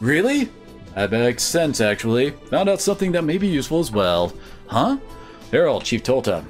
Speaker 2: Really? That makes sense, actually. Found out something that may be useful as well. Huh? Harold, Chief Tolta.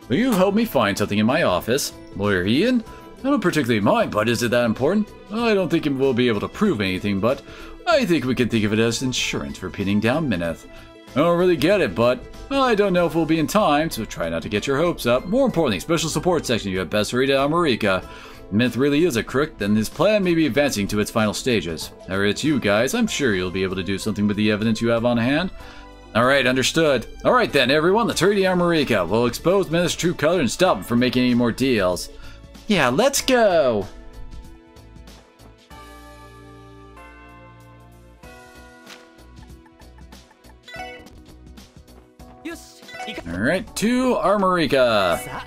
Speaker 2: Will you help me find something in my office? Lawyer Ian? I don't particularly mind, but is it that important? I don't think we'll be able to prove anything, but I think we can think of it as insurance for pinning down Minith. I don't really get it, but I don't know if we'll be in time, so try not to get your hopes up. More importantly, special support section, you have best read at America. Minith really is a crook, then his plan may be advancing to its final stages. However, it's you guys. I'm sure you'll be able to do something with the evidence you have on hand. Alright, understood. Alright then, everyone, let's hurry to America. We'll expose Minith's true color and stop him from making any more deals. Yeah, let's go! Alright, to Armorica.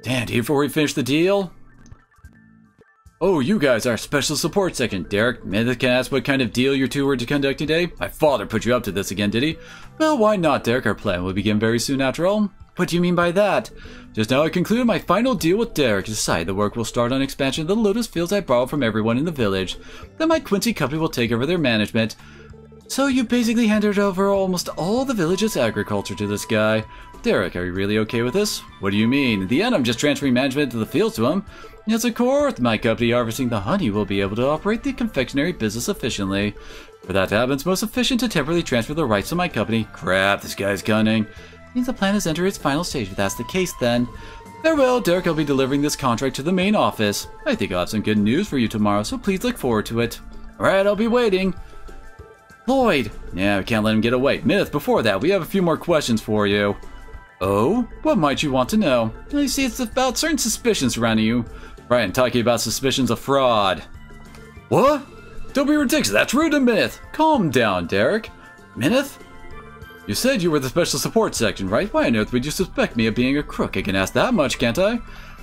Speaker 2: Damn, before we finish the deal? Oh, you guys are special support section. Derek, Minith can ask what kind of deal you two were to conduct today? My father put you up to this again, did he? Well, why not, Derek? Our plan will begin very soon after all. What do you mean by that? Just now I concluded my final deal with Derek. Decided the work will start on expansion of the lotus fields I borrowed from everyone in the village. Then my Quincy company will take over their management. So you basically handed over almost all the village's agriculture to this guy. Derek, are you really okay with this? What do you mean? In the end, I'm just transferring management to the fields to him. Yes, of course, my company harvesting the honey will be able to operate the confectionery business efficiently. For that to happen, it's most efficient to temporarily transfer the rights to my company. Crap, this guy's cunning. Means the plan has entered its final stage if that's the case then. Farewell, Derek, I'll be delivering this contract to the main office. I think I'll have some good news for you tomorrow, so please look forward to it. Alright, I'll be waiting. Lloyd! Yeah, we can't let him get away. Minith, before that, we have a few more questions for you. Oh? What might you want to know? You see, it's about certain suspicions surrounding you. Right, I'm talking about suspicions of fraud. What? Don't be ridiculous, that's rude to Minith. Calm down, Derek. Minith? You said you were the special support section, right? Why on earth would you suspect me of being a crook? I can ask that much, can't I?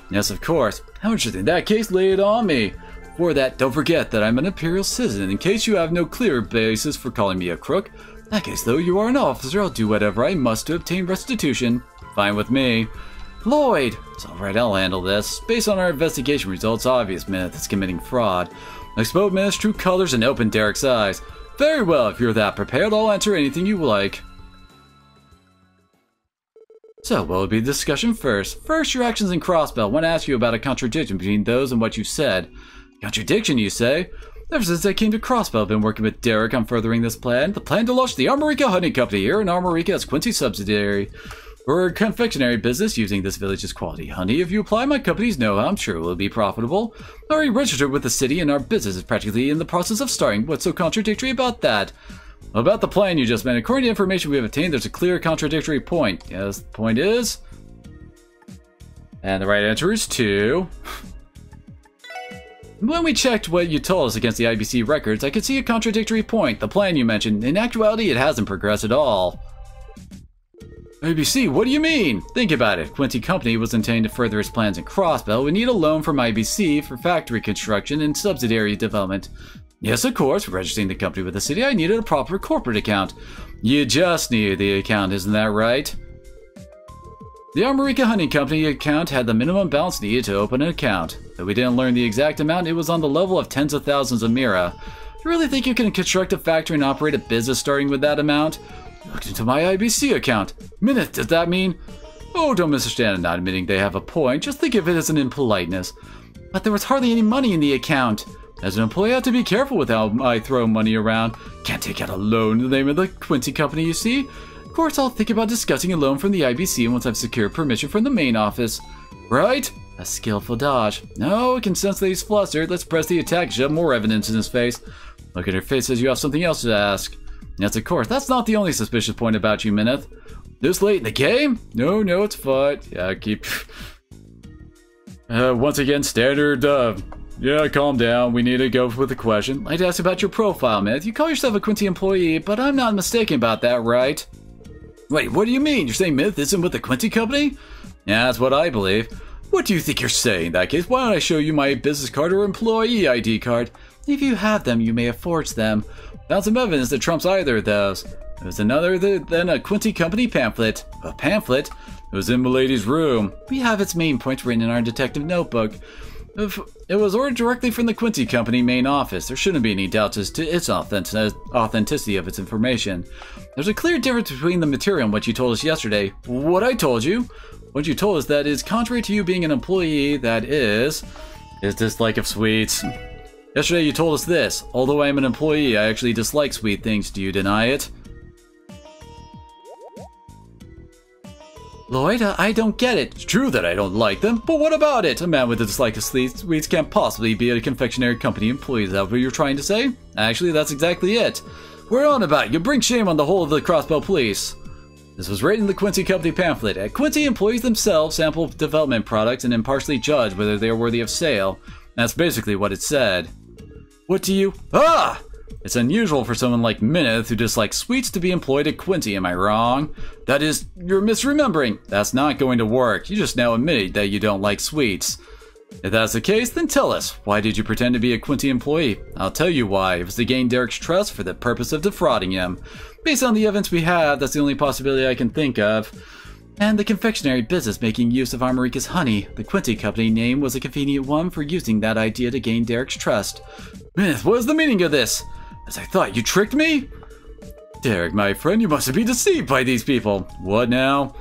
Speaker 2: Yes, of course. How interesting. In that case, lay it on me. For that, don't forget that I'm an Imperial citizen, in case you have no clear basis for calling me a crook. In that case, though, you are an officer, I'll do whatever I must to obtain restitution. Fine with me. Lloyd! It's alright, I'll handle this. Based on our investigation results, obvious Minith is committing fraud. Expose Minith's true colors and open Derek's eyes. Very well, if you're that prepared, I'll answer anything you like. So, what will be the discussion first? First, your actions in Crossbell. I want to ask you about a contradiction between those and what you said. Contradiction, you say? Ever since I came to Crossbell, I've been working with Derek on furthering this plan. The plan to launch the Armorica Honey Company here in Armorica as Quincy's subsidiary. We're a confectionery business using this village's quality honey. If you apply my company's know-how, I'm sure it will be profitable. I already registered with the city and our business is practically in the process of starting. What's so contradictory about that? About the plan you just made, according to information we have obtained, there's a clear contradictory point. Yes, the point is... And the right answer is 2. When we checked what you told us against the IBC records, I could see a contradictory point. The plan you mentioned, in actuality, it hasn't progressed at all. IBC, what do you mean? Think about it. Quincy Company was intending to further its plans in Crossbell. We need a loan from IBC for factory construction and subsidiary development. Yes, of course, registering the company with the city, I needed a proper corporate account. You just needed the account, isn't that right? The Armorica Honey Company account had the minimum balance needed to open an account. Though we didn't learn the exact amount, it was on the level of tens of thousands of mira. You really think you can construct a factory and operate a business starting with that amount? Looked into my IBC account. Minith, does that mean? Oh, don't misunderstand, I'm not admitting they have a point. Just think of it as an impoliteness. But there was hardly any money in the account. As an employee, I have to be careful with how I throw money around. Can't take out a loan in the name of the Quincy Company, you see? Of course, I'll think about discussing a loan from the IBC once I've secured permission from the main office. Right? A skillful dodge. No, I can sense that he's flustered. Let's press the attack, shove more evidence in his face. Look at her face as you have something else to ask. Yes, of course, that's not the only suspicious point about you, Minith. This late in the game? No, it's fine. Yeah, keep... once again, standard
Speaker 1: Yeah, calm down. We need to go with the question. I'd ask about your profile, Myth. You call yourself a Quincy employee, but I'm not mistaken about that, right? Wait, what do you mean? You're saying Myth isn't with the Quincy company? Yeah, that's what I believe. What do you think you're saying in that case? Why don't I show you my business card or employee ID card? If you have them, you may have forged them. Found some evidence that trumps either of those. It was none other than a Quincy company pamphlet. A pamphlet? It was in Milady's room. We have its main points written in our detective notebook. If it was ordered directly from the Quincy company main office, there shouldn't be any doubts as to its authenticity of its information. There's a clear difference between the material and what you told us yesterday. What I told you? What you told us that is contrary to you being an employee that is dislike of sweets. Yesterday you told us this. Although I am an employee, I actually dislike sweet things. Do you deny it? Lloyd, I don't get it. It's true that I don't like them, but what about it? A man with a dislike of sweets can't possibly be a confectionery company employee. Is that what you're trying to say? Actually, that's exactly it. We're on about it. You bring shame on the whole of the Crossbow Police. This was written in the Quincy Company pamphlet. At Quincy, employees themselves sample development products and impartially judge whether they are worthy of sale. That's basically what it said. What do you... Ah! It's unusual for someone like Mineth who dislikes sweets to be employed at Quincy, am I wrong? That is, you're misremembering. That's not going to work. You just now admitted that you don't like sweets. If that's the case, then tell us. Why did you pretend to be a Quincy employee? I'll tell you why. It was to gain Derek's trust for the purpose of defrauding him. Based on the evidence we have, that's the only possibility I can think of. And the confectionery business making use of Armorica's honey. The Quincy company name was a convenient one for using that idea to gain Derek's trust. Myth, what is the meaning of this? As I thought, you tricked me? Derek, my friend, you must be deceived by these people. What now?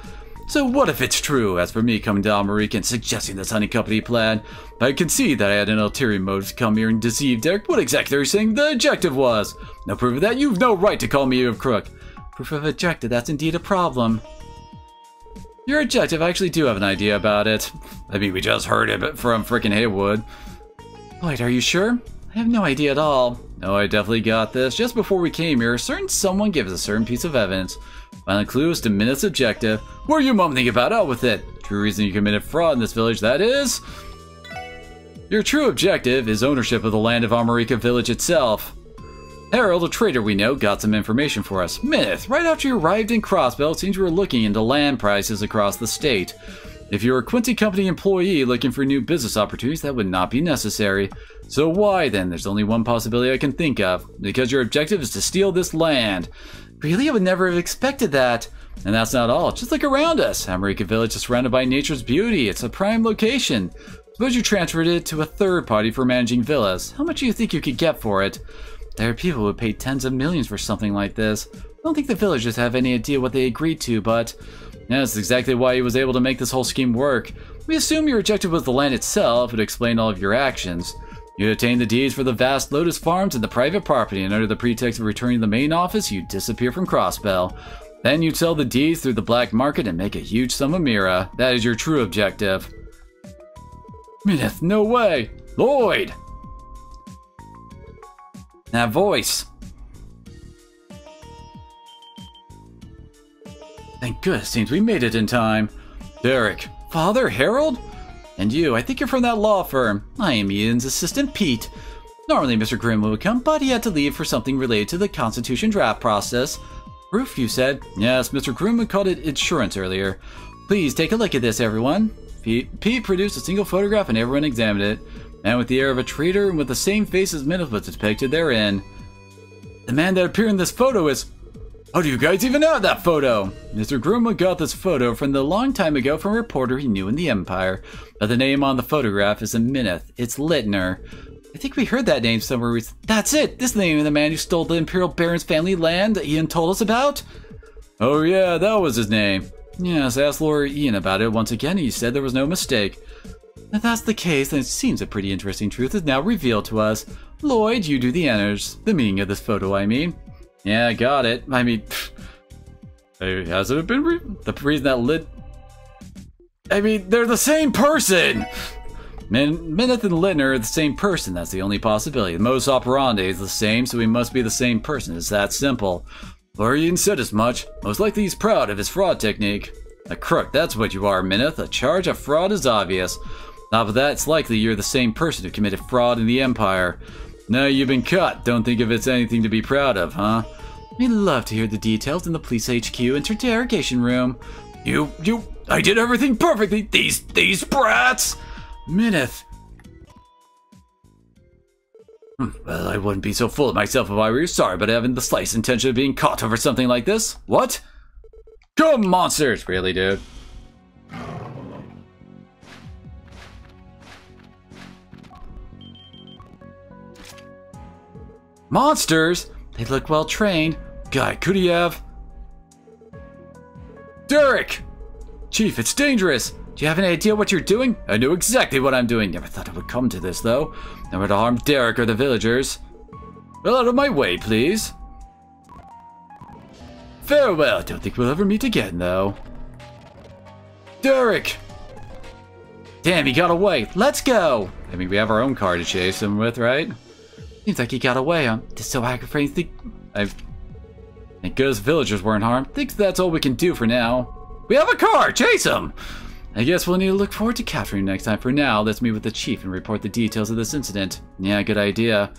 Speaker 1: So what if it's true? As for me coming to Armorica and suggesting this honey company plan, I concede that I had an ulterior motive to come here and deceive Derek. What exactly are you saying the objective was? No proof of that? You've no right to call me a crook. Proof of objective, that's indeed a problem. Your objective, I actually do have an idea about it. I mean, we just heard it from frickin' Haywood. Wait, are you sure? I have no idea at all. No, I definitely got this. Just before we came here, someone gave us a certain piece of evidence. Final clue is to Mineth's objective. What are you mumbling about? Out with it. True reason you committed fraud in this village, that is... Your true objective is ownership of the land of Armorica Village itself. Harold, a trader we know, got some information for us. Mineth, right after you arrived in Crossbell, it seems you were looking into land prices across the state. If you're a Quincy Company employee looking for new business opportunities, that would not be necessary. So why then? There's only one possibility I can think of. Because your objective is to steal this land. Really? I would never have expected that. And that's not all. Just look around us. Armorica Village is surrounded by nature's beauty. It's a prime location. Suppose you transferred it to a third party for managing villas. How much do you think you could get for it? There are people who would pay tens of millions for something like this. I don't think the villagers have any idea what they agreed to, but... Yeah, that's exactly why he was able to make this whole scheme work. We assume your objective was the land itself, would explain all of your actions. You obtained the deeds for the vast Lotus Farms and the private property, and under the pretext of returning to the main office, you disappear from Crossbell. Then you'd sell the deeds through the black market and make a huge sum of Mira. That is your true objective. Mineth, no way! Lloyd! That voice! Thank goodness, seems we made it in time. Derek. Father, Harold? And you, I think you're from that law firm. I am Ian's assistant, Pete. Normally Mr. Grimm would come, but he had to leave for something related to the Constitution draft process. Proof, you said? Yes, Mr. Grimm called it insurance earlier. Please take a look at this, everyone. Pete produced a single photograph and everyone examined it. Man with the air of a traitor and with the same face as Mineth was depicted therein. The man that appeared in this photo is... How do you guys even have that photo? Mr. Groomwood got this photo from the long time ago from a reporter he knew in the Empire. But the name on the photograph isn't Mineth, it's Littner. I think we heard that name somewhere. That's it! This is the name of the man who stole the Imperial Baron's family land that Ian told us about? Oh yeah, that was his name. Yes, I asked Lawyer Ian about it once again and he said there was no mistake. If that's the case, then it seems a pretty interesting truth is now revealed to us. Lloyd, you do the honors. The meaning of this photo, I mean. Yeah, I got it. I mean, hasn't it been the reason that I mean, they're the same person! Mineth and Littner are the same person, that's the only possibility. The modus operandi is the same, so he must be the same person. It's that simple. Lorian said as much. Most likely he's proud of his fraud technique. A crook, that's what you are, Mineth. A charge of fraud is obvious. Top of that, it's likely you're the same person who committed fraud in the Empire. Now you've been caught. Don't think of it's anything to be proud of, huh?
Speaker 2: We'd love to hear the details in the police HQ interrogation room.
Speaker 1: I did everything perfectly. These brats!
Speaker 2: Minith.
Speaker 1: Well, I wouldn't be so full of myself if I were you. Sorry, but I haven't the slightest intention of being caught over something like this. What? Come, monsters! Really, dude? Monsters?
Speaker 2: They look well trained.
Speaker 1: Guy, could he have? Derek!
Speaker 2: Chief, it's dangerous. Do you have any idea what you're doing?
Speaker 1: I knew exactly what I'm doing. Never thought it would come to this, though. Never to harm Derek or the villagers. Well, out of my way, please. Farewell. Don't think we'll ever meet again, though. Derek!
Speaker 2: Damn, he got away. Let's go.
Speaker 1: I mean, we have our own car to chase him with, right?
Speaker 2: Seems like he got away. Just so aggravating.
Speaker 1: Thank goodness villagers weren't harmed. Think that's all we can do for now. We have a car! Chase him! I guess we'll need to look forward to capturing him next time. For now, let's meet with the chief and report the details of this incident. Yeah, good idea.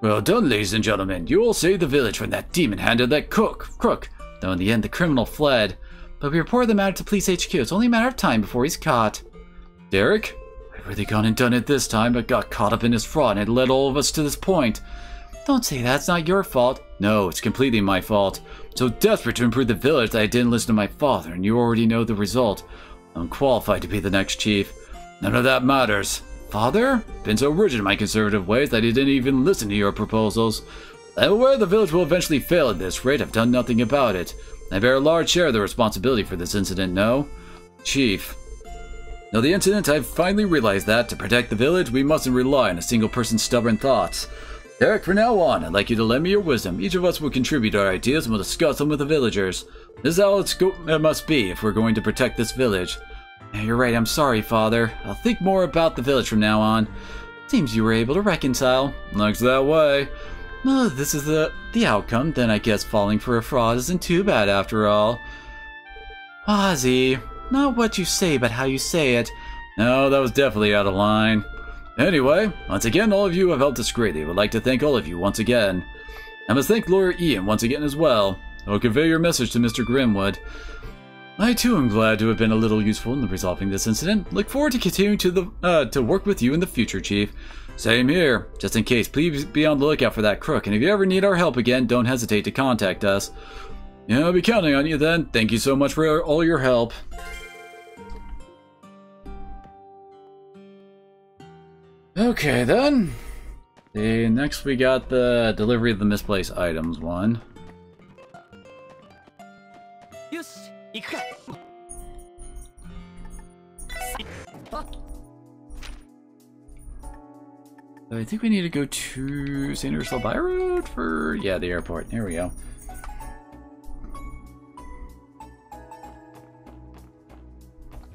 Speaker 1: Well done, ladies and gentlemen. You all saved the village from that demon-handed crook. Though in the end, the criminal fled.
Speaker 2: But we reported the matter to police HQ. It's only a matter of time before he's caught.
Speaker 1: Derek? I've really gone and done it this time, but got caught up in his fraud and it led all of us to this point.
Speaker 2: Don't say that. It's not your fault.
Speaker 1: No, it's completely my fault. So desperate to improve the village that I didn't listen to my father, and you already know the result. I'm qualified to be the next chief. None of that matters. Father? Been so rigid in my conservative ways that he didn't even listen to your proposals. I'm aware the village will eventually fail at this rate. I've done nothing about it. I bear a large share of the responsibility for this incident, no? Chief. Now the incident, I've finally realized that, to protect the village, we mustn't rely on a single person's stubborn thoughts. Derek, from now on, I'd like you to lend me your wisdom. Each of us will contribute our ideas and we'll discuss them with the villagers. This is how it must be if we're going to protect this village.
Speaker 2: Yeah, you're right, I'm sorry, Father. I'll think more about the village from now on. Seems you were able to reconcile.
Speaker 1: Looks that way.
Speaker 2: Oh, this is the outcome, then I guess falling for a fraud isn't too bad after all. Ozzy, not what you say, but how you say it.
Speaker 1: No, that was definitely out of line. Anyway, once again, all of you have helped us greatly. I would like to thank all of you once again. I must thank Lawyer Ian once again as well. I'll convey your message to Mr. Grimwood. I too am glad to have been a little useful in resolving this incident. Look forward to continuing to work with you in the future, Chief. Same here. Just in case, please be on the lookout for that crook, and if you ever need our help again, don't hesitate to contact us. Yeah, I'll be counting on you then. Thank you so much for all your help. Okay then. Next we got the delivery of the misplaced items one. I think we need to go to St. Ursula by road for, yeah, the airport. Here we go.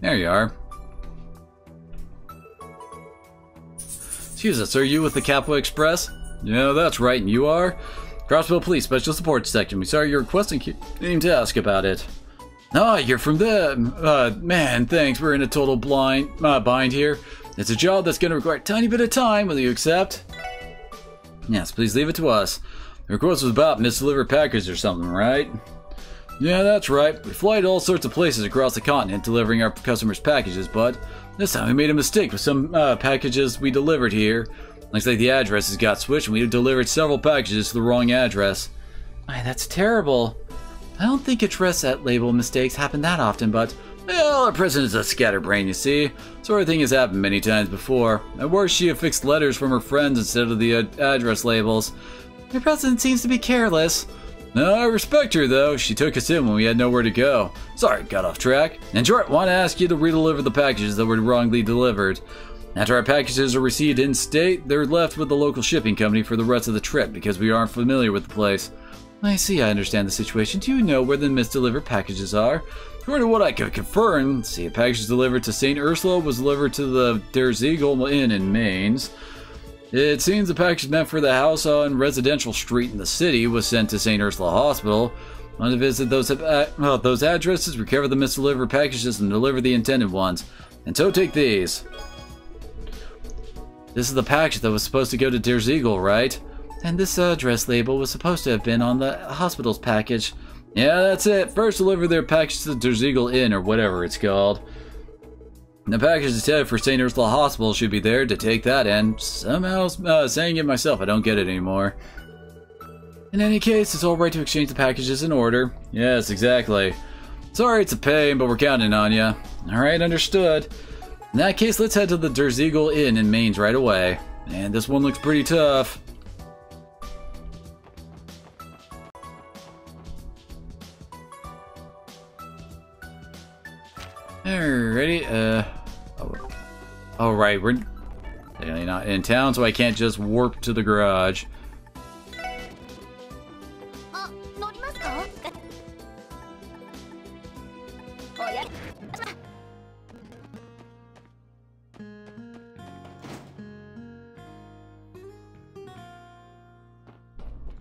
Speaker 1: There you are. Excuse us, are you with the Capo Express? Yeah, that's right, and you are? Crossville Police Special Support Section. We saw your request and came to ask about it. Ah, you're from them. Man, thanks. We're in a total bind here. It's a job that's going to require a tiny bit of time. Will you accept? Yes, please leave it to us. The request was about misdelivered packages or something, right? Yeah, that's right. We fly to all sorts of places across the continent delivering our customers' packages, but this time we made a mistake with some packages we delivered here. Looks like the addresses got switched and we delivered several packages to the wrong address.
Speaker 2: Why, that's terrible. I don't think address label mistakes happen that often, but
Speaker 1: well, our president is a scatterbrain, you see. Sort of thing has happened many times before. At worst, she affixed letters from her friends instead of the address labels.
Speaker 2: Your president seems to be careless.
Speaker 1: No, I respect her, though. She took us in when we had nowhere to go. Sorry, got off track. In short, want to ask you to redeliver the packages that were wrongly delivered. After our packages are received in-state, they're left with the local shipping company for the rest of the trip because we aren't familiar with the place.
Speaker 2: I see, I understand the situation. Do you know where the misdelivered packages are?
Speaker 1: According to what I could confirm, see, a package delivered to St. Ursula was delivered to the Der Ziegel Inn in Mainz. It seems the package meant for the house on Residential Street in the city was sent to St. Ursula Hospital. I want to visit those addresses, recover the misdelivered packages, and deliver the intended ones. And so take these. This is the package that was supposed to go to Der Ziegel, right? And this address label was supposed to have been on the hospital's package. Yeah, that's it. First deliver their package to the Der Ziegel Inn, or whatever it's called. The package is headed for St. Ursula Hospital should be there to take that in. Somehow, saying it myself, I don't get it anymore. In any case, it's alright to exchange the packages in order. Yes, exactly. Sorry it's a pain, but we're counting on you. Alright, understood. In that case, let's head to the Der Ziegel Inn in Mainz right away. And this one looks pretty tough. Alrighty, oh right, we're technically not in town, so I can't just warp to the garage.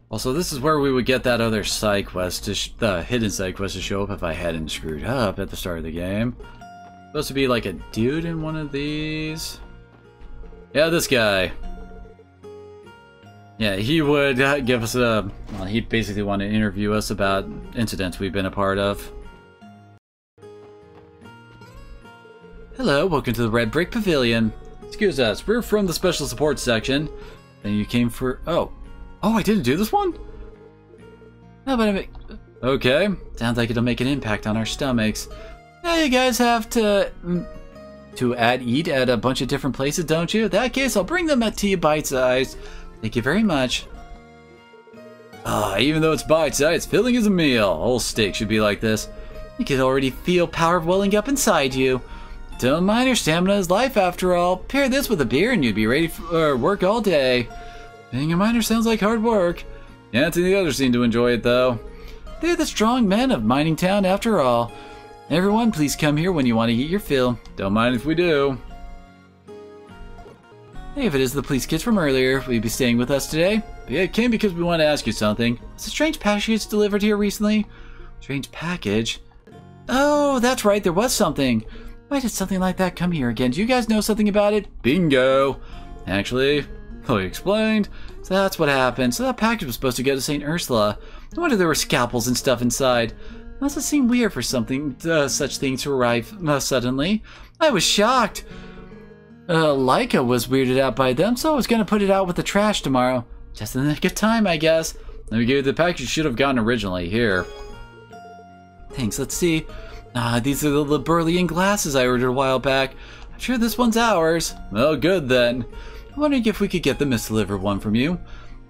Speaker 1: Also, this is where we would get that other side quest, the hidden side quest to show up if I hadn't screwed up at the start of the game. Supposed to be like a dude in one of these. Yeah, this guy. Yeah, he would give us a... Well, he'd basically want to interview us about incidents we've been a part of. Hello, welcome to the Red Brick Pavilion. Excuse us, we're from the Special Support section. And you came for... Oh, I didn't do this one? No, but I mean... Okay, sounds like it'll make an impact on our stomachs. Yeah, you guys have to eat at a bunch of different places, don't you? In that case, I'll bring them to you bite-sized. Thank you very much. Even though it's bite-sized, filling is a meal. A whole steak should be like this. You can already feel power welling up inside you. Don't mind, your stamina is life after all. Pair this with a beer and you'd be ready for work all day. Being a miner sounds like hard work. Yeah, the others seem to enjoy it though. They're the strong men of Mining Town after all. Everyone, please come here when you want to eat your fill. Don't mind if we do. Hey, if it is the police kids from earlier, will you be staying with us today? Yeah, it came because we want to ask you something. Was a strange package delivered here recently? Strange package? Oh, that's right, there was something. Why did something like that come here again? Do you guys know something about it? Bingo! Actually, fully explained. So that's what happened. So that package was supposed to go to St. Ursula. No wonder there were scalpels and stuff inside. Must have seemed weird for something, such things to arrive suddenly. I was shocked. Laika was weirded out by them, so I was going to put it out with the trash tomorrow. Just in the nick of time, I guess. Let me give you the package you should have gotten originally. Here. Thanks, let's see. These are the Liberlian glasses I ordered a while back. I'm sure this one's ours. Well, good then. I'm wondering if we could get the misdelivered one from you.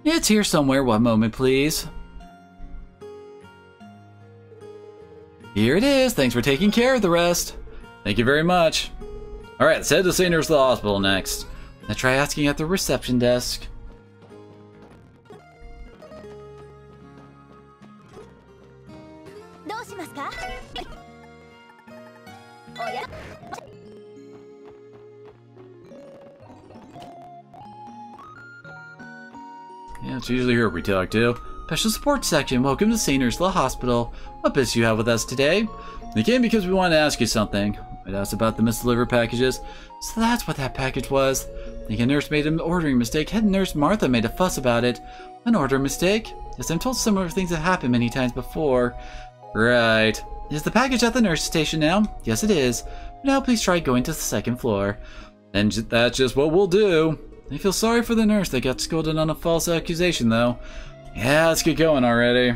Speaker 1: It's here somewhere. One moment, please. Here it is. Thanks for taking care of the rest. Thank you very much. Alright, let's head to St. Ursula Hospital next. Let's try asking at the reception desk. Yeah, it's usually her we talk to. Special support section, welcome to St. Ursula Hospital. What business do you have with us today? We came because we want to ask you something. It asked about the misdelivered packages. So that's what that package was. I think a nurse made an ordering mistake. Head nurse Martha made a fuss about it. An order mistake? Yes, I'm told similar things have happened many times before. Right. Is the package at the nurse station now? Yes, it is. Now please try going to the second floor. And that's just what we'll do. I feel sorry for the nurse that got scolded on a false accusation, though. Yeah, let's get going already.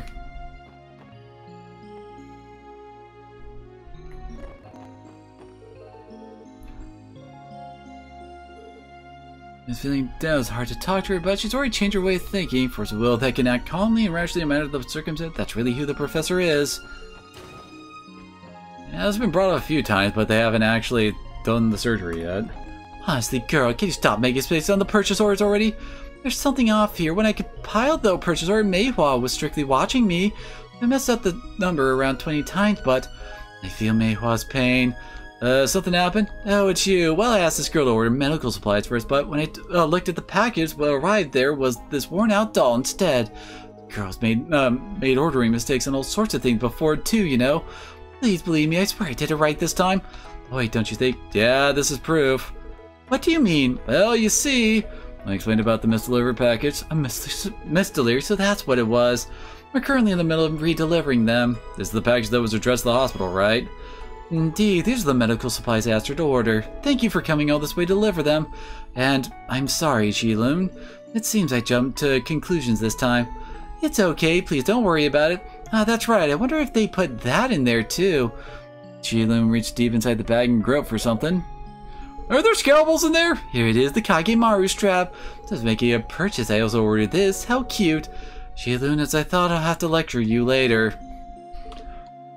Speaker 1: This feeling down is hard to talk to her, but she's already changed her way of thinking. Force of will that can act calmly and rationally in a matter of the circumstance. That's really who the professor is. Yeah, it's been brought up a few times, but they haven't actually done the surgery yet. Honestly, girl, can you stop making space on the purchase orders already? There's something off here. When I compiled the purchase order, Meihua was strictly watching me. I messed up the number around 20 times, but I feel Meihua's pain. Something happened? Oh, it's you. Well, I asked this girl to order medical supplies first, but when I looked at the package, what arrived there was this worn-out doll instead. The girl's made ordering mistakes on all sorts of things before, too, you know. Please believe me, I swear I did it right this time. Wait, don't you think? Yeah, this is proof.
Speaker 2: What do you mean?
Speaker 1: Well, you see, I explained about the misdelivered package.
Speaker 2: A misdelivery, so that's what it was. We're currently in the middle of redelivering them.
Speaker 1: This is the package that was addressed to the hospital, right?
Speaker 2: Indeed, these are the medical supplies I asked her to order. Thank you for coming all this way to deliver them. And I'm sorry, Ji-Loon. It seems I jumped to conclusions this time. It's okay, please don't worry about it. Ah, that's right, I wonder if they put that in there too.
Speaker 1: Ji-Loon reached deep inside the bag and groped for something. Are there scalpels in there?
Speaker 2: Here it is, the Kagemaru strap. Just making a purchase, I also ordered this. How cute. Ji-Loon, as I thought, I'll have to lecture you later.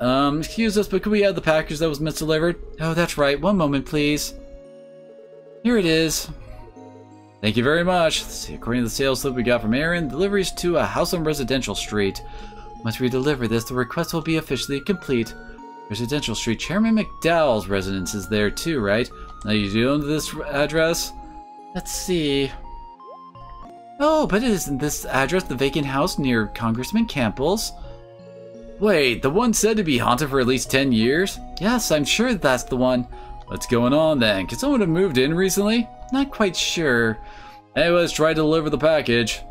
Speaker 1: Excuse us, but could we have the package that was misdelivered?
Speaker 2: Oh, that's right. One moment, please. Here it is.
Speaker 1: Thank you very much. Let's see, according to the sales slip we got from Aaron, deliveries to a house on Residential Street.
Speaker 2: Once we deliver this, the request will be officially complete. Residential Street. Chairman McDowell's residence is there too, right?
Speaker 1: Now you do know this address?
Speaker 2: Let's see. Oh, but isn't this address the vacant house near Congressman Campbell's?
Speaker 1: Wait, the one said to be haunted for at least 10 years?
Speaker 2: Yes, I'm sure that's the one.
Speaker 1: What's going on then? Could someone have moved in recently?
Speaker 2: Not quite sure.
Speaker 1: Anyway, let's try to deliver the package.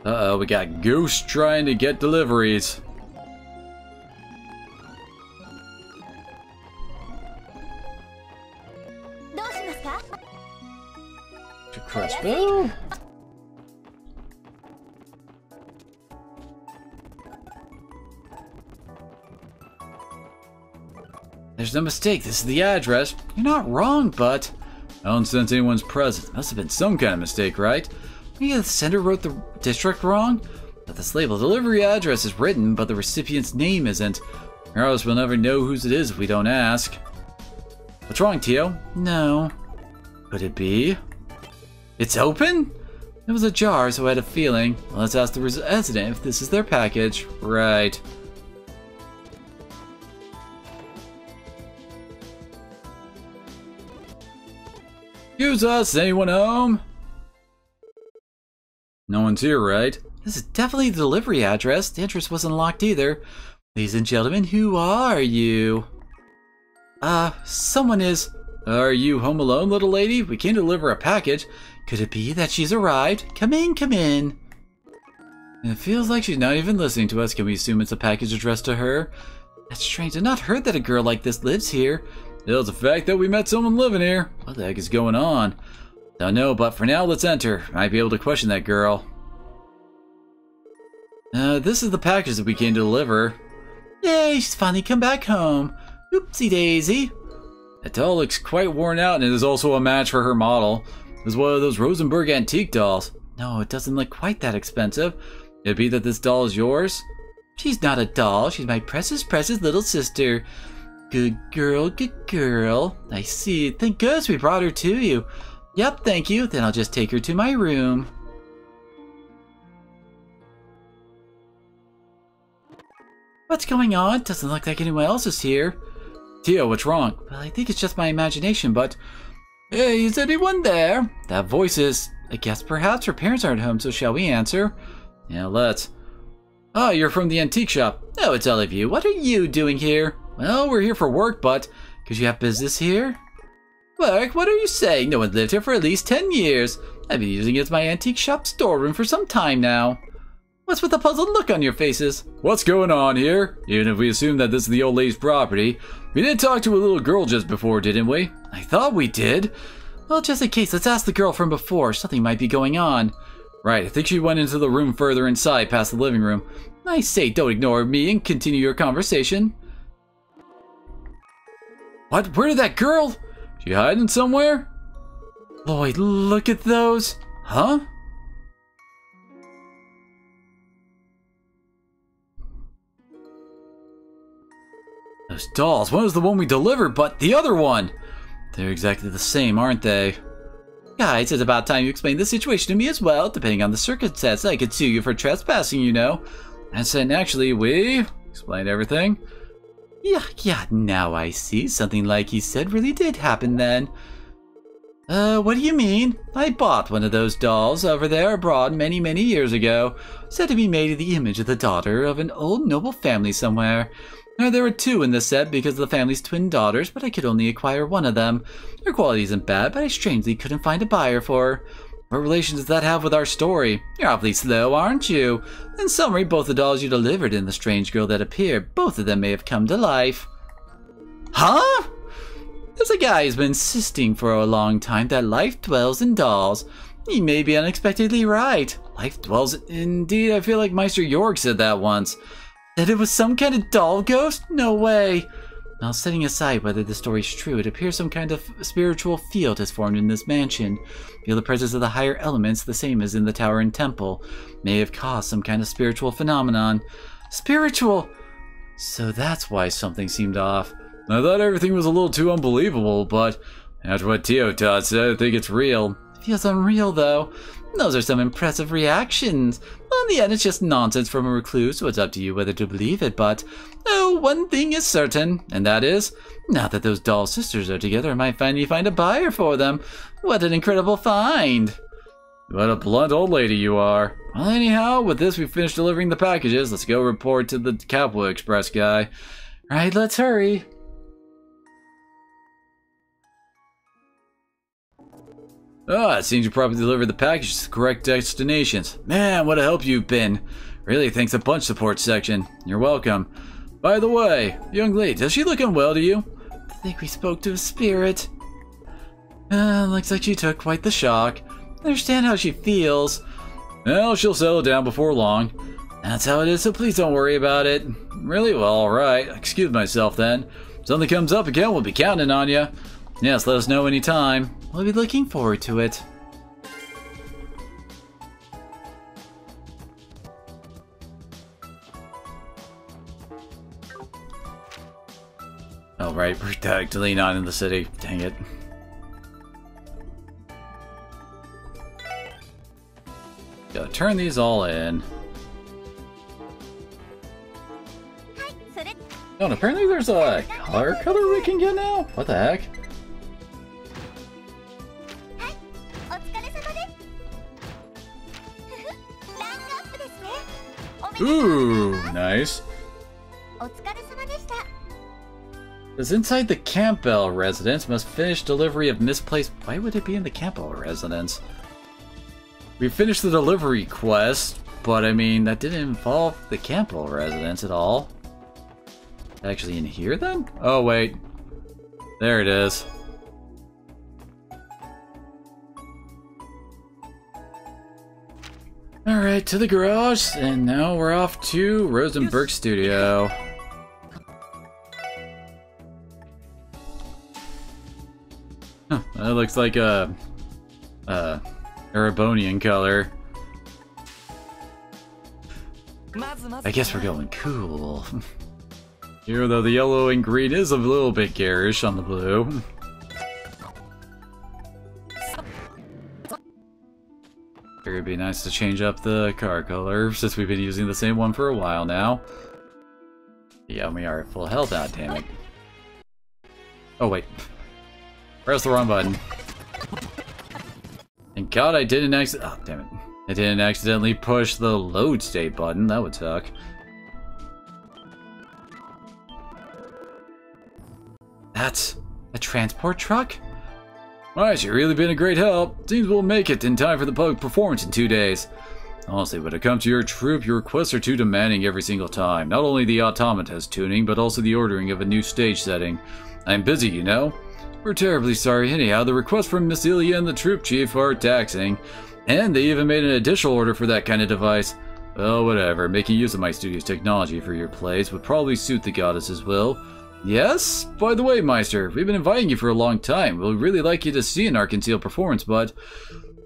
Speaker 1: Uh-oh, we got ghosts trying to get deliveries.
Speaker 2: Crossbow?
Speaker 1: There's no mistake, this is the address.
Speaker 2: You're not wrong, but...
Speaker 1: I don't sense anyone's presence. Must have been some kind of mistake, right?
Speaker 2: Maybe the sender wrote the district wrong?
Speaker 1: But this label delivery address is written, but the recipient's name isn't. Or else we'll never know whose it is if we don't ask. What's wrong, Tio?
Speaker 2: No.
Speaker 1: Could it be?
Speaker 2: It's open? It was ajar, so I had a feeling.
Speaker 1: Well, let's ask the resident if this is their package. Right. Excuse us, anyone home? No one's here, right?
Speaker 2: This is definitely the delivery address. The entrance wasn't locked either. Ladies and gentlemen, who are you? Someone is...
Speaker 1: Are you home alone, little lady? We came to deliver a package.
Speaker 2: Could it be that she's arrived? Come in, come in.
Speaker 1: It feels like she's not even listening to us. Can we assume it's a package addressed to her?
Speaker 2: That's strange. I've not heard that a girl like this lives here.
Speaker 1: It's the fact that we met someone living here. What the heck is going on? Don't know, but for now, let's enter. Might be able to question that girl. This is the package that we came to deliver.
Speaker 2: Yay, she's finally come back home. Oopsie daisy.
Speaker 1: That doll looks quite worn out, and it is also a match for her model. It's one of those Rosenberg antique dolls.
Speaker 2: No, it doesn't look quite that expensive.
Speaker 1: Could it be that this doll is yours?
Speaker 2: She's not a doll. She's my precious, precious little sister. Good girl, good girl. I see. Thank goodness we brought her to you. Yep, thank you. Then I'll just take her to my room. What's going on? Doesn't look like anyone else is here.
Speaker 1: Tio, what's wrong?
Speaker 2: Well, I think it's just my imagination, but...
Speaker 1: Hey, is anyone there?
Speaker 2: That voice is... I guess perhaps her parents aren't home, so shall we answer?
Speaker 1: Yeah, let's. Ah, you're from the antique shop.
Speaker 2: Oh, it's all of you. What are you doing here?
Speaker 1: Well, we're here for work, but...
Speaker 2: Could you have business here?
Speaker 1: Work? What are you saying? No one lived here for at least 10 years. I've been using it as my antique shop storeroom for some time now.
Speaker 2: What's with the puzzled look on your faces?
Speaker 1: What's going on here? Even if we assume that this is the old lady's property, we did talk to a little girl just before, didn't we?
Speaker 2: I thought we did. Well, just in case, let's ask the girl from before. Something might be going on.
Speaker 1: Right, I think she went into the room further inside, past the living room.
Speaker 2: I say, don't ignore me and continue your conversation.
Speaker 1: What? Where did that girl? She hiding somewhere?
Speaker 2: Lloyd, look at those.
Speaker 1: Huh? Those dolls. One was the one we delivered, but the other one. They're exactly the same, aren't they?
Speaker 2: Guys, it's about time you explain the situation to me as well. Depending on the circumstances, I could sue you for trespassing, you know.
Speaker 1: And actually, we explained everything.
Speaker 2: Yeah, now I see. Something like he said really did happen then. What do you mean? I bought one of those dolls over there abroad many, many years ago. Said to be made in the image of the daughter of an old noble family somewhere. Now, there were two in this set because of the family's twin daughters, but I could only acquire one of them. Her quality isn't bad, but I strangely couldn't find a buyer for her. What relation does that have with our story? You're awfully slow, aren't you? In summary, both the dolls you delivered and the strange girl that appeared, both of them may have come to life. Huh? There's a guy who's been insisting for a long time that life dwells in dolls. He may be unexpectedly right. Life dwells... Indeed, I feel like Meister York said that once. That it was some kind of doll ghost? No way. Now, setting aside whether the story's true, it appears some kind of spiritual field has formed in this mansion. Feel the presence of the higher elements, the same as in the tower and temple, may have caused some kind of spiritual phenomenon. Spiritual! So that's why something seemed off.
Speaker 1: I thought everything was a little too unbelievable, but after what Teotot said, I think it's real.
Speaker 2: It feels unreal, though. Those are some impressive reactions. In the end, it's just nonsense from a recluse, so it's up to you whether to believe it, but... Oh, one thing is certain, and that is, now that those doll sisters are together, I might finally find a buyer for them. What an incredible find!
Speaker 1: What a blunt old lady you are. Well, anyhow, with this, we've finished delivering the packages. Let's go report to the Capital Express guy.
Speaker 2: Right, let's hurry.
Speaker 1: Ah, it seems you probably delivered the packages to the correct destinations. Man, what a help you've been. Really, thanks a bunch, support section. You're welcome. By the way, young lady, does she look unwell to you?
Speaker 2: I think we spoke to a spirit. Looks like she took quite the shock. I understand how she feels.
Speaker 1: Well, she'll settle down before long.
Speaker 2: That's how it is, so please don't worry about it.
Speaker 1: Really? Well, alright. Excuse myself then. If something comes up again, we'll be counting on you. Yes, let us know anytime.
Speaker 2: We'll be looking forward to it.
Speaker 1: Oh, right, we're technically not in the city. Dang it. Gotta turn these all in. Oh, and apparently there's a color we can get now? What the heck? Ooh, nice. Is inside the Campbell residence must finish delivery of misplaced... Why would it be in the Campbell residence? We finished the delivery quest, but I mean, that didn't involve the Campbell residence at all. Actually in here then? Oh wait. There it is. Alright, to the garage, and now we're off to Rosenberg Studio. Huh, that looks like a Erebonian color. I guess we're going cool. Even though the yellow and green is a little bit garish on the blue. It'd be nice to change up the car color since we've been using the same one for a while now. Yeah, we are at full health now, damn it. Oh wait. Press the wrong button. Thank God I didn't oh damn it. I didn't accidentally push the load state button, that would suck.
Speaker 2: That's a transport truck?
Speaker 1: Alright, you've really been a great help. Seems we'll make it in time for the public performance in 2 days. Honestly, when it comes to your troop, your requests are too demanding every single time. Not only the automata's tuning, but also the ordering of a new stage setting. I'm busy, you know. We're terribly sorry anyhow. The requests from Miss Ilya and the troop chief are taxing. And they even made an additional order for that kind of device. Well, whatever. Making use of my studio's technology for your plays would probably suit the goddess's will. Yes? By the way, Meister, we've been inviting you for a long time. We'd really like you to see an Art Concealed performance, but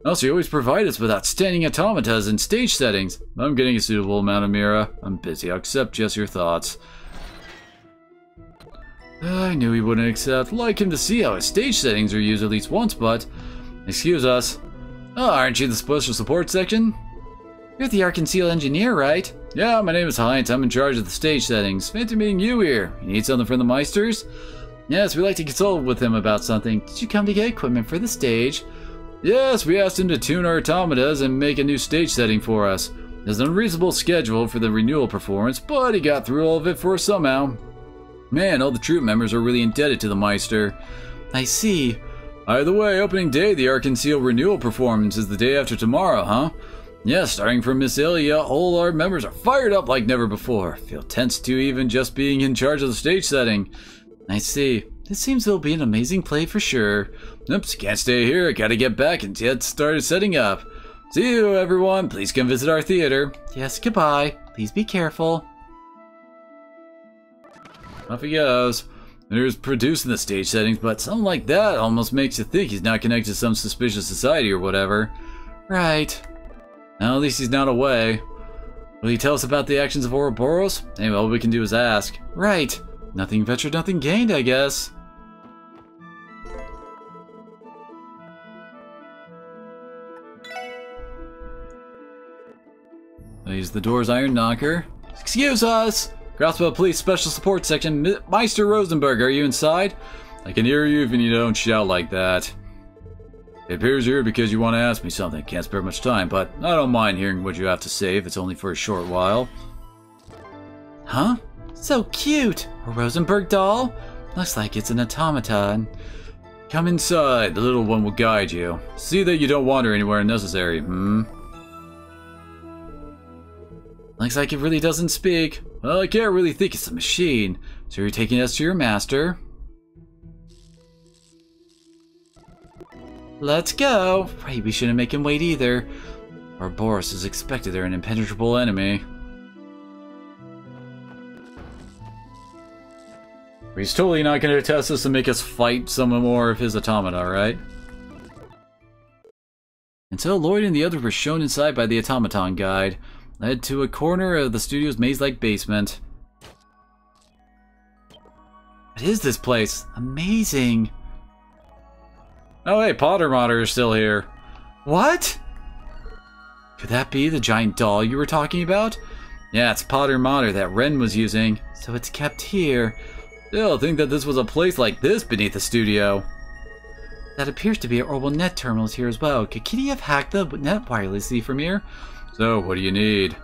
Speaker 1: also you always provide us with outstanding automatas and stage settings. I'm getting a suitable amount of Mira. I'm busy. I'll accept just your thoughts. I knew he wouldn't accept. Like him to see how his stage settings are used at least once, but... Excuse us. Oh, aren't you the special support section?
Speaker 2: You're the Art Concealed engineer, right?
Speaker 1: Yeah, my name is Heinz. I'm in charge of the stage settings. Fancy meeting you here. You need something from the Meisters? Yes, we'd like to consult with him about something.
Speaker 2: Did you come to get equipment for the stage?
Speaker 1: Yes, we asked him to tune our automatas and make a new stage setting for us. There's an unreasonable schedule for the renewal performance, but he got through all of it for us somehow. Man, all the troop members are really indebted to the Meister.
Speaker 2: I see.
Speaker 1: Either way, opening day, the Arkansas Renewal performance is the day after tomorrow, huh? Yeah, starting from Miss Ilya, all our members are fired up like never before. Feel tense too, even just being in charge of the stage setting.
Speaker 2: I see. It seems it'll be an amazing play for sure.
Speaker 1: Oops, can't stay here. I gotta get back and get started setting up. See you, everyone. Please come visit our theater.
Speaker 2: Yes, goodbye. Please be careful.
Speaker 1: Off he goes. There's producing the stage settings, but something like that almost makes you think he's not connected to some suspicious society or whatever.
Speaker 2: Right.
Speaker 1: Now, at least he's not away. Will he tell us about the actions of Ouroboros? Anyway, all we can do is ask.
Speaker 2: Right.
Speaker 1: Nothing ventured, nothing gained, I guess. Use the door's iron knocker. Excuse us! Crossbow Police Special Support Section, Meister Rosenberg, are you inside? I can hear you even you don't shout like that. It appears you're here because you want to ask me something. Can't spare much time, but I don't mind hearing what you have to say if it's only for a short while.
Speaker 2: Huh? So cute! A Rosenberg doll? Looks like it's an automaton.
Speaker 1: Come inside, the little one will guide you. See that you don't wander anywhere unnecessary,
Speaker 2: Looks like it really doesn't speak.
Speaker 1: Well, I can't really think it's a machine.
Speaker 2: So you're taking us to your master? Let's go! Right, we shouldn't make him wait either.
Speaker 1: Ouroboros is expected they're an impenetrable enemy. He's totally not going to test us and make us fight some more of his automata, right? And so Lloyd and the others were shown inside by the automaton guide. Led to a corner of the studio's maze-like basement.
Speaker 2: What is this place? Amazing.
Speaker 1: Oh hey, Potter Motter is still here.
Speaker 2: What? Could that be the giant doll you were talking about?
Speaker 1: Yeah, it's Potter Motter that Ren was using.
Speaker 2: So it's kept here.
Speaker 1: Still, think that this was a place like this beneath the studio.
Speaker 2: That appears to be an orbital net terminals here as well. Could Kitty have hacked the net wirelessly from here?
Speaker 1: So, what do you need?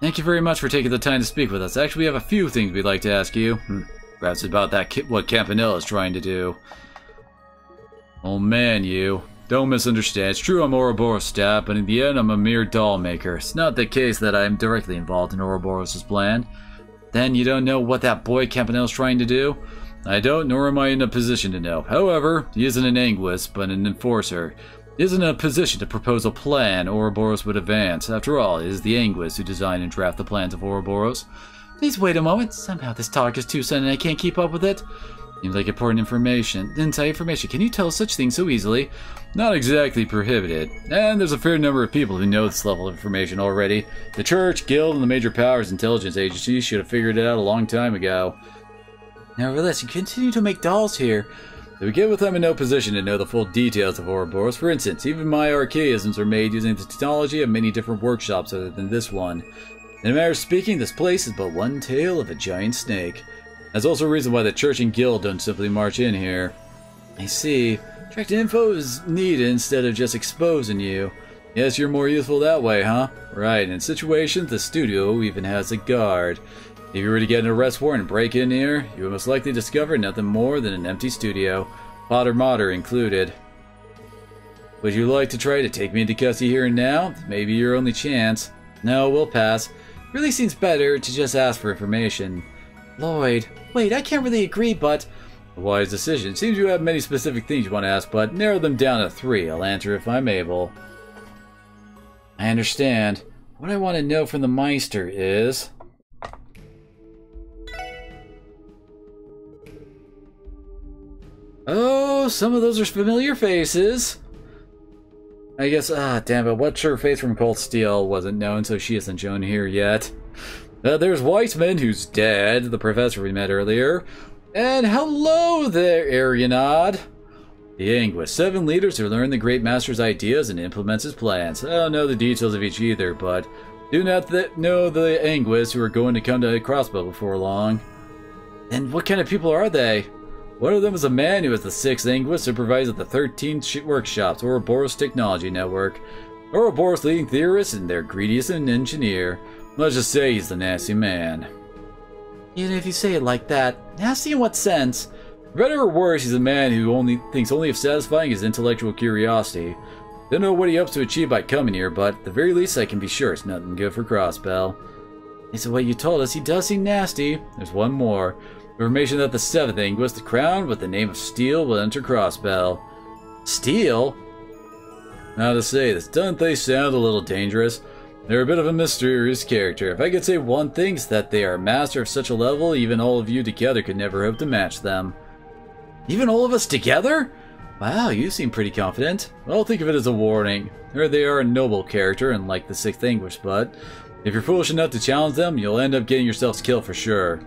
Speaker 1: Thank you very much for taking the time to speak with us. Actually, we have a few things we'd like to ask you. Perhaps about that what Campanella is trying to do. Oh man, you. Don't misunderstand. It's true I'm Ouroboros' staff, but in the end I'm a mere doll maker. It's not the case that I am directly involved in Ouroboros' plan. Then you don't know what that boy Campanella is trying to do? I don't, nor am I in a position to know. However, he isn't an linguist, but an enforcer. He isn't in a position to propose a plan Ouroboros would advance. After all, it is the linguists who design and draft the plans of Ouroboros.
Speaker 2: Please wait a moment. Somehow this talk is too sudden and I can't keep up with it.
Speaker 1: Seems like important information. Inside information. Can you tell us such things so easily? Not exactly prohibited. And there's a fair number of people who know this level of information already. The Church, Guild, and the major powers intelligence agencies should have figured it out a long time ago.
Speaker 2: Nevertheless, you continue to make dolls here.
Speaker 1: To begin with, I'm in no position to know the full details of Ouroboros. For instance, even my archaisms are made using the technology of many different workshops other than this one. In a matter of speaking, this place is but one tail of a giant snake. That's also a reason why the Church and Guild don't simply march in here.
Speaker 2: I see.
Speaker 1: Direct info is needed instead of just exposing you. Yes, you're more useful that way, huh? Right, in situations, the studio even has a guard. If you were to get an arrest warrant and break in here, you would most likely discover nothing more than an empty studio, Potter Motter included. Would you like to try to take me into custody here and now? Maybe your only chance. No, we'll pass. Really seems better to just ask for information.
Speaker 2: Lloyd, wait, I can't really agree, but...
Speaker 1: A wise decision. Seems you have many specific things you want to ask, but narrow them down to 3. I'll answer if I'm able.
Speaker 2: I understand. What I want to know from the Meister is...
Speaker 1: Oh, some of those are familiar faces. I guess, damn it, what's her face from Cold Steel wasn't known, so she isn't shown here yet. There's Weissman, who's dead, the professor we met earlier. And hello there, Arianod. The Anguist, 7 leaders who learn the Great Master's ideas and implements his plans. I don't know the details of each either, but do not know the Anguists who are going to come to Crossbow before long. And what kind of people are they? One of them is a man who is the 6th Anguist supervisor at the 13 workshops, Ouroboros Technology Network. Ouroboros leading theorist and their greediest engineer. Let's just say he's the nasty man.
Speaker 2: Even if you say it like that, nasty in what sense?
Speaker 1: For better or worse, he's a man who thinks only of satisfying his intellectual curiosity. Don't know what he hopes to achieve by coming here, but at the very least I can be sure it's nothing good for Crossbell.
Speaker 2: Based on what you told us, he does seem nasty.
Speaker 1: There's one more. Information that the 7th Anguist, the crown with the name of Steel, will enter Crossbell.
Speaker 2: Steel?
Speaker 1: Now to say this, don't they sound a little dangerous? They're a bit of a mysterious character. If I could say one thing, it's that they are a master of such a level, even all of you together could never hope to match them.
Speaker 2: Even all of us together? Wow, you seem pretty confident.
Speaker 1: Well, think of it as a warning. They are a noble character, unlike the 6th Anguist, but if you're foolish enough to challenge them, you'll end up getting yourselves killed for sure.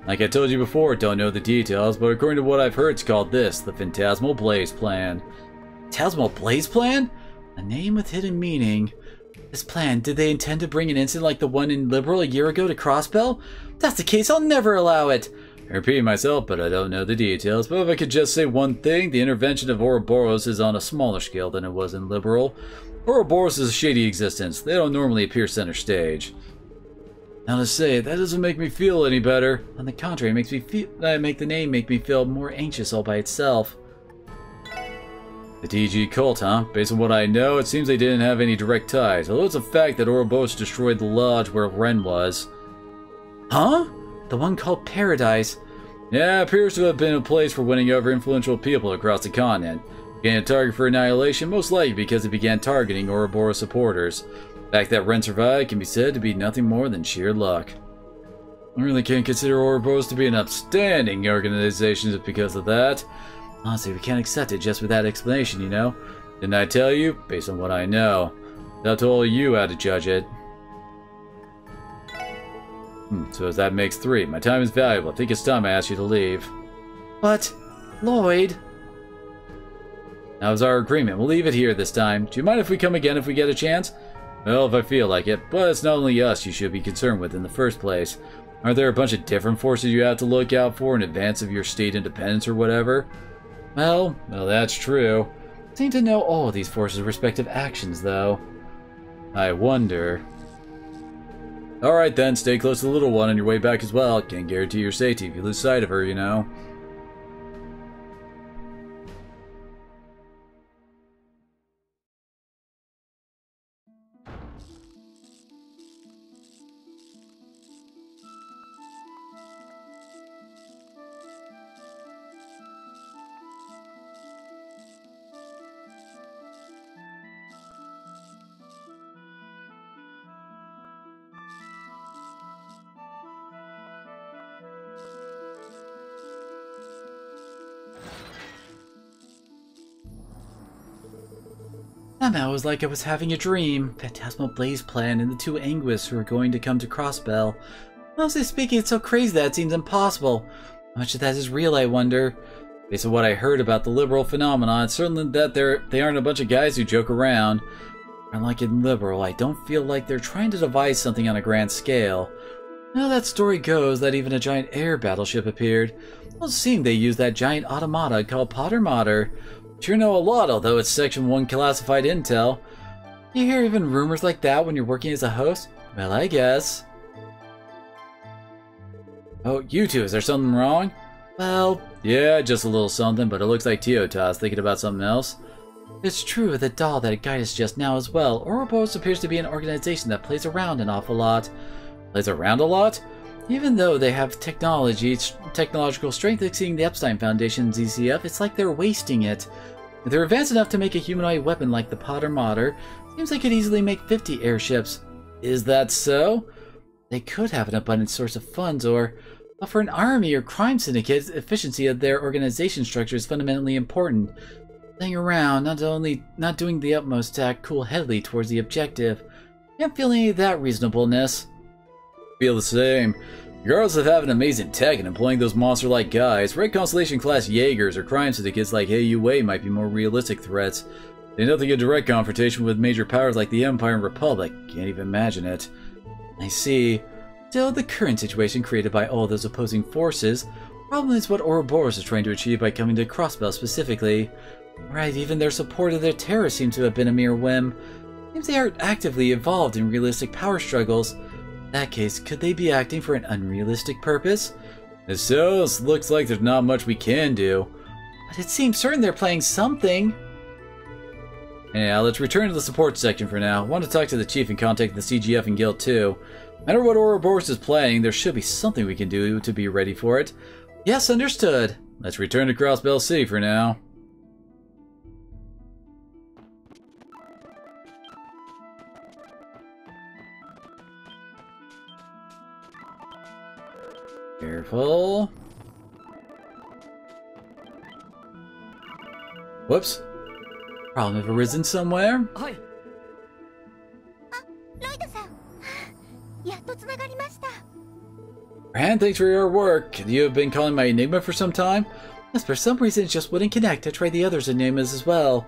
Speaker 1: Like I told you before, don't know the details, but according to what I've heard, it's called this, the Phantasmal Blaze Plan.
Speaker 2: Phantasmal Blaze Plan? A name with hidden meaning. This plan, did they intend to bring an incident like the one in Liberal a year ago to Crossbell? If that's the case, I'll never allow it.
Speaker 1: I repeat myself, but I don't know the details. But if I could just say one thing, the intervention of Ouroboros is on a smaller scale than it was in Liberal. Ouroboros is a shady existence. They don't normally appear center stage.
Speaker 2: Now to say, that doesn't make me feel any better. On the contrary, it makes the name make me feel more anxious all by itself.
Speaker 1: The DG cult, huh? Based on what I know, it seems they didn't have any direct ties, although it's a fact that Ouroboros destroyed the lodge where Ren was.
Speaker 2: Huh? The one called Paradise.
Speaker 1: Yeah, appears to have been a place for winning over influential people across the continent. Became a target for annihilation, most likely because it began targeting Ouroboros supporters. The fact that Ren survived can be said to be nothing more than sheer luck. I really can't consider Ouroboros to be an upstanding organization just because of that.
Speaker 2: Honestly, we can't accept it just with that explanation, you know?
Speaker 1: Didn't I tell you? Based on what I know. It's up to all you how to judge it. So as that makes 3. My time is valuable. I think it's time I ask you to leave.
Speaker 2: But, Lloyd...
Speaker 1: That was our agreement. We'll leave it here this time. Do you mind if we come again if we get a chance? Well, if I feel like it. But it's not only us you should be concerned with in the first place. Aren't there a bunch of different forces you have to look out for in advance of your state independence or whatever?
Speaker 2: Well,
Speaker 1: that's true.
Speaker 2: I seem to know all of these forces' respective actions, though.
Speaker 1: I wonder... Alright then, stay close to the little one on your way back as well. Can't guarantee your safety if you lose sight of her, you know.
Speaker 2: Somehow it was like I was having a dream. Phantasmal Blaze Plan and the 2 Anguists who are going to come to Crossbell. Honestly speaking, it's so crazy that it seems impossible. How much of that is real, I wonder? Based on what I heard about the Liberal phenomenon, it's certainly that they aren't a bunch of guys who joke around. Unlike in Liberal, I don't feel like they're trying to devise something on a grand scale. Now that story goes that even a giant air battleship appeared. Well, it seemed they used that giant automata called Potter Mater. Sure know a lot, although it's Section 1 classified intel. You hear even rumors like that when you're working as a host? Well, I guess.
Speaker 1: Oh, you two, is there something wrong?
Speaker 2: Well,
Speaker 1: yeah, just a little something, but it looks like Teota's thinking about something else.
Speaker 2: It's true with the doll that guided us just now as well. Ouroboros appears to be an organization that plays around an awful lot.
Speaker 1: Plays around a lot?
Speaker 2: Even though they have technological strength exceeding the Epstein Foundation ZCF, it's like they're wasting it. If they're advanced enough to make a humanoid weapon like the Potter Mater, seems they could easily make 50 airships.
Speaker 1: Is that so?
Speaker 2: They could have an abundant source of funds, or for an army or crime syndicate, efficiency of their organization structure is fundamentally important. Playing around, not doing the utmost to act cool-headedly towards the objective. I can't feel any of that reasonableness.
Speaker 1: Feel the same. Regardless of having amazing tech and employing those monster-like guys, Red Constellation-class Jaegers or crime syndicates like AUA might be more realistic threats. They know they get direct confrontation with major powers like the Empire and Republic. Can't even imagine it.
Speaker 2: I see. Still, the current situation created by all those opposing forces, probably is what Ouroboros is trying to achieve by coming to Crossbell specifically. Right, even their support of their terrorists seems to have been a mere whim. Seems they aren't actively involved in realistic power struggles. In that case, could they be acting for an unrealistic purpose?
Speaker 1: If so, it looks like there's not much we can do.
Speaker 2: But it seems certain they're playing something.
Speaker 1: Anyhow, let's return to the support section for now. I want to talk to the chief and contact the CGF and guild too. No matter what Ouroboros is playing, there should be something we can do to be ready for it.
Speaker 2: Yes, understood.
Speaker 1: Let's return to Crossbell City for now. Careful. Whoops.
Speaker 2: Problem have arisen somewhere?
Speaker 1: Fran, thanks for your work. You have been calling my Enigma for some time?
Speaker 2: Yes, for some reason it just wouldn't connect. I tried the others' Enigmas as well.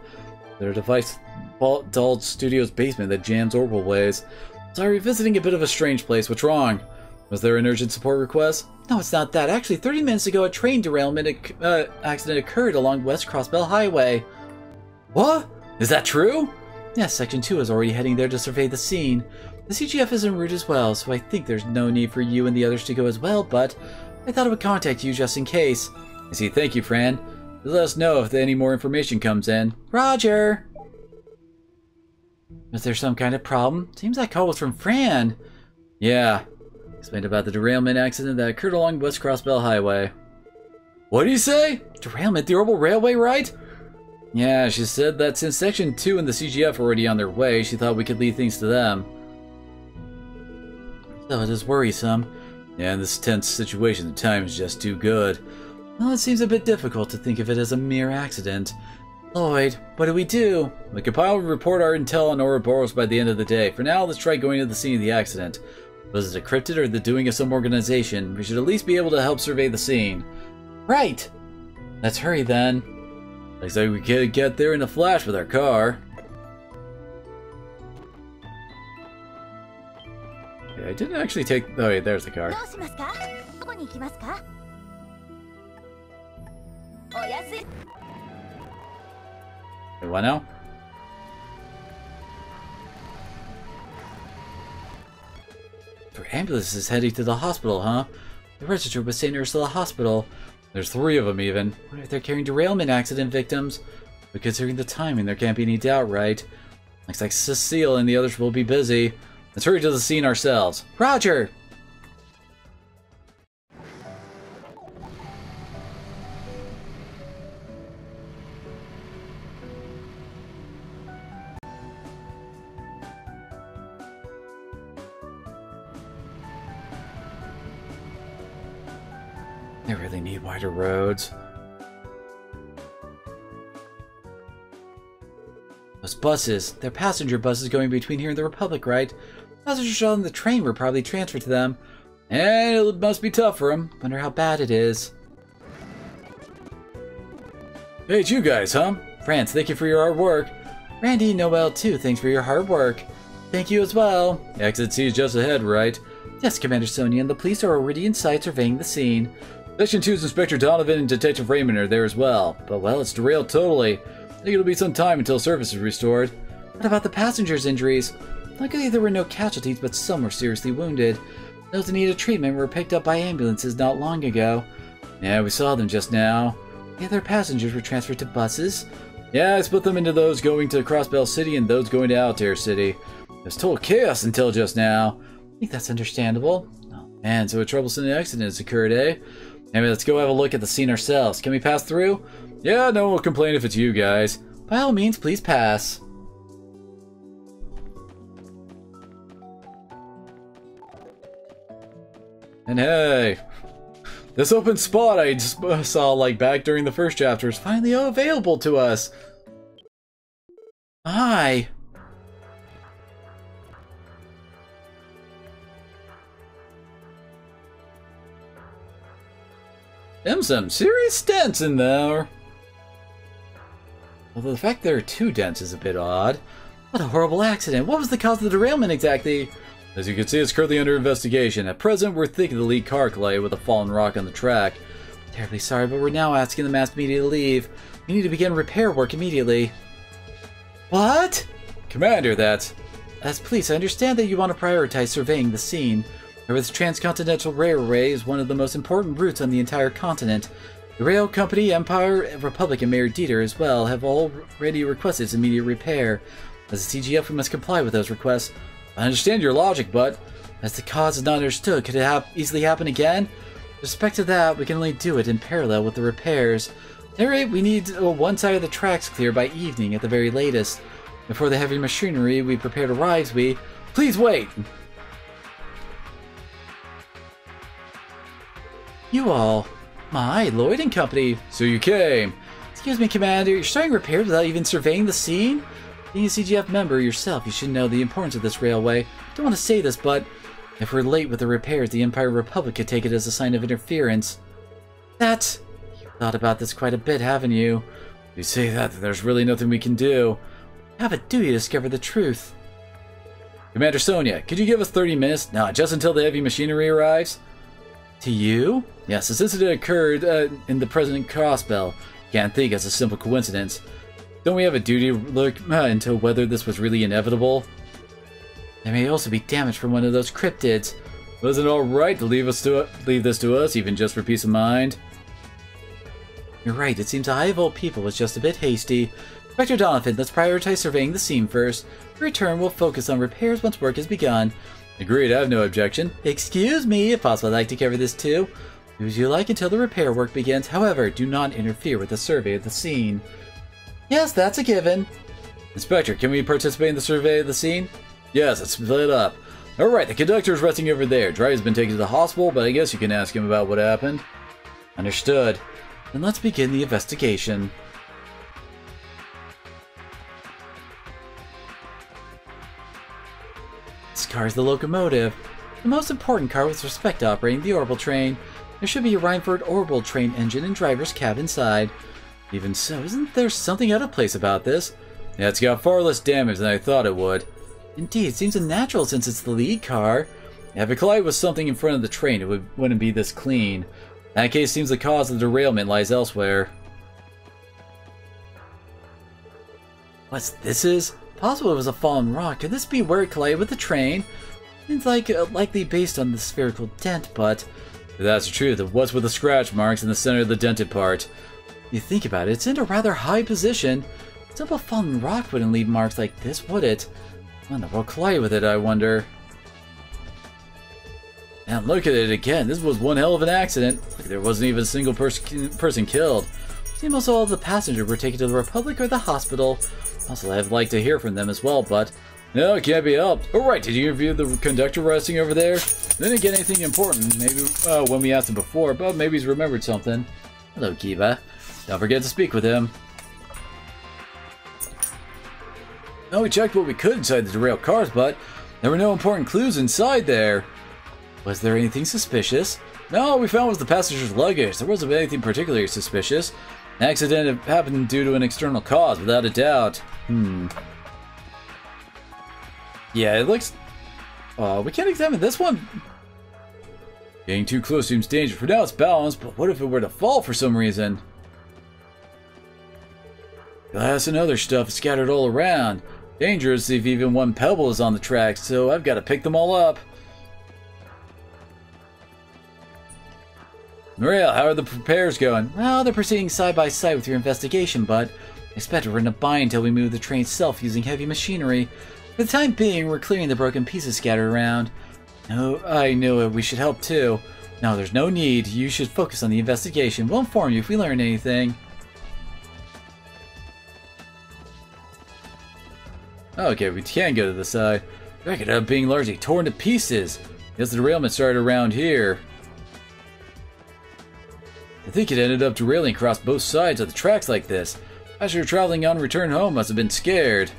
Speaker 1: Their device dulled Studio's basement that jams orbital waves. Sorry, visiting a bit of a strange place. What's wrong? Was there an urgent support request?
Speaker 2: No, it's not that. Actually, 30 minutes ago, a train derailment accident occurred along West Crossbell Highway.
Speaker 1: What? Is that true?
Speaker 2: Yes, Section 2 is already heading there to survey the scene. The CGF is en route as well, so I think there's no need for you and the others to go as well, but I thought I would contact you just in case.
Speaker 1: I see. Thank you, Fran. Let us know if any more information comes in.
Speaker 2: Roger! Was there some kind of problem? Seems that call was from Fran.
Speaker 1: Yeah. Explained about the derailment accident that occurred along West Crossbell Highway. What do you say?
Speaker 2: Derailment? The orbital railway, right?
Speaker 1: Yeah, she said that since Section 2 and the CGF are already on their way, she thought we could leave things to them.
Speaker 2: So it is worrisome.
Speaker 1: Yeah, in this tense situation, the time is just too good.
Speaker 2: Well, it seems a bit difficult to think of it as a mere accident. Lloyd, what do we do?
Speaker 1: We compile and report our intel on Ouroboros by the end of the day. For now, let's try going to the scene of the accident. Was it a cryptid or the doing of some organization? We should at least be able to help survey the scene.
Speaker 2: Right! Let's hurry then.
Speaker 1: Looks like we could get there in a flash with our car. Okay, I didn't actually take... Oh, wait, there's the car. Wait, what now?
Speaker 2: Their ambulance is heading to the hospital, huh? The register was St. Ursula Hospital.
Speaker 1: There's 3 of them, even.
Speaker 2: What if they're carrying derailment accident victims?
Speaker 1: But considering the timing, there can't be any doubt, right? Looks like Cecile and the others will be busy. Let's hurry to the scene ourselves.
Speaker 2: Roger!
Speaker 1: They really need wider roads.
Speaker 2: Those buses. They're passenger buses going between here and the Republic, right? Passengers on the train were probably transferred to them.
Speaker 1: And it must be tough for them.
Speaker 2: Wonder how bad it is.
Speaker 1: Hey, it's you guys, huh?
Speaker 2: France, thank you for your hard work. Randy, Noel, too, thanks for your hard work. Thank you as well.
Speaker 1: Exit C is just ahead, right?
Speaker 2: Yes, Commander Sonia and the police are already inside surveying the scene.
Speaker 1: Section 2's Inspector Donovan and Detective Raymond are there as well. But, well, it's derailed totally. I think it'll be some time until service is restored.
Speaker 2: What about the passengers' injuries? Luckily, there were no casualties, but some were seriously wounded. Those that needed treatment were picked up by ambulances not long ago.
Speaker 1: Yeah, we saw them just now.
Speaker 2: The other passengers were transferred to buses.
Speaker 1: Yeah, I split them into those going to Crossbell City and those going to Altair City. It was total chaos until just now.
Speaker 2: I think that's understandable.
Speaker 1: Oh, man, so a troublesome accident has occurred, eh? Anyway, let's go have a look at the scene ourselves. Can we pass through? Yeah, no one will complain if it's you guys.
Speaker 2: By all means, please pass.
Speaker 1: And hey, this open spot I just saw like back during the first chapter is finally available to us.
Speaker 2: Hi.
Speaker 1: Them some serious dents in there. Although the fact there are 2 dents is a bit odd.
Speaker 2: What a horrible accident. What was the cause of the derailment exactly?
Speaker 1: As you can see, it's currently under investigation. At present, we're thinking the lead car collided with a fallen rock on the track.
Speaker 2: Terribly sorry, but we're now asking the mass media to leave. We need to begin repair work immediately. What?
Speaker 1: Commander, that's...
Speaker 2: as police, I understand that you want to prioritize surveying the scene. However, this transcontinental railway is one of the most important routes on the entire continent. The rail company, Empire, Republic, and Mayor Dieter as well have already requested its immediate repair. As a CGF, we must comply with those requests. I understand your logic, but as the cause is not understood, could it easily happen again? With respect to that, we can only do it in parallel with the repairs. At any rate, we need one side of the tracks clear by evening at the very latest. Before the heavy machinery we prepared arrives, we... Please wait! You all... My, Lloyd and Company.
Speaker 1: So you came.
Speaker 2: Excuse me, Commander, you're starting repairs without even surveying the scene? Being a CGF member yourself, you should know the importance of this railway. I don't want to say this, but if we're late with the repairs, the Empire Republic could take it as a sign of interference. You've thought about this quite a bit, haven't you?
Speaker 1: You say that, then there's really nothing we can do.
Speaker 2: We have a duty to discover the truth.
Speaker 1: Commander Sonia, could you give us 30 minutes? No, just until the heavy machinery arrives?
Speaker 2: To you?
Speaker 1: Yes, this incident occurred in the present crossbell. Can't think it's a simple coincidence. Don't we have a duty to look into whether this was really inevitable?
Speaker 2: There may also be damage from one of those cryptids.
Speaker 1: Wasn't it all right to leave this to us, even just for peace of mind?
Speaker 2: You're right, it seems the Hive of Old People was just a bit hasty. Inspector Donovan, let's prioritize surveying the scene first. In return, we'll focus on repairs once work has begun.
Speaker 1: Agreed, I have no objection.
Speaker 2: Excuse me, if possible, I'd like to cover this too. Do as you like until the repair work begins. However, do not interfere with the survey of the scene. Yes, that's a given.
Speaker 1: Inspector, can we participate in the survey of the scene? Yes, let's split up. Alright, the conductor's resting over there. Driver's been taken to the hospital, but I guess you can ask him about what happened.
Speaker 2: Understood. Then let's begin the investigation. This car is the locomotive. The most important car with respect to operating the orbital train. There should be a Rhineford orbital train engine and driver's cab inside. Even so, isn't there something out of place about this?
Speaker 1: Yeah, it's got far less damage than I thought it would.
Speaker 2: Indeed, it seems unnatural since it's the lead car.
Speaker 1: Yeah, if it collided with something in front of the train, it wouldn't be this clean. In that case, it seems the cause of the derailment lies elsewhere.
Speaker 2: What's this is? Possible it was a fallen rock. Could this be where it collided with the train? Seems like likely based on the spherical dent, but...
Speaker 1: If that's the truth, what's with the scratch marks in the center of the dented part?
Speaker 2: You think about it, it's in a rather high position. Simple fallen rock wouldn't leave marks like this, would it? When the world collided with it, I wonder.
Speaker 1: And look at it again. This was one hell of an accident. There wasn't even a single person killed.
Speaker 2: Seems most all of the passengers were taken to the Republic or the hospital. Also, I'd like to hear from them as well, but...
Speaker 1: No, it can't be helped. Alright, did you interview the conductor resting over there? Didn't get anything important. Maybe when we asked him before, but maybe he's remembered something.
Speaker 2: Hello, Kiba.
Speaker 1: Don't forget to speak with him. No, we checked what we could inside the derailed cars, but there were no important clues inside there.
Speaker 2: Was there anything suspicious?
Speaker 1: No, all we found was the passenger's luggage. There wasn't anything particularly suspicious. An accident happened due to an external cause, without a doubt. Yeah, it looks... we can't examine this one. Getting too close seems dangerous. For now it's balanced, but what if it were to fall for some reason? Glass and other stuff is scattered all around. Dangerous if even one pebble is on the tracks, so I've got to pick them all up. Maria, how are the repairs going?
Speaker 2: Well, they're proceeding side by side with your investigation, but I expect we're in a bind until we move the train itself using heavy machinery. For the time being, we're clearing the broken pieces scattered around. No, I knew it. We should help too. No, there's no need. You should focus on the investigation. We'll inform you if we learn anything.
Speaker 1: Okay, we can go to the side. It ended up being largely torn to pieces. Guess the derailment started around here. I think it ended up derailing across both sides of the tracks like this. As you're traveling on return home, must have been scared.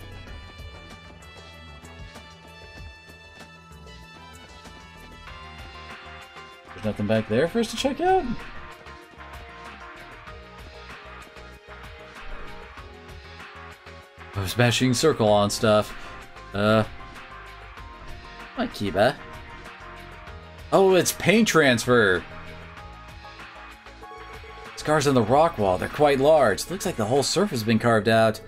Speaker 1: There's nothing back there for us to check out? I was smashing circle on stuff.
Speaker 2: What, Kiba?
Speaker 1: Oh, it's paint transfer!
Speaker 2: Scars on the rock wall, they're quite large. Looks like the whole surface has been carved out.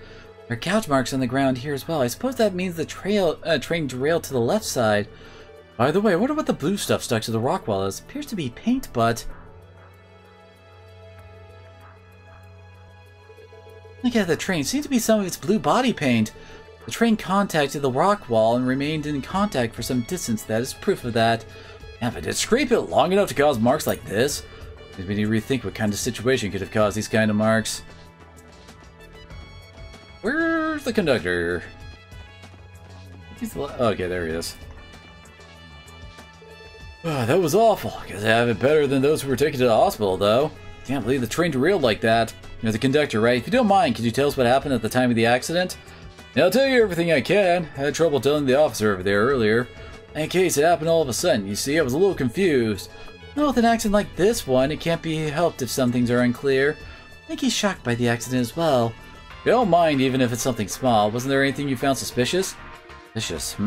Speaker 2: There are gouge marks on the ground here as well. I suppose that means the train derailed to the left side. By the way, I wonder what the blue stuff stuck to the rock wall is. It appears to be paint, but... Look at the train. Seems to be some of its blue body paint. The train contacted the rock wall and remained in contact for some distance. That is proof of that. Yeah, but did it scrape it long enough to cause marks like this? Maybe we need to rethink what kind of situation could have caused these kind of marks. Where's the conductor? Okay, there he is. Oh, that was awful. Guess I have it better than those who were taken to the hospital, though. Can't believe the train derailed like that. You're the conductor, right? If you don't mind, could you tell us what happened at the time of the accident? Yeah, I'll tell you everything I can. I had trouble telling the officer over there earlier. In case it happened all of a sudden, you see, I was a little confused. Well, with an accident like this one, it can't be helped if some things are unclear. I think he's shocked by the accident as well. You don't mind even if it's something small. Wasn't there anything you found suspicious? Suspicious,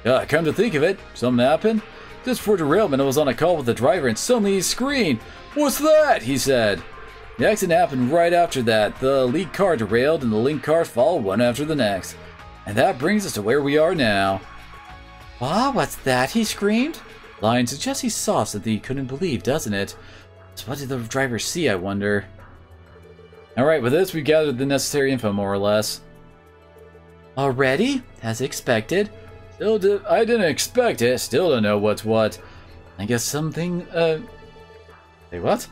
Speaker 2: Yeah, come to think of it, something happened. Just before derailment, I was on a call with the driver and suddenly he screamed. "What's that?" he said. The accident happened right after that. The lead car derailed and the linked cars followed one after the next. And that brings us to where we are now. Wow, what's that? He screamed. Line suggests he saw something he couldn't believe, doesn't it? So what did the driver see, I wonder? Alright, with this, we've gathered the necessary info, more or less. Already? As expected. I didn't expect it. Still don't know what's what. I guess something, Say what?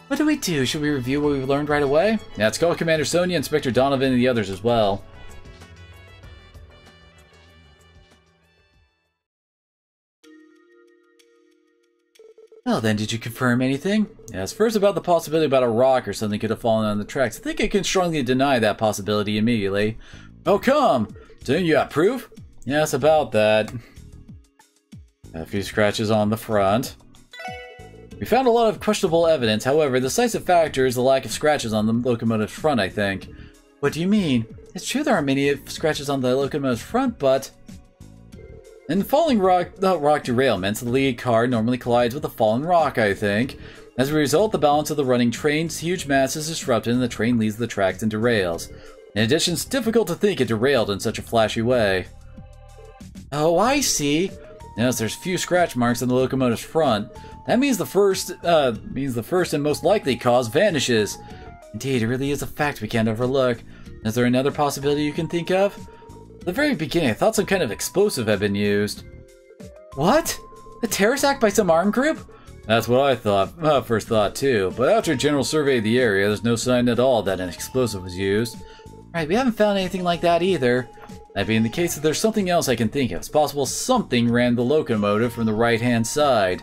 Speaker 2: What do we do? Should we review what we've learned right away? Yeah, let's call Commander Sonia, Inspector Donovan, and the others as well. Well then, did you confirm anything? Yes, first about the possibility about a rock or something could have fallen on the tracks. I think I can strongly deny that possibility immediately. Oh come! Don't you have proof? Yes, about that. A few scratches on the front. We found a lot of questionable evidence, however, the decisive factor is the lack of scratches on the locomotive's front, I think. What do you mean? It's true there aren't many scratches on the locomotive's front, but... In falling rock derailments, the lead car normally collides with a fallen rock, I think. As a result, the balance of the running train's huge mass is disrupted and the train leaves the tracks and derails. In addition, it's difficult to think it derailed in such a flashy way. Oh, I see. Yes, there's few scratch marks on the locomotive's front. That means the first and most likely cause vanishes. Indeed, it really is a fact we can't overlook. Is there another possibility you can think of? At the very beginning, I thought some kind of explosive had been used. What? A terrorist act by some armed group? That's what I thought, first thought too. But after a general survey of the area, there's no sign at all that an explosive was used. Right, we haven't found anything like that either. That being the case, if there's something else I can think of, it's possible something rammed the locomotive from the right-hand side.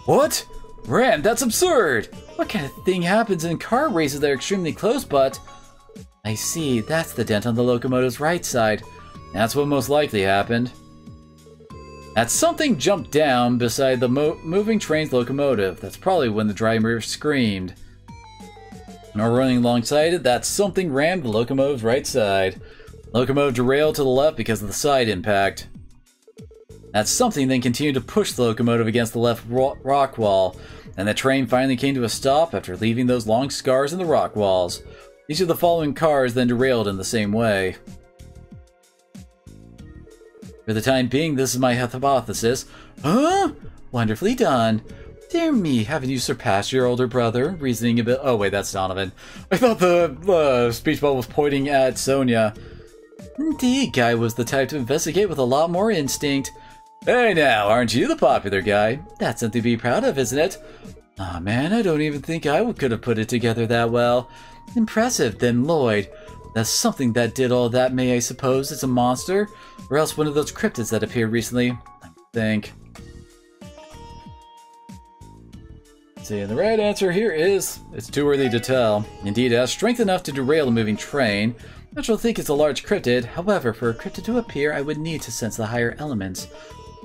Speaker 2: What? Rammed? That's absurd! What kind of thing happens in car races that are extremely close, but... I see, that's the dent on the locomotive's right side. That's what most likely happened. That something jumped down beside the moving train's locomotive. That's probably when the driver screamed. Now running alongside it, that something rammed the locomotive's right side. Locomotive derailed to the left because of the side impact. That something then continued to push the locomotive against the left rock wall, and the train finally came to a stop after leaving those long scars in the rock walls. Each of the following cars then derailed in the same way. For the time being, this is my hypothesis. Huh? Wonderfully done. Dear me, haven't you surpassed your older brother? Reasoning a bit... Oh wait, that's Donovan. I thought the speech bubble was pointing at Sonia. Indeed, Guy was the type to investigate with a lot more instinct. Hey now, aren't you the popular guy? That's something to be proud of, isn't it? Aw man, I don't even think I could have put it together that well. Impressive, then Lloyd. That's something that did all that, may I suppose it's a monster? Or else one of those cryptids that appeared recently? I think. See, the right answer here is, it's too early to tell. Indeed, it has strength enough to derail a moving train. I shall think it's a large cryptid. However, for a cryptid to appear, I would need to sense the higher elements.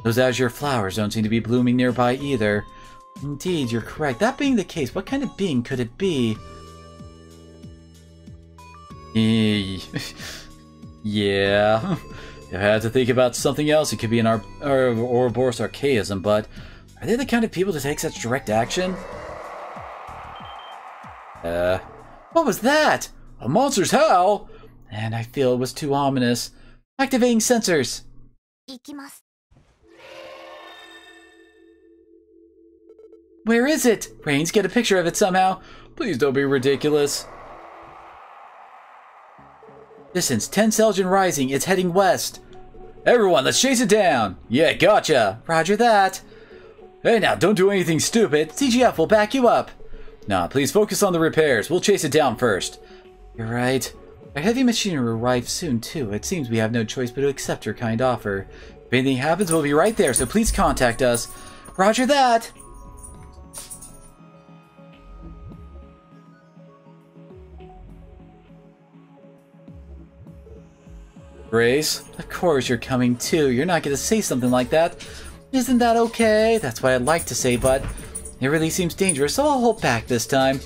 Speaker 2: Those azure flowers don't seem to be blooming nearby either. Indeed, you're correct. That being the case, what kind of being could it be? Yeah. If I had to think about something else, it could be an Ouroboros archaism, but are they the kind of people to take such direct action? What was that? A monster's howl? and I feel it was too ominous. Activating sensors!
Speaker 3: 行きます。
Speaker 2: Where is it? Rains, get a picture of it somehow.
Speaker 1: Please don't be ridiculous.
Speaker 2: Distance 10 Celsius rising. It's heading west.
Speaker 1: Everyone, let's chase it down.
Speaker 2: Yeah, gotcha. Roger that.
Speaker 1: Hey now, don't do anything stupid.
Speaker 2: CGF will back you up.
Speaker 1: Nah, please focus on the repairs. We'll chase it down first.
Speaker 2: You're right. Our heavy machinery will arrive soon, too. It seems we have no choice but to accept your kind offer. If anything happens, we'll be right there, so please contact us. Roger that!
Speaker 1: Grace?
Speaker 2: Of course you're coming, too. You're not going to say something like that. Isn't that okay? That's what I'd like to say, but it really seems dangerous, so I'll hold back this time.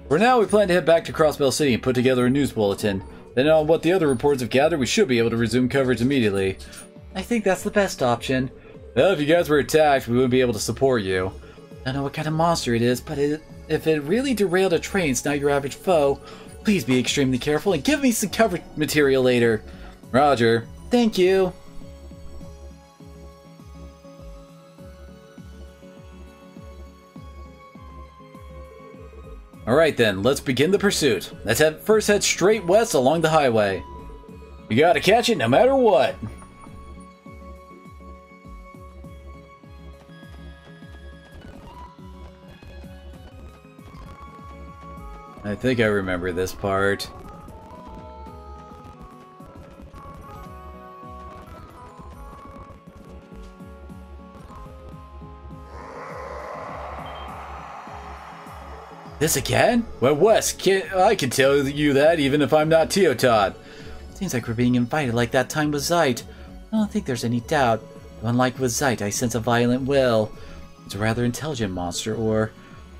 Speaker 1: For now, we plan to head back to Crossbell City and put together a news bulletin. Then on what the other reports have gathered, we should be able to resume coverage immediately.
Speaker 2: I think that's the best option.
Speaker 1: Well, if you guys were attacked, we wouldn't be able to support you.
Speaker 2: I don't know what kind of monster it is, but if it really derailed a train, it's not your average foe. Please be extremely careful and give me some cover material later.
Speaker 1: Roger.
Speaker 2: Thank you.
Speaker 1: Alright then, let's begin the pursuit. Let's first head straight west along the highway. You gotta catch it no matter what. I think I remember this part.
Speaker 2: This again?
Speaker 1: Well, Wes, I can tell you that even if I'm not Teotod.
Speaker 2: Seems like we're being invited like that time with Zeit. I don't think there's any doubt. Unlike with Zeit, I sense a violent will. It's a rather intelligent monster, or...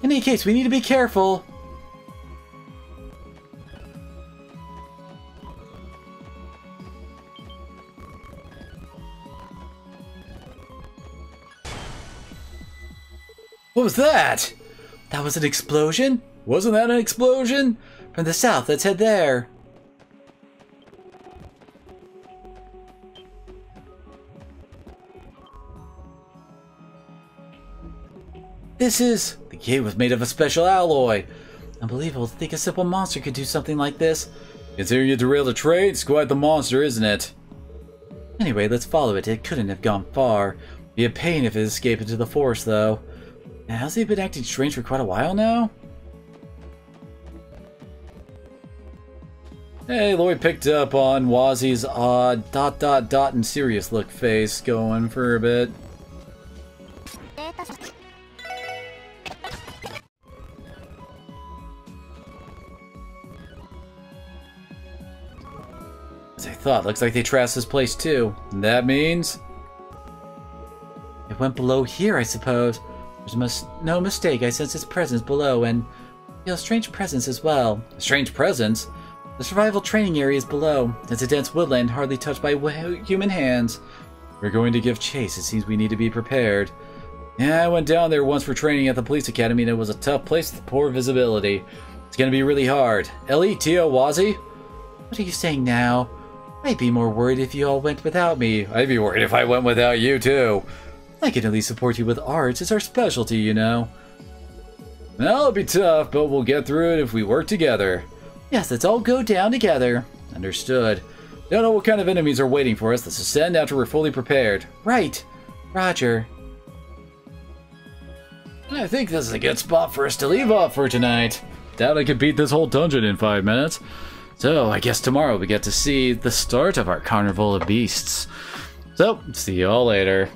Speaker 2: In any case, we need to be careful.
Speaker 1: What was that?
Speaker 2: That was an explosion?
Speaker 1: Wasn't that an explosion?
Speaker 2: From the south, let's head there. This is...
Speaker 1: The gate was made of a special alloy.
Speaker 2: Unbelievable to think a simple monster could do something like this.
Speaker 1: Considering you derailed a train, it's quite the monster, isn't it?
Speaker 2: Anyway, let's follow it. It couldn't have gone far. Be a pain if it escaped into the forest, though. Has he been acting strange for quite a while now?
Speaker 1: Hey, Lloyd picked up on Wazzy's odd ... and serious look face going for a bit.
Speaker 2: As I thought, looks like they trashed this place too.
Speaker 1: And that means?
Speaker 2: It went below here, I suppose. There's no mistake, I sense its presence below, and feel a strange presence as well.
Speaker 1: A strange presence?
Speaker 2: The survival training area is below. It's a dense woodland hardly touched by human hands.
Speaker 1: We're going to give chase. It seems we need to be prepared. Yeah, I went down there once for training at the police academy, and it was a tough place with poor visibility. It's gonna be really hard. Ellie, Tio, Wazzy?
Speaker 2: What are you saying now? I'd be more worried if you all went without me.
Speaker 1: I'd be worried if I went without you, too.
Speaker 2: I can at least support you with arts. It's our specialty, you know.
Speaker 1: Well, it'll be tough, but we'll get through it if we work together.
Speaker 2: Yes, let's all go down together.
Speaker 1: Understood. Don't know what kind of enemies are waiting for us. Let's ascend after we're fully prepared.
Speaker 2: Right. Roger.
Speaker 1: I think this is a good spot for us to leave off for tonight. Doubt I could beat this whole dungeon in 5 minutes. So, I guess tomorrow we get to see the start of our Carnival of Beasts. So, see you all later.